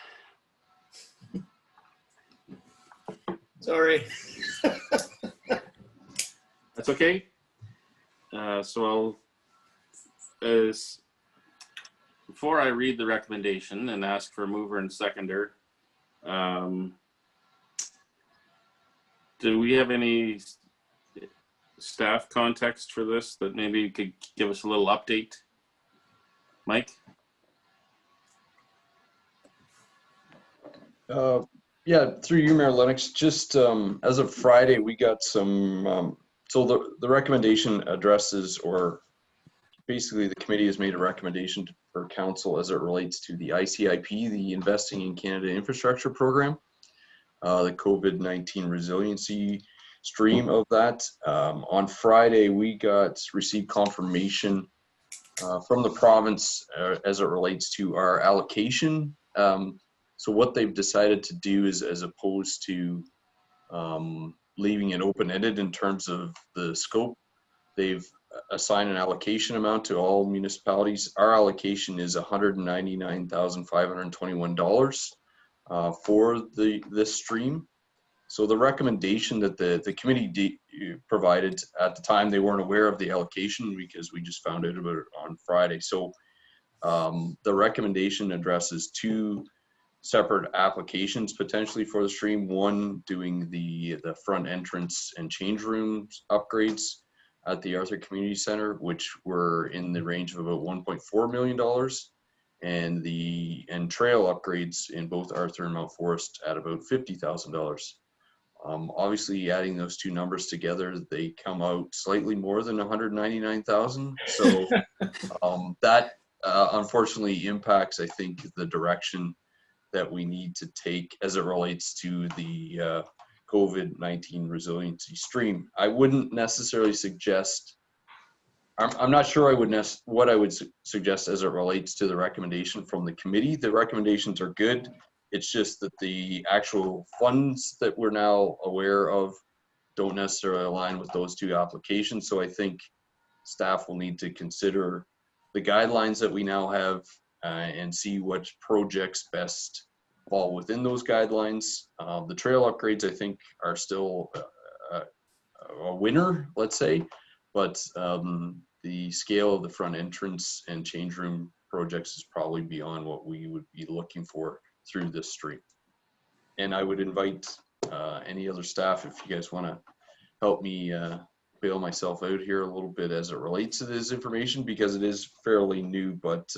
Sorry. That's okay. So I'll, before I read the recommendation and ask for a mover and seconder, do we have any staff context for this that maybe you could give us a little update? Mike? Yeah, through you, Mayor Lennox, just as of Friday, we got some, so the recommendation addresses, or basically the committee has made a recommendation for council as it relates to the ICIP, the Investing in Canada Infrastructure Program, the COVID-19 resiliency stream of that. On Friday, we received confirmation from the province as it relates to our allocation. So what they've decided to do is, as opposed to leaving it open-ended in terms of the scope, they've assigned an allocation amount to all municipalities. Our allocation is $199,521 for this stream. So the recommendation that the committee provided at the time, they weren't aware of the allocation because we just found out about it on Friday. So the recommendation addresses two separate applications potentially for the stream. One doing the front entrance and change rooms upgrades at the Arthur Community Center, which were in the range of about $1.4 million, and trail upgrades in both Arthur and Mount Forest at about $50,000. Obviously, adding those two numbers together, they come out slightly more than $199,000. So that unfortunately impacts, I think, the direction that we need to take as it relates to the COVID-19 resiliency stream. I wouldn't necessarily suggest, I'm not sure what I would suggest as it relates to the recommendation from the committee. The recommendations are good. It's just that the actual funds that we're now aware of don't necessarily align with those two applications. So I think staff will need to consider the guidelines that we now have and see what projects best fall within those guidelines. The trail upgrades, I think, are still a winner, let's say, but the scale of the front entrance and change room projects is probably beyond what we would be looking for through this stream. And I would invite any other staff, if you guys want to help me bail myself out here a little bit as it relates to this information, because it is fairly new, but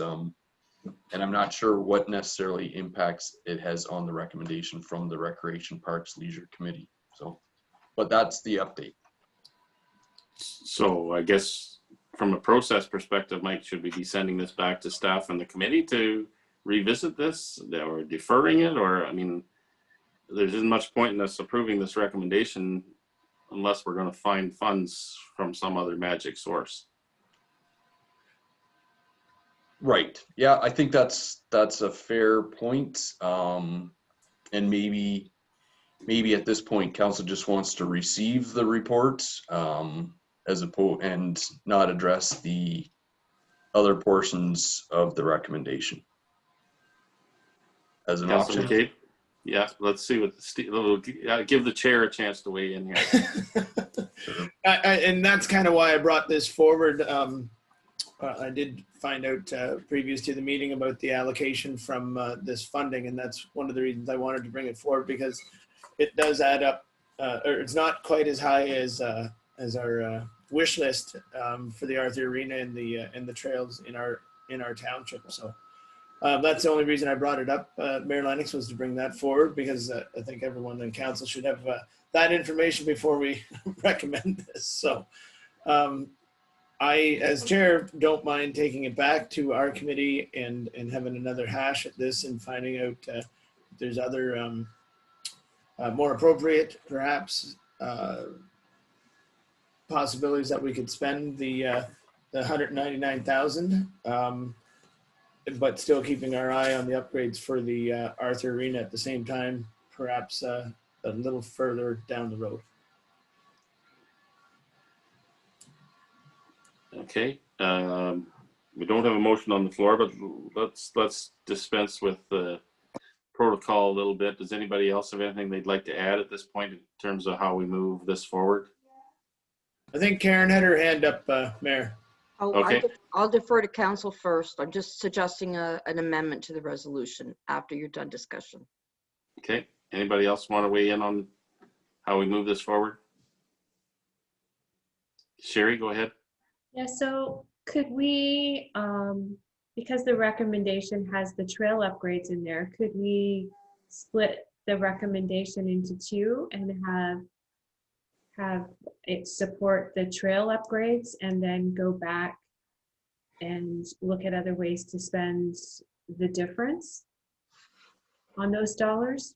and I'm not sure what necessarily impacts it has on the recommendation from the Recreation Parks Leisure Committee. So, but that's the update. So I guess from a process perspective, Mike, should we be sending this back to staff and the committee to revisit this, or deferring it? Or, I mean, there isn't much point in us approving this recommendation unless we're going to find funds from some other magic source. Right. Yeah, I think that's a fair point. And maybe at this point, council just wants to receive the report as opposed and not address the other portions of the recommendation as an option. McCabe? Yeah, let's see what give the chair a chance to weigh in here. And that's kind of why I brought this forward. I did find out previous to the meeting about the allocation from this funding, and that's one of the reasons I wanted to bring it forward, because it does add up, or it's not quite as high as our wish list for the Arthur Arena and the trails in our township. So that's the only reason I brought it up, Mayor Lennox, was to bring that forward, because I think everyone in council should have that information before we recommend this. So I, as chair, don't mind taking it back to our committee and having another hash at this and finding out if there's other more appropriate, perhaps, possibilities that we could spend the 199,000, but still keeping our eye on the upgrades for the Arthur Arena at the same time, perhaps a little further down the road. Okay, we don't have a motion on the floor, but let's dispense with the protocol a little bit. Does anybody else have anything they'd like to add at this point in terms of how we move this forward? I think Karen had her hand up, Mayor. Okay. I'll defer to council first. I'm just suggesting an amendment to the resolution after you're done discussion. Okay, anybody else want to weigh in on how we move this forward? Sherry, go ahead. Yeah, so could we, because the recommendation has the trail upgrades in there, could we split the recommendation into two and have it support the trail upgrades and then go back and look at other ways to spend the difference on those dollars?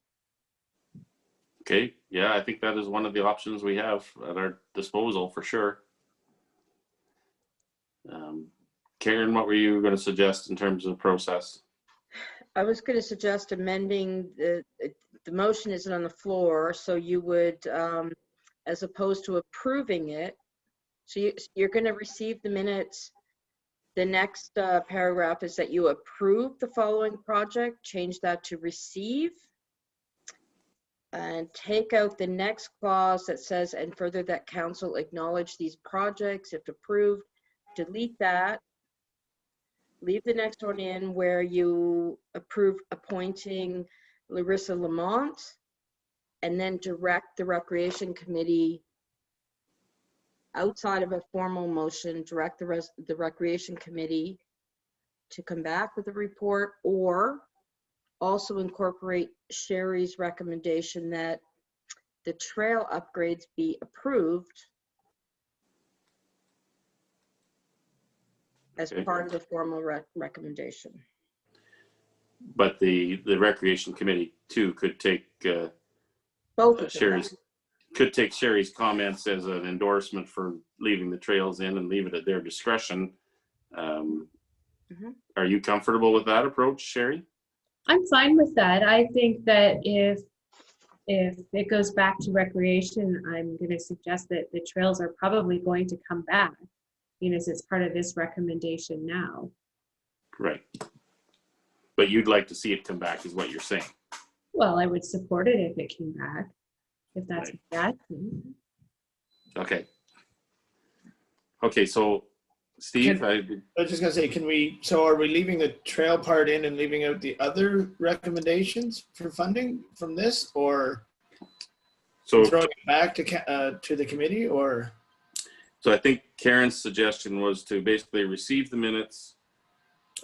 Okay, yeah, I think that is one of the options we have at our disposal for sure. Karen, what were you going to suggest in terms of the process? I was going to suggest amending the motion isn't on the floor, so you would, as opposed to approving it, so you're going to receive the minutes. The next paragraph is that you approve the following project, change that to receive, and take out the next clause that says, and further that council acknowledge these projects if approved. Delete that. Leave the next one in where you approve appointing Larissa Lamont, and then direct the Recreation Committee, outside of a formal motion, direct the Recreation Committee to come back with a report, or also incorporate Sherry's recommendation that the trail upgrades be approved as Okay. part of the formal recommendation. But the recreation committee too could take Both of them. Sherry's comments as an endorsement for leaving the trails in and leave it at their discretion. Are you comfortable with that approach, Sherry? I'm fine with that. I think that if it goes back to recreation, I'm going to suggest that the trails are probably going to come back, as it's part of this recommendation now. Right. But you'd like to see it come back is what you're saying. Well, I would support it if it came back, if that's Right. bad. Okay. Okay, so Steve, I was just gonna say, so are we leaving the trail part in and leaving out the other recommendations for funding from this, or throwing it back to the committee, or? So I think Karen's suggestion was to basically receive the minutes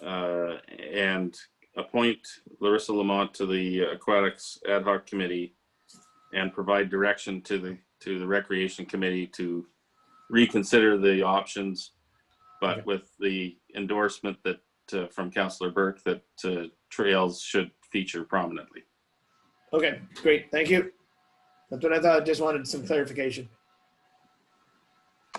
and appoint Larissa Lamont to the Aquatics Ad Hoc Committee and provide direction to the Recreation Committee to reconsider the options, but with the endorsement that from Councillor Burke that trails should feature prominently. Okay, great, thank you. That's what I thought. I just wanted some clarification.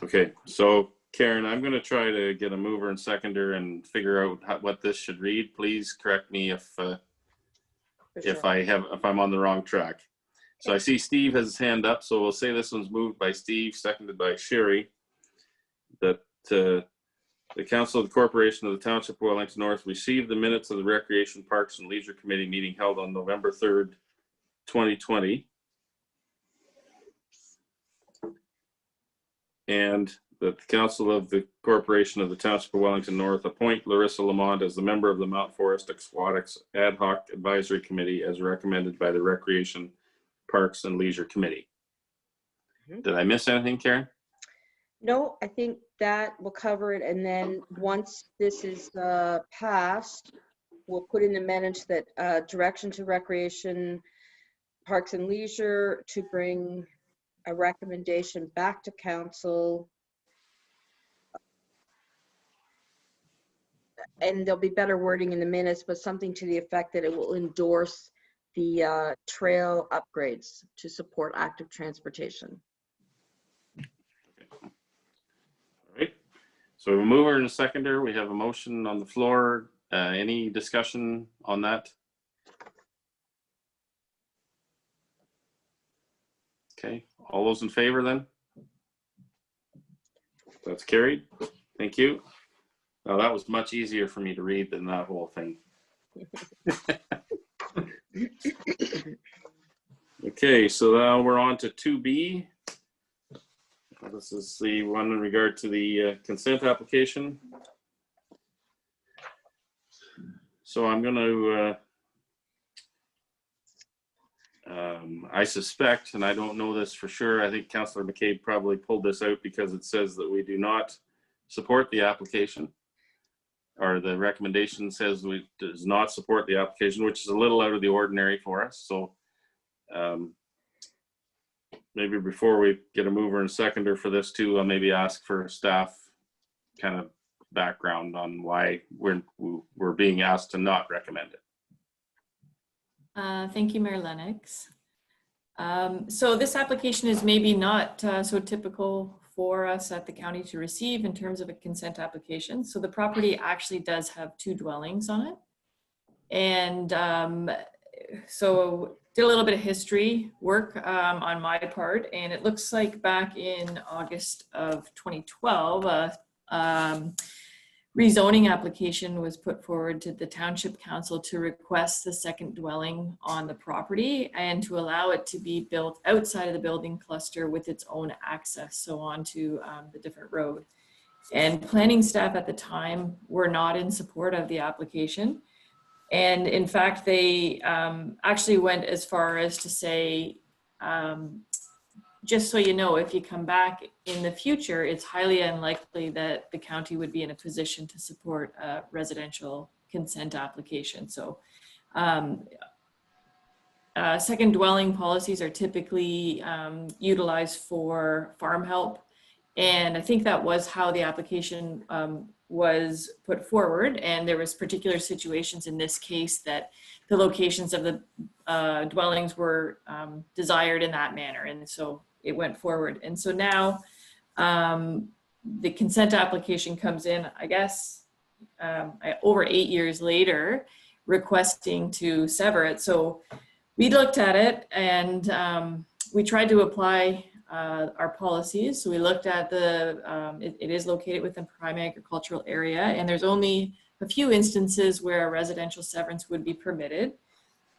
Okay, so Karen, I'm going to try to get a mover and seconder and figure out what this should read. Please correct me if I'm on the wrong track. So I see Steve has his hand up, so we'll say this one's moved by Steve, seconded by Sherry, that the Council of the Corporation of the Township of Wellington North received the minutes of the Recreation, Parks and Leisure Committee meeting held on November 3rd, 2020. And that the Council of the Corporation of the Township of Wellington North appoint Larissa Lamont as the member of the Mount Forest Aquatics Ad Hoc Advisory Committee as recommended by the Recreation, Parks and Leisure Committee. Did I miss anything, Karen? No, I think that will cover it. And then once this is passed, we'll put in the minutes that direction to Recreation, Parks and Leisure to bring a recommendation back to council. And there'll be better wording in the minutes, but something to the effect that it will endorse the trail upgrades to support active transportation. All right. So we have a mover and a seconder. We have a motion on the floor. Any discussion on that? Okay. All those in favor then? That's carried. Thank you. Now that was much easier for me to read than that whole thing. Okay, so now we're on to 2B. This is the one in regard to the consent application. So I'm going to, I suspect, and I don't know this for sure, I think Councillor McCabe probably pulled this out because it says that we do not support the application, or the recommendation says we does not support the application, which is a little out of the ordinary for us. So maybe before we get a mover and seconder for this too, I'll maybe ask for staff kind of background on why we're being asked to not recommend it. Thank you, Mayor Lennox. So this application is maybe not so typical for us at the county to receive in terms of a consent application. So the property actually does have 2 dwellings on it. And so did a little bit of history work on my part, and it looks like back in August of 2012, rezoning application was put forward to the Township Council to request the second dwelling on the property and to allow it to be built outside of the building cluster with its own access, so onto the different road. And planning staff at the time were not in support of the application. And in fact, they actually went as far as to say, just so you know, if you come back in the future, it's highly unlikely that the county would be in a position to support a residential consent application. So second dwelling policies are typically utilized for farm help. And I think that was how the application was put forward, and there was particular situations in this case that the locations of the dwellings were desired in that manner, and so it went forward. And so now the consent application comes in, I guess, over 8 years later, requesting to sever it. So we looked at it, and we tried to apply our policies. So we looked at it is located within prime agricultural area, and there's only a few instances where a residential severance would be permitted.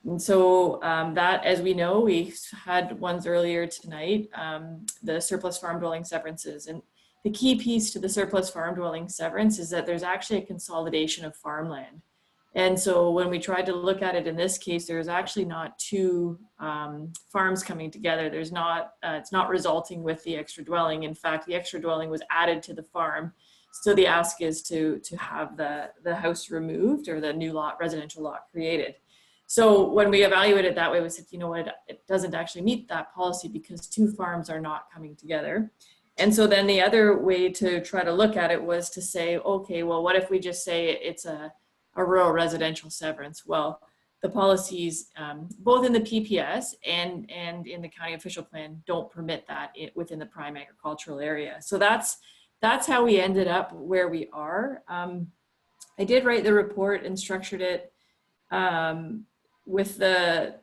And so that, as we know, we had ones earlier tonight, the surplus farm dwelling severances. And the key piece to the surplus farm dwelling severance is that there's actually a consolidation of farmland. And so when we tried to look at it in this case, there's actually not two farms coming together. There's not, it's not resulting with the extra dwelling. In fact, the extra dwelling was added to the farm. So the ask is to have the house removed or the new lot, residential lot created. So when we evaluated it that way, we said, you know what, it doesn't actually meet that policy because two farms are not coming together. And so then the other way to try to look at it was to say, okay, well, what if we just say it's a rural residential severance? Well, the policies, both in the PPS and in the county official plan, don't permit that within the prime agricultural area. So that's how we ended up where we are. I did write the report and structured it with the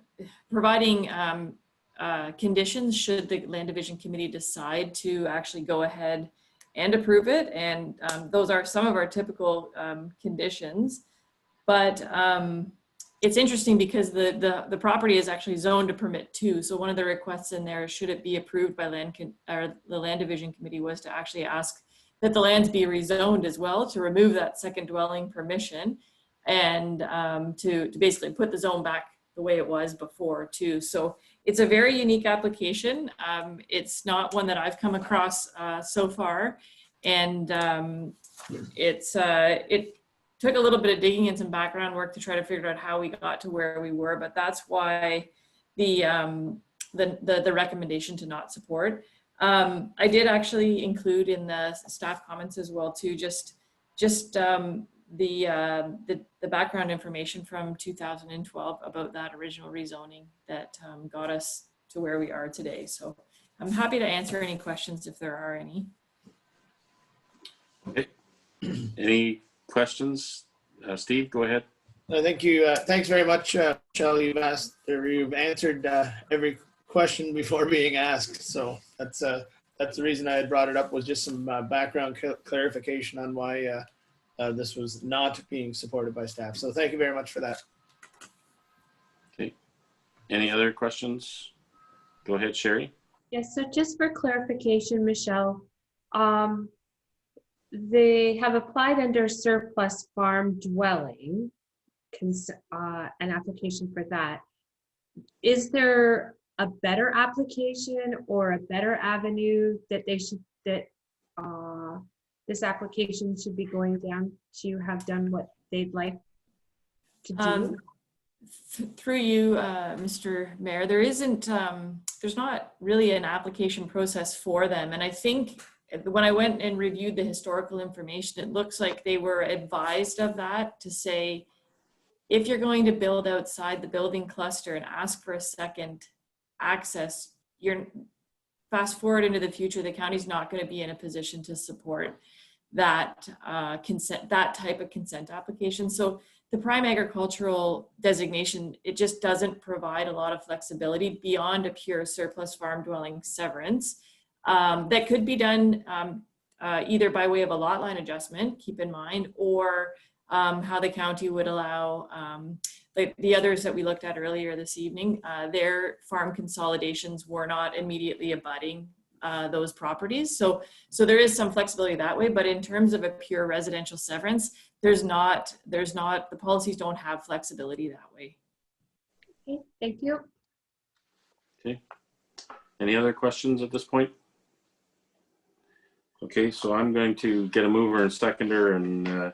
providing conditions should the land division committee decide to actually go ahead and approve it. And those are some of our typical conditions. But it's interesting because the property is actually zoned to permit two. So one of the requests in there, should it be approved by the land division committee, was to actually ask that the lands be rezoned as well to remove that second dwelling permission and to basically put the zone back the way it was before too. So it's a very unique application. It's not one that I've come across so far. And it took a little bit of digging and some background work to try to figure out how we got to where we were, but that's why the recommendation to not support. I did actually include in the staff comments as well too, just the background information from 2012 about that original rezoning that got us to where we are today. So I'm happy to answer any questions if there are any. Okay. Any questions? Steve, go ahead. Thank you. Thanks very much, Michelle. You've answered every question before being asked. So that's the reason I had brought it up, was just some background clarification on why this was not being supported by staff. So thank you very much for that. Okay. Any other questions? Go ahead, Sherry. Yes, so just for clarification, Michelle, they have applied under surplus farm dwelling, an application for that. Is there a better application or a better avenue that they should, that this application should be going down to have done what they'd like to do? Through you, Mr. Mayor, there isn't, there's not really an application process for them. And I think when I went and reviewed the historical information, it looks like they were advised of that, to say, if you're going to build outside the building cluster and ask for a second access, you're fast forward into the future, the county's not going to be in a position to support that consent, that type of consent application. So the prime agricultural designation, it just doesn't provide a lot of flexibility beyond a pure surplus farm dwelling severance. That could be done either by way of a lot line adjustment, keep in mind, or how the county would allow, like the others that we looked at earlier this evening, their farm consolidations were not immediately abutting those properties. So there is some flexibility that way, but in terms of a pure residential severance, there's not, the policies don't have flexibility that way. Okay, thank you. Okay. Any other questions at this point? Okay, so I'm going to get a mover and seconder and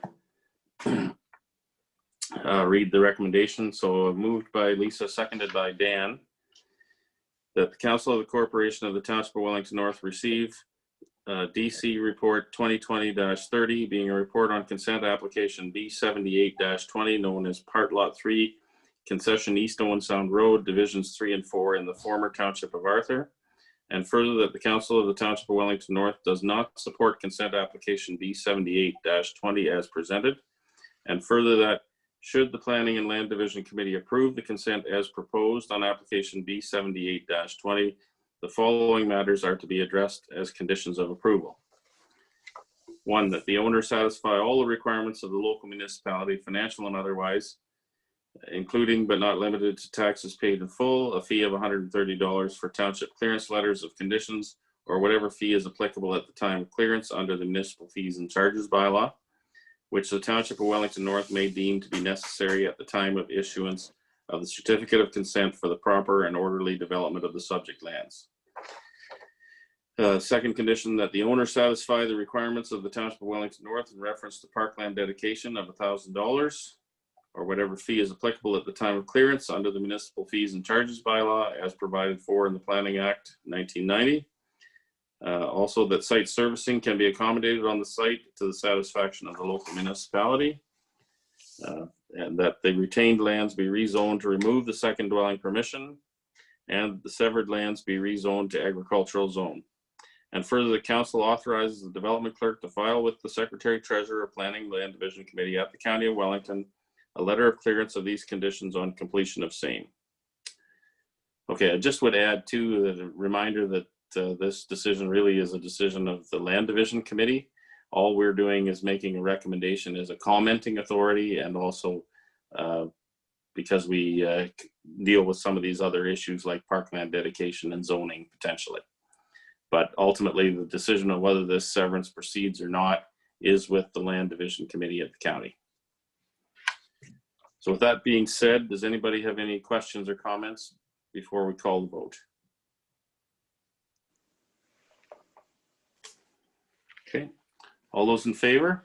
read the recommendation. So moved by Lisa, seconded by Dan, that the Council of the Corporation of the Township of Wellington North receive DC Report 2020-30, being a report on consent application B78-20, known as Part Lot 3, Concession East Owen Sound Road, Divisions 3 and 4 in the former Township of Arthur. And further, that the Council of the Township of Wellington North does not support consent application B78-20 as presented. And further, that should the Planning and Land Division Committee approve the consent as proposed on application B78-20, the following matters are to be addressed as conditions of approval. 1, that the owner satisfy all the requirements of the local municipality, financial and otherwise, including but not limited to taxes paid in full, a fee of $130 for township clearance letters of conditions, or whatever fee is applicable at the time of clearance under the municipal fees and charges bylaw, which the Township of Wellington North may deem to be necessary at the time of issuance of the certificate of consent for the proper and orderly development of the subject lands. Second condition, that the owner satisfy the requirements of the Township of Wellington North in reference to parkland dedication of $1,000 or whatever fee is applicable at the time of clearance under the municipal fees and charges bylaw as provided for in the Planning Act 1990. Also, that site servicing can be accommodated on the site to the satisfaction of the local municipality. And that the retained lands be rezoned to remove the second dwelling permission, and the severed lands be rezoned to agricultural zone. And further, the council authorizes the development clerk to file with the Secretary Treasurer of Planning Land Division Committee at the County of Wellington a letter of clearance of these conditions on completion of same. Okay, I just would add too a reminder that this decision really is a decision of the Land Division Committee. All we're doing is making a recommendation as a commenting authority, and also because we deal with some of these other issues like parkland dedication and zoning potentially. But ultimately, the decision on whether this severance proceeds or not is with the Land Division Committee at the county. So with that being said, does anybody have any questions or comments before we call the vote? Okay, all those in favor?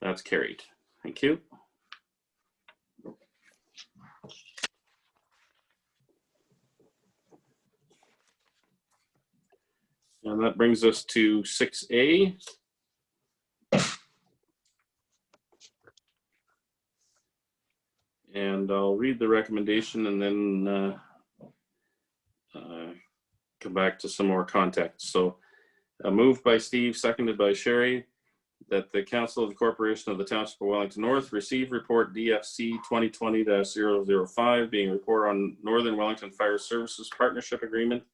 That's carried. Thank you. And that brings us to 6A. And I'll read the recommendation and then come back to some more context. So moved by Steve, seconded by Sherry, that the Council of the Corporation of the Township of Wellington North receive report DFC 2020-005, being a report on Northern Wellington Fire Services Partnership Agreement.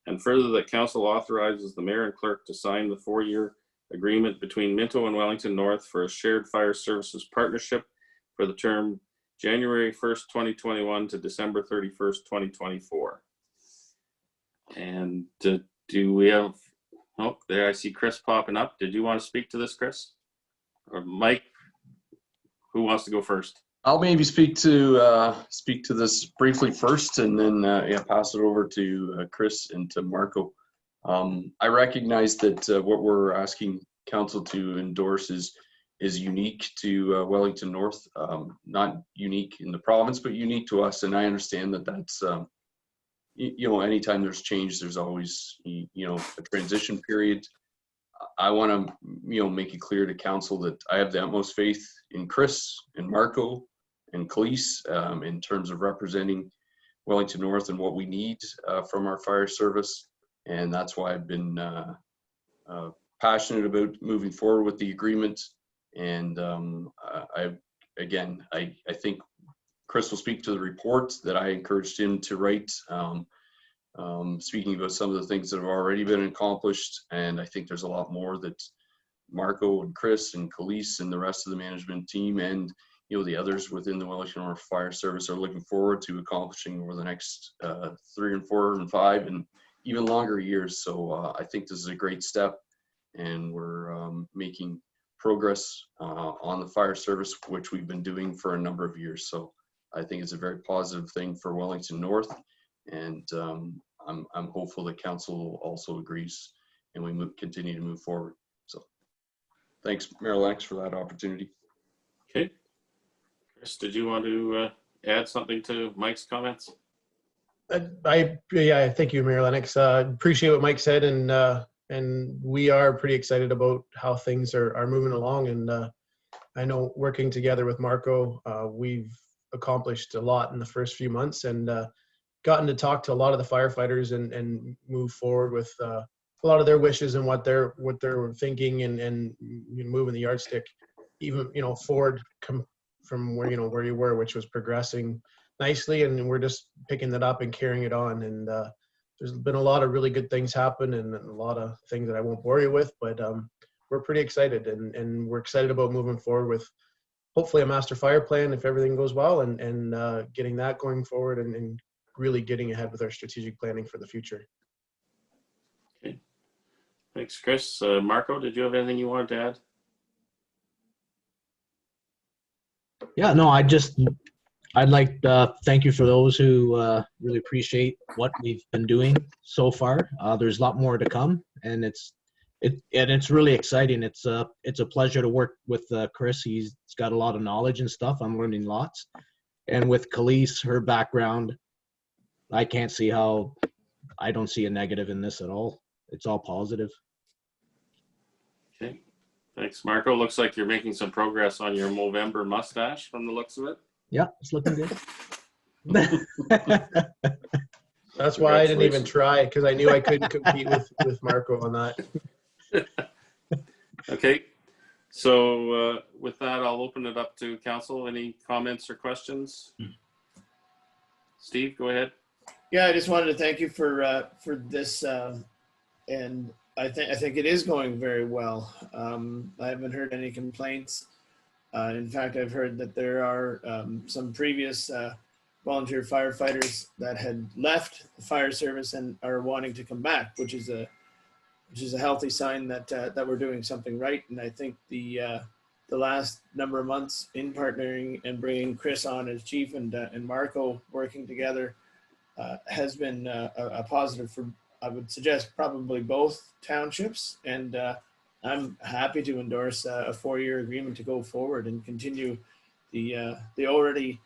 And further, that council authorizes the mayor and clerk to sign the 4-year agreement between Minto and Wellington North for a shared fire services partnership for the term January 1st, 2021 to December 31st, 2024. And do we have, oh, there I see Chris popping up. Did you want to speak to this, Chris? Or Mike? Who wants to go first? I'll maybe speak to this briefly first, and then yeah, pass it over to Chris and to Marco. I recognize that what we're asking council to endorse is unique to Wellington North, not unique in the province, but unique to us. And I understand that that's you know, anytime there's change, there's always a transition period. I want to make it clear to council that I have the utmost faith in Chris and Marco and Khalees in terms of representing Wellington North and what we need from our fire service. And that's why I've been passionate about moving forward with the agreement. And I think Chris will speak to the report that I encouraged him to write, speaking about some of the things that have already been accomplished. And I think there's a lot more that Marco and Chris and Khalees and the rest of the management team and the others within the Wellington North Fire Service are looking forward to accomplishing over the next 3 and 4 and 5 and even longer years. So I think this is a great step, and we're making progress on the fire service, which we've been doing for a number of years. So I think it's a very positive thing for Wellington North, and I'm hopeful that council also agrees and we continue to move forward. So thanks, Mayor Lennox, for that opportunity. Okay. Chris, did you want to add something to Mike's comments? Yeah, thank you, Mayor Lennox. Appreciate what Mike said, and we are pretty excited about how things are moving along. And I know working together with Marco, we've accomplished a lot in the first few months, and gotten to talk to a lot of the firefighters and move forward with a lot of their wishes and what they're thinking, and moving the yardstick even forward from where where you were, which was progressing nicely, and we're just picking that up and carrying it on. And there's been a lot of really good things happen, and a lot of things that I won't bore you with, but we're pretty excited, and we're excited about moving forward with hopefully a master fire plan if everything goes well, and getting that going forward, and really getting ahead with our strategic planning for the future. Okay, thanks, Chris. Marco, did you have anything you wanted to add? Yeah, no, I'd like to thank you for those who really appreciate what we've been doing so far. There's a lot more to come, and it's really exciting. It's a pleasure to work with Chris. He's got a lot of knowledge and stuff. I'm learning lots. And with Khalees, her background, I can't see how, I don't see a negative in this at all. It's all positive. Okay, thanks, Marco. Looks like you're making some progress on your Movember mustache from the looks of it. Yeah, it's looking good. That's why I didn't even try, because I knew I couldn't compete with Marco on that. Okay, so with that, I'll open it up to council. Any comments or questions? Steve, go ahead. Yeah, I just wanted to thank you for this, and I think it is going very well. I haven't heard any complaints. In fact, I've heard that there are some previous volunteer firefighters that had left the fire service and are wanting to come back, which is a healthy sign that that we're doing something right. And I think the last number of months in partnering and bringing Chris on as chief and Marco working together has been a positive for, I would suggest, probably both townships. And I'm happy to endorse a 4-year agreement to go forward and continue the already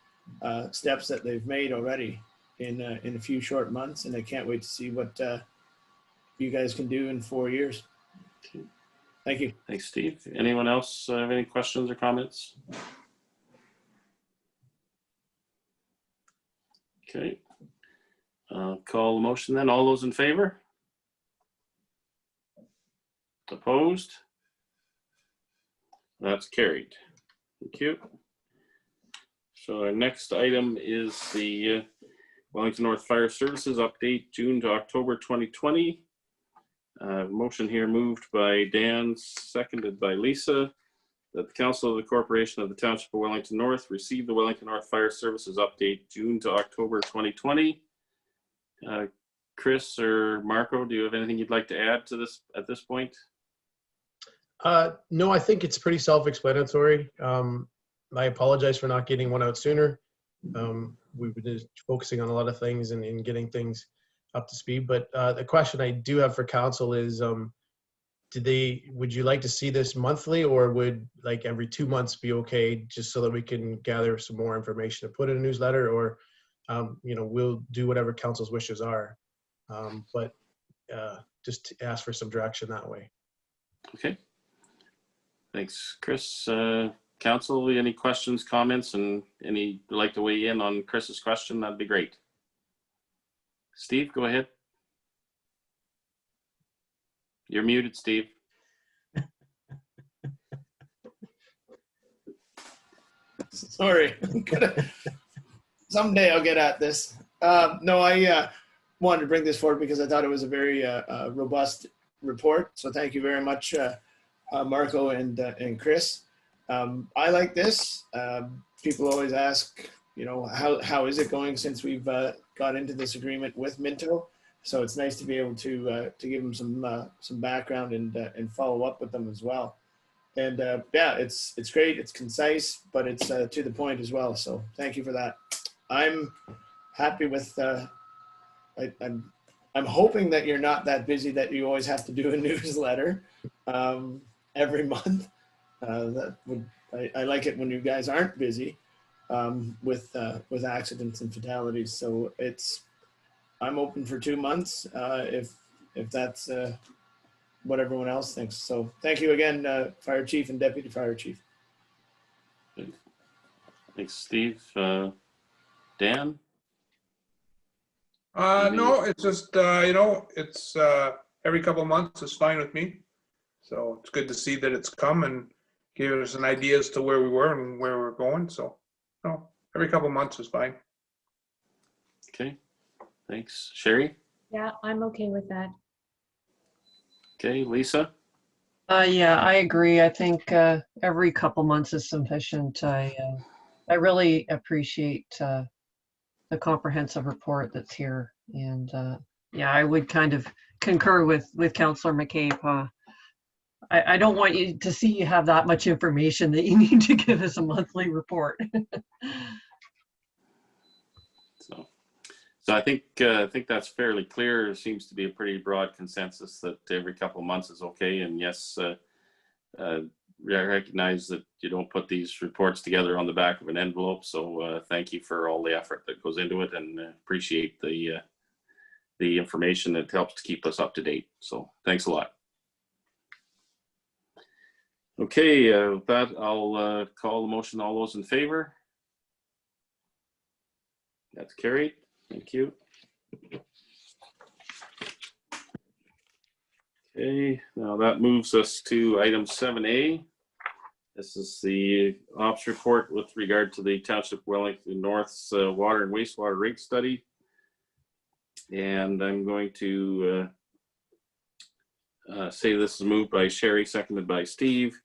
steps that they've made already in a few short months. And I can't wait to see what you guys can do in 4 years. Thank you. Thanks, Steve. Anyone else have any questions or comments? Okay. Call the motion then. All those in favor? Opposed? That's carried. Thank you. So our next item is the Wellington North Fire Services update, June to October 2020. Motion here moved by Dan, seconded by Lisa, that the Council of the Corporation of the Township of Wellington North receive the Wellington North Fire Services update, June to October 2020. Chris or Marco, do you have anything you'd like to add to this at this point? No, I think it's pretty self-explanatory. I apologize for not getting one out sooner. We've been just focusing on a lot of things and getting things up to speed. But the question I do have for council is, would you like to see this monthly, or would like every 2 months be okay, just so that we can gather some more information to put in a newsletter? Or we'll do whatever council's wishes are. But just to ask for some direction that way. Okay. Thanks, Chris. Council, any questions, comments, and any would like to weigh in on Chris's question? That'd be great. Steve, go ahead. You're muted, Steve. Sorry. Someday I'll get at this. No, I wanted to bring this forward because I thought it was a very robust report. So thank you very much, Marco and Chris. I like this. People always ask, how is it going since we've got into this agreement with Minto? So it's nice to be able to give them some background and follow up with them as well. And yeah, it's great. It's concise, but it's to the point as well. So thank you for that. I'm happy with. I'm hoping that you're not that busy that you always have to do a newsletter every month. I like it when you guys aren't busy with accidents and fatalities. So it's I'm open for 2 months if that's what everyone else thinks. So thank you again, Fire Chief and Deputy Fire Chief. Thanks, Steve. Dan? No, it's just, it's every couple of months is fine with me. So it's good to see that it's come and give us an idea as to where we were and where we're going. So, no, every couple of months is fine. Okay, thanks. Sherry? Yeah, I'm okay with that. Okay, Lisa? Yeah, I agree. I think every couple months is sufficient. I really appreciate the comprehensive report that's here, and yeah, I would kind of concur with Councillor McCabe. I don't want you to see you have that much information that you need to give us a monthly report. So I think that's fairly clear. There seems to be a pretty broad consensus that every couple of months is okay. And yes, I recognize that you don't put these reports together on the back of an envelope. So thank you for all the effort that goes into it, and appreciate the information that helps to keep us up to date. So thanks a lot. Okay, with that, I'll call the motion. All those in favor? That's carried. Thank you. Okay, now that moves us to item 7A. This is the ops report with regard to the Township Wellington North's water and wastewater rate study. And I'm going to say this is moved by Sherry, seconded by Steve.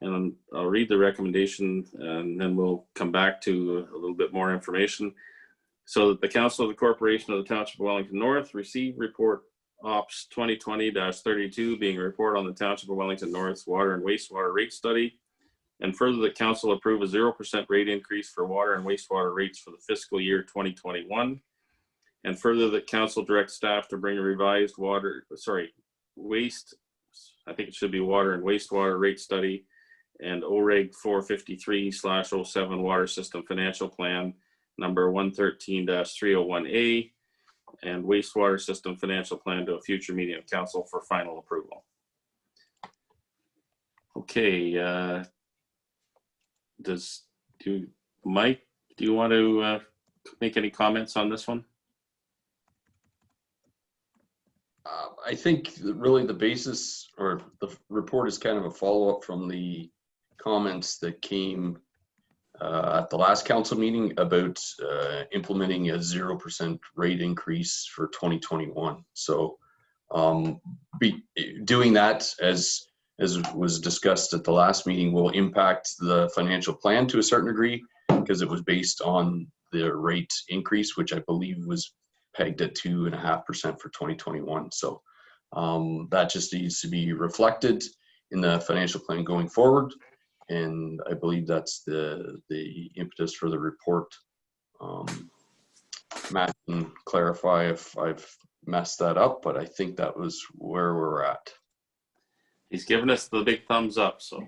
And I'll read the recommendation, and then we'll come back to a little bit more information. So that the Council of the Corporation of the Township of Wellington North receive report Ops 2020-32, being a report on the Township of Wellington North's water and wastewater rate study. And further, the Council approve a 0% rate increase for water and wastewater rates for the fiscal year 2021. And further, the Council directs staff to bring a revised waste, I think it should be water and wastewater rate study, and OREG 453/07 water system financial plan number 113-301A, and wastewater system financial plan to a future meeting of council for final approval. Okay, Mike, do you want to make any comments on this one? I think really the basis or the report is kind of a follow-up from the comments that came at the last council meeting about implementing a 0% rate increase for 2021. So doing that, as was discussed at the last meeting, will impact the financial plan to a certain degree, because it was based on the rate increase, which I believe was pegged at 2.5% for 2021. So that just needs to be reflected in the financial plan going forward. And I believe that's the impetus for the report. Matt can clarify if I've messed that up, but I think that was where we're at. He's given us the big thumbs up, so.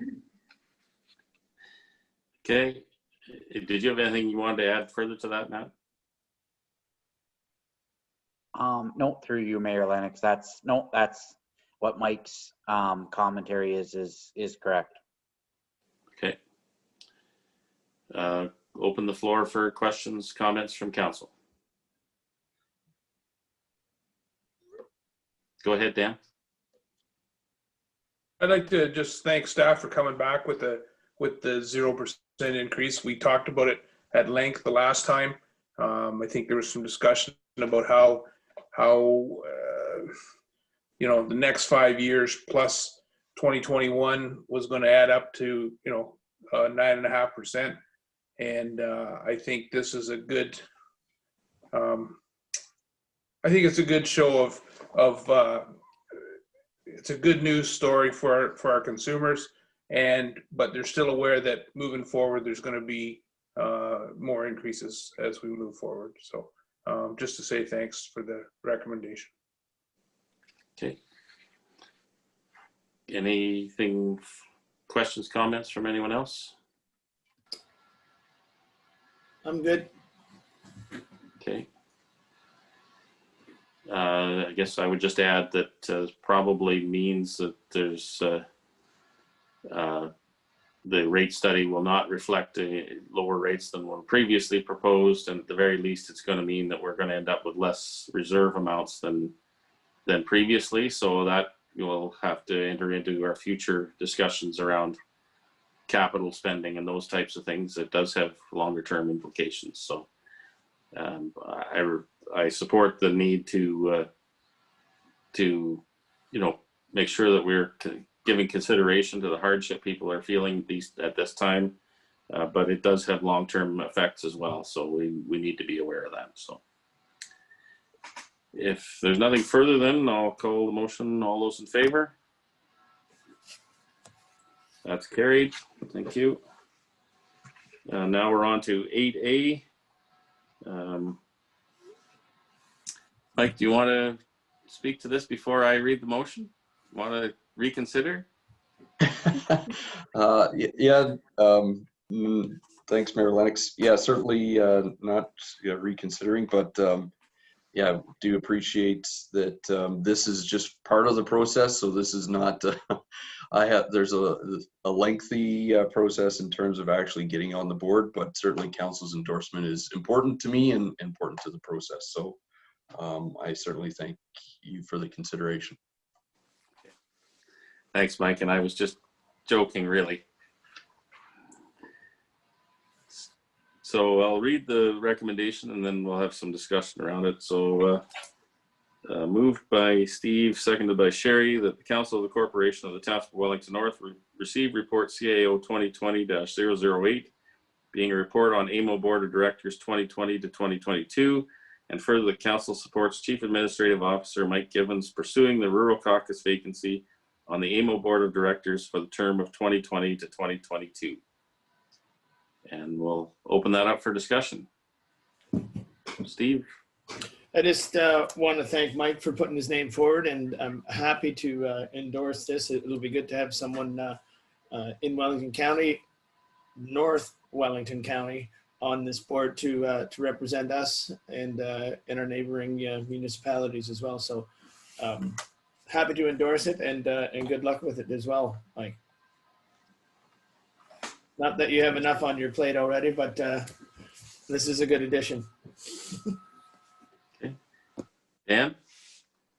Okay, did you have anything you wanted to add further to that, Matt? No, through you, Mayor Lennox. That's what Mike's commentary is correct. Okay. Open the floor for questions, comments from council. Go ahead, Dan. I'd like to just thank staff for coming back with the 0% increase. We talked about it at length the last time. I think there was some discussion about how the next 5 years plus 2021 was going to add up to 9.5%, and I think this is a good. I think it's a good show of it's a good news story for our consumers, but they're still aware that moving forward there's going to be more increases as we move forward. So just to say thanks for the recommendation. Okay. Anything, questions, comments from anyone else? I'm good. Okay. guess I would just add that probably means that there's the rate study will not reflect lower rates than were previously proposed, and at the very least, it's going to mean that we're going to end up with less reserve amounts than previously. So that we'll have to enter into our future discussions around capital spending and those types of things. It does have longer term implications. So I support the need to make sure that we're giving consideration to the hardship people are feeling at this time, but it does have long-term effects as well. So we need to be aware of that. So if there's nothing further, then I'll call the motion. All those in favor? That's carried. Thank you. Now we're on to 8A. Mike, do you want to speak to this before I read the motion? Want to reconsider? Thanks, Mayor Lennox. Yeah, certainly not reconsidering, but yeah, do appreciate that this is just part of the process. So this is not, there's a lengthy process in terms of actually getting on the board, but certainly council's endorsement is important to me and important to the process. So I certainly thank you for the consideration. Thanks, Mike. And I was just joking, really. So I'll read the recommendation and then we'll have some discussion around it. So moved by Steve, seconded by Sherry, that the Council of the Corporation of the Township of Wellington North receive report CAO 2020-008, being a report on AMO Board of Directors 2020 to 2022, and further the Council supports Chief Administrative Officer Mike Givens pursuing the Rural Caucus vacancy on the AMO Board of Directors for the term of 2020 to 2022. And we'll open that up for discussion. Steve? I just want to thank Mike for putting his name forward, and I'm happy to endorse this. It'll be good to have someone in Wellington County, North Wellington County, on this board to represent us and in our neighboring municipalities as well. So happy to endorse it, and good luck with it as well, Mike. Not that you have enough on your plate already, but this is a good addition. Okay. Dan?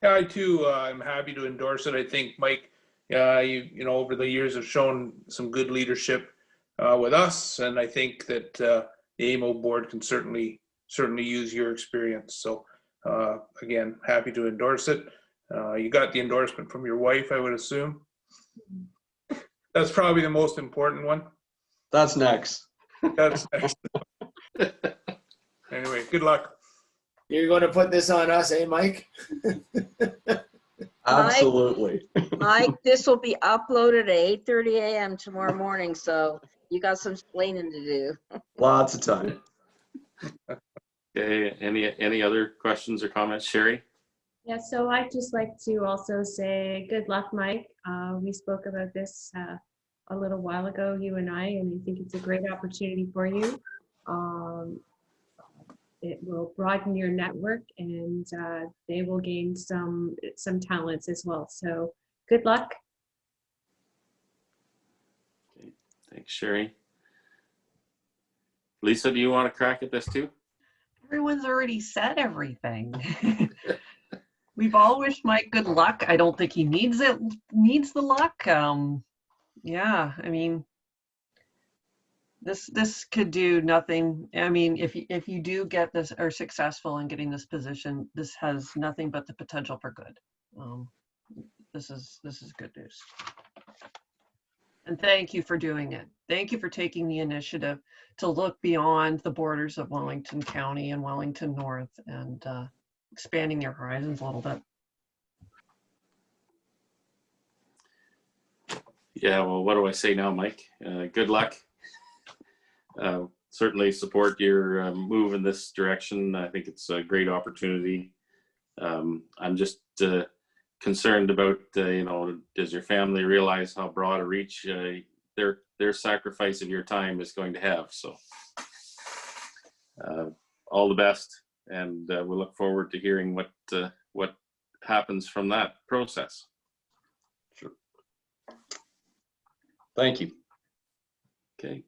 Yeah, I too am happy to endorse it. I think Mike, you know, over the years have shown some good leadership with us, and I think that the AMO board can certainly use your experience. So again, happy to endorse it. You got the endorsement from your wife, I would assume. That's probably the most important one. That's next. That's next. Anyway, good luck. You're going to put this on us, eh, Mike? Absolutely. Mike, this will be uploaded at 8:30 a.m. tomorrow morning, so you got some explaining to do. Lots of time. Okay, any other questions or comments, Sherry? Yeah, so I'd just like to also say good luck, Mike. We spoke about this a little while ago, you and I think it's a great opportunity for you. It will broaden your network, and they will gain some talents as well. So good luck. Okay, thanks, Sherry. Lisa, do you want to crack at this too? Everyone's already said everything. We've all wished Mike good luck. I don't think he needs the luck. Yeah, I mean, this could do nothing. I mean, if you do get this, or successful in getting this position, this has nothing but the potential for good. This is good news. And thank you for doing it. Thank you for taking the initiative to look beyond the borders of Wellington County and Wellington North and expanding your horizons a little bit. Yeah, well, what do I say now, Mike? Good luck. Certainly support your move in this direction. I think it's a great opportunity. I'm just concerned about, you know, does your family realize how broad a reach their sacrifice of your time is going to have? So all the best, and we look forward to hearing what happens from that process. Sure. Thank you. Okay.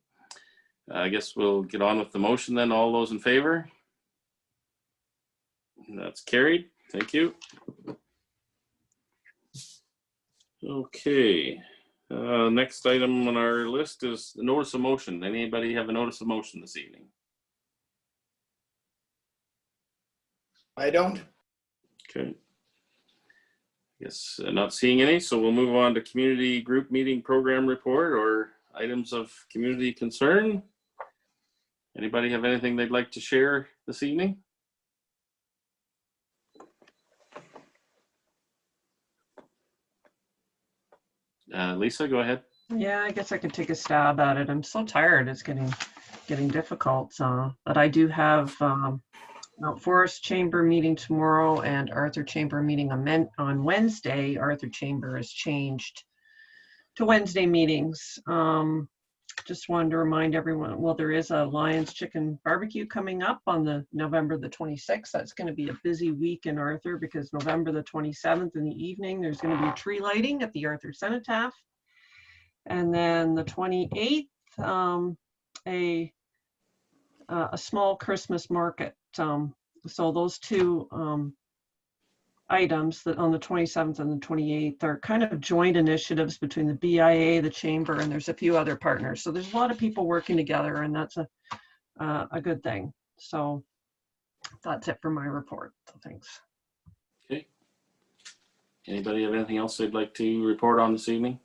I guess we'll get on with the motion then. All those in favor? That's carried. Thank you. Okay. Next item on our list is the notice of motion. Anybody have a notice of motion this evening? I don't. Okay. Yes, not seeing any, so we'll move on to community group meeting program report or items of community concern. Anybody have anything they'd like to share this evening? Lisa, go ahead. Yeah, I guess I could take a stab at it. I'm so tired. It's getting difficult. But I do have Mount Forest Chamber meeting tomorrow and Arthur Chamber meeting on Wednesday. Arthur Chamber has changed to Wednesday meetings. Just wanted to remind everyone, well, there is a Lions Chicken Barbecue coming up on the November the 26th. That's going to be a busy week in Arthur because November the 27th in the evening, there's going to be tree lighting at the Arthur Cenotaph. And then the 28th, a small Christmas market. So those two items that on the 27th and the 28th are kind of joint initiatives between the BIA, the Chamber, and there's a few other partners. So there's a lot of people working together, and that's a good thing. So that's it for my report. So thanks. Okay. Anybody have anything else they'd like to report on this evening?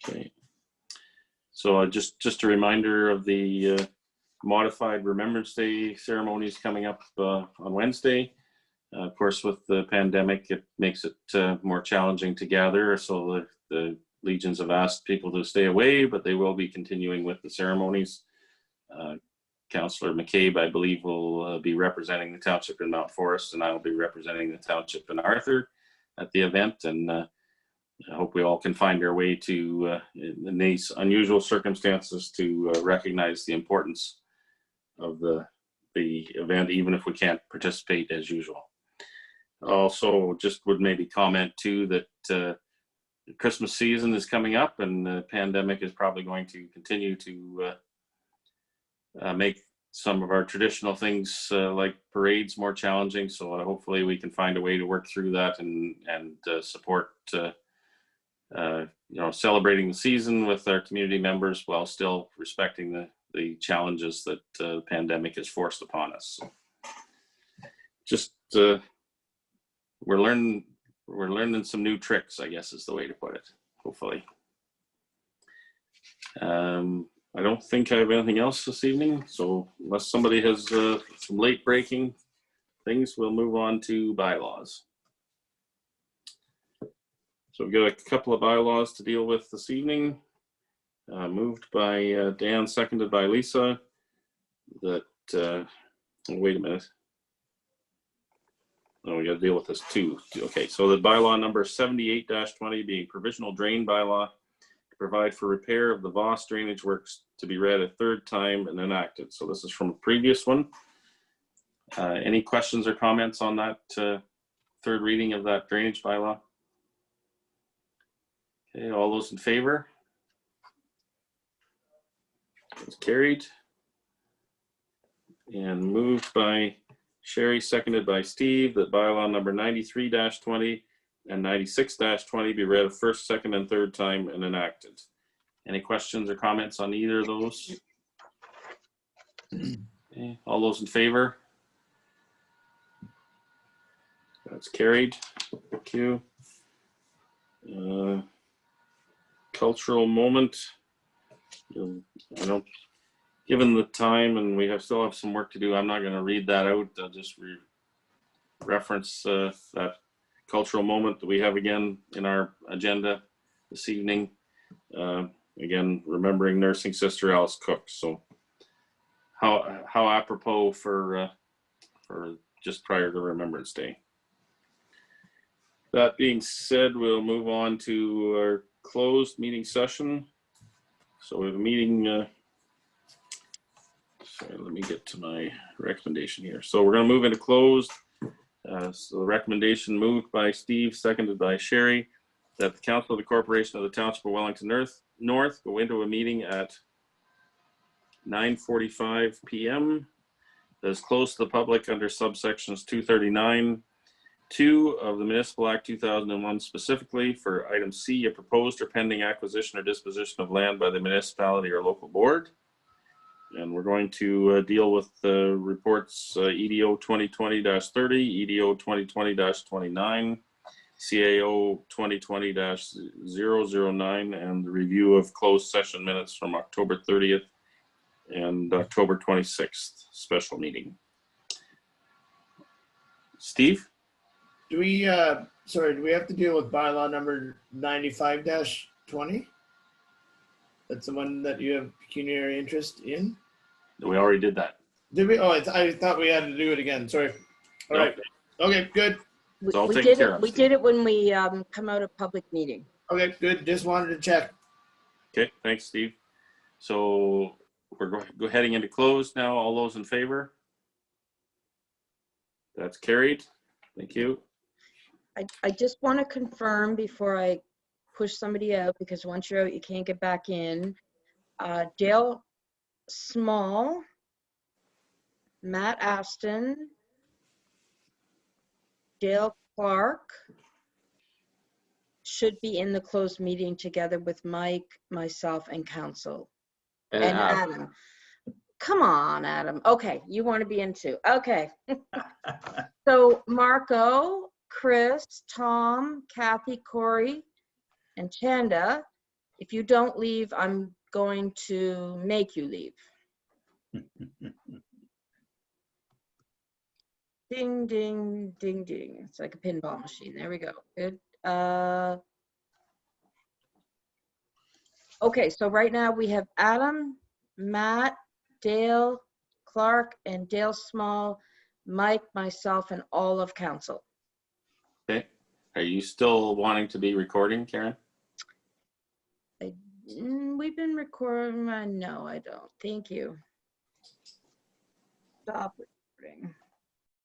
Okay. So just a reminder of the modified Remembrance Day ceremonies coming up on Wednesday. Of course, with the pandemic, it makes it more challenging to gather. So the Legions have asked people to stay away, but they will be continuing with the ceremonies. Councillor McCabe, I believe, will be representing the township in Mount Forest, and I will be representing the township in Arthur at the event. And I hope we all can find our way to, in these unusual circumstances, to recognize the importance of the event, even if we can't participate as usual. Also, just would maybe comment too that the Christmas season is coming up, and the pandemic is probably going to continue to make some of our traditional things like parades more challenging. So hopefully we can find a way to work through that and support celebrating the season with our community members while still respecting the challenges that the pandemic has forced upon us. So just we're learning some new tricks, I guess is the way to put it, hopefully. I don't think I have anything else this evening, so unless somebody has some late breaking things, we'll move on to bylaws. So we've got a couple of bylaws to deal with this evening. Moved by Dan, seconded by Lisa. That, wait a minute. Oh, we got to deal with this too. Okay, so the bylaw number 78-20 being provisional drain bylaw to provide for repair of the Voss drainage works to be read a third time and enacted. So this is from a previous one. Any questions or comments on that third reading of that drainage bylaw? Okay, all those in favor? It's carried. And moved by Sherry, seconded by Steve, that bylaw number 93-20 and 96-20 be read a first, second, and third time and enacted. Any questions or comments on either of those? Okay, all those in favor? That's carried. Thank you. Cultural moment. I don't, given the time and we still have some work to do, I'm not going to read that out. I'll just reference that cultural moment that we have again in our agenda this evening. Again, remembering nursing sister Alice Cook. So how apropos for just prior to Remembrance Day. That being said, we'll move on to our closed meeting session. So we have a meeting Sorry, let me get to my recommendation here. So we're going to move into closed. So the recommendation moved by Steve, seconded by Sherry, that the Council of the Corporation of the Township of Wellington North go into a meeting at 9:45 p.m. that is closed to the public under subsections 239(2) of the Municipal Act 2001 specifically for item C, a proposed or pending acquisition or disposition of land by the municipality or local board. And we're going to deal with the reports EDO 2020-30, EDO 2020-29, CAO 2020-009, and the review of closed session minutes from October 30th and October 26th special meeting. Steve? Do we, sorry, do we have to deal with bylaw number 95-20? That's the one that you have pecuniary interest in? We already did that. Did we? Oh, I thought we had to do it again. Sorry. All right. Okay, good. It's all We taken did care it, of. we did it when we come out of public meeting. Okay, good. Just wanted to check. Okay, thanks, Steve. So we're heading into close now. All those in favor? That's carried. Thank you. I just want to confirm before I push somebody out, because once you're out, you can't get back in. Dale Small, Matt Aston, Dale Clark should be in the closed meeting together with Mike, myself, and council. And Adam. Come on, Adam. Okay, you want to be in too. Okay. So Marco, Chris, Tom, Kathy, Corey, and Chanda, if you don't leave, I'm going to make you leave. Ding, ding, ding, ding. It's like a pinball machine. There we go. Good. Okay, so right now we have Adam, Matt, Dale, Clark, and Dale Small, Mike, myself, and all of council. Okay. Are you still wanting to be recording, Karen? We've been recording. No, I don't. Thank you. Stop recording.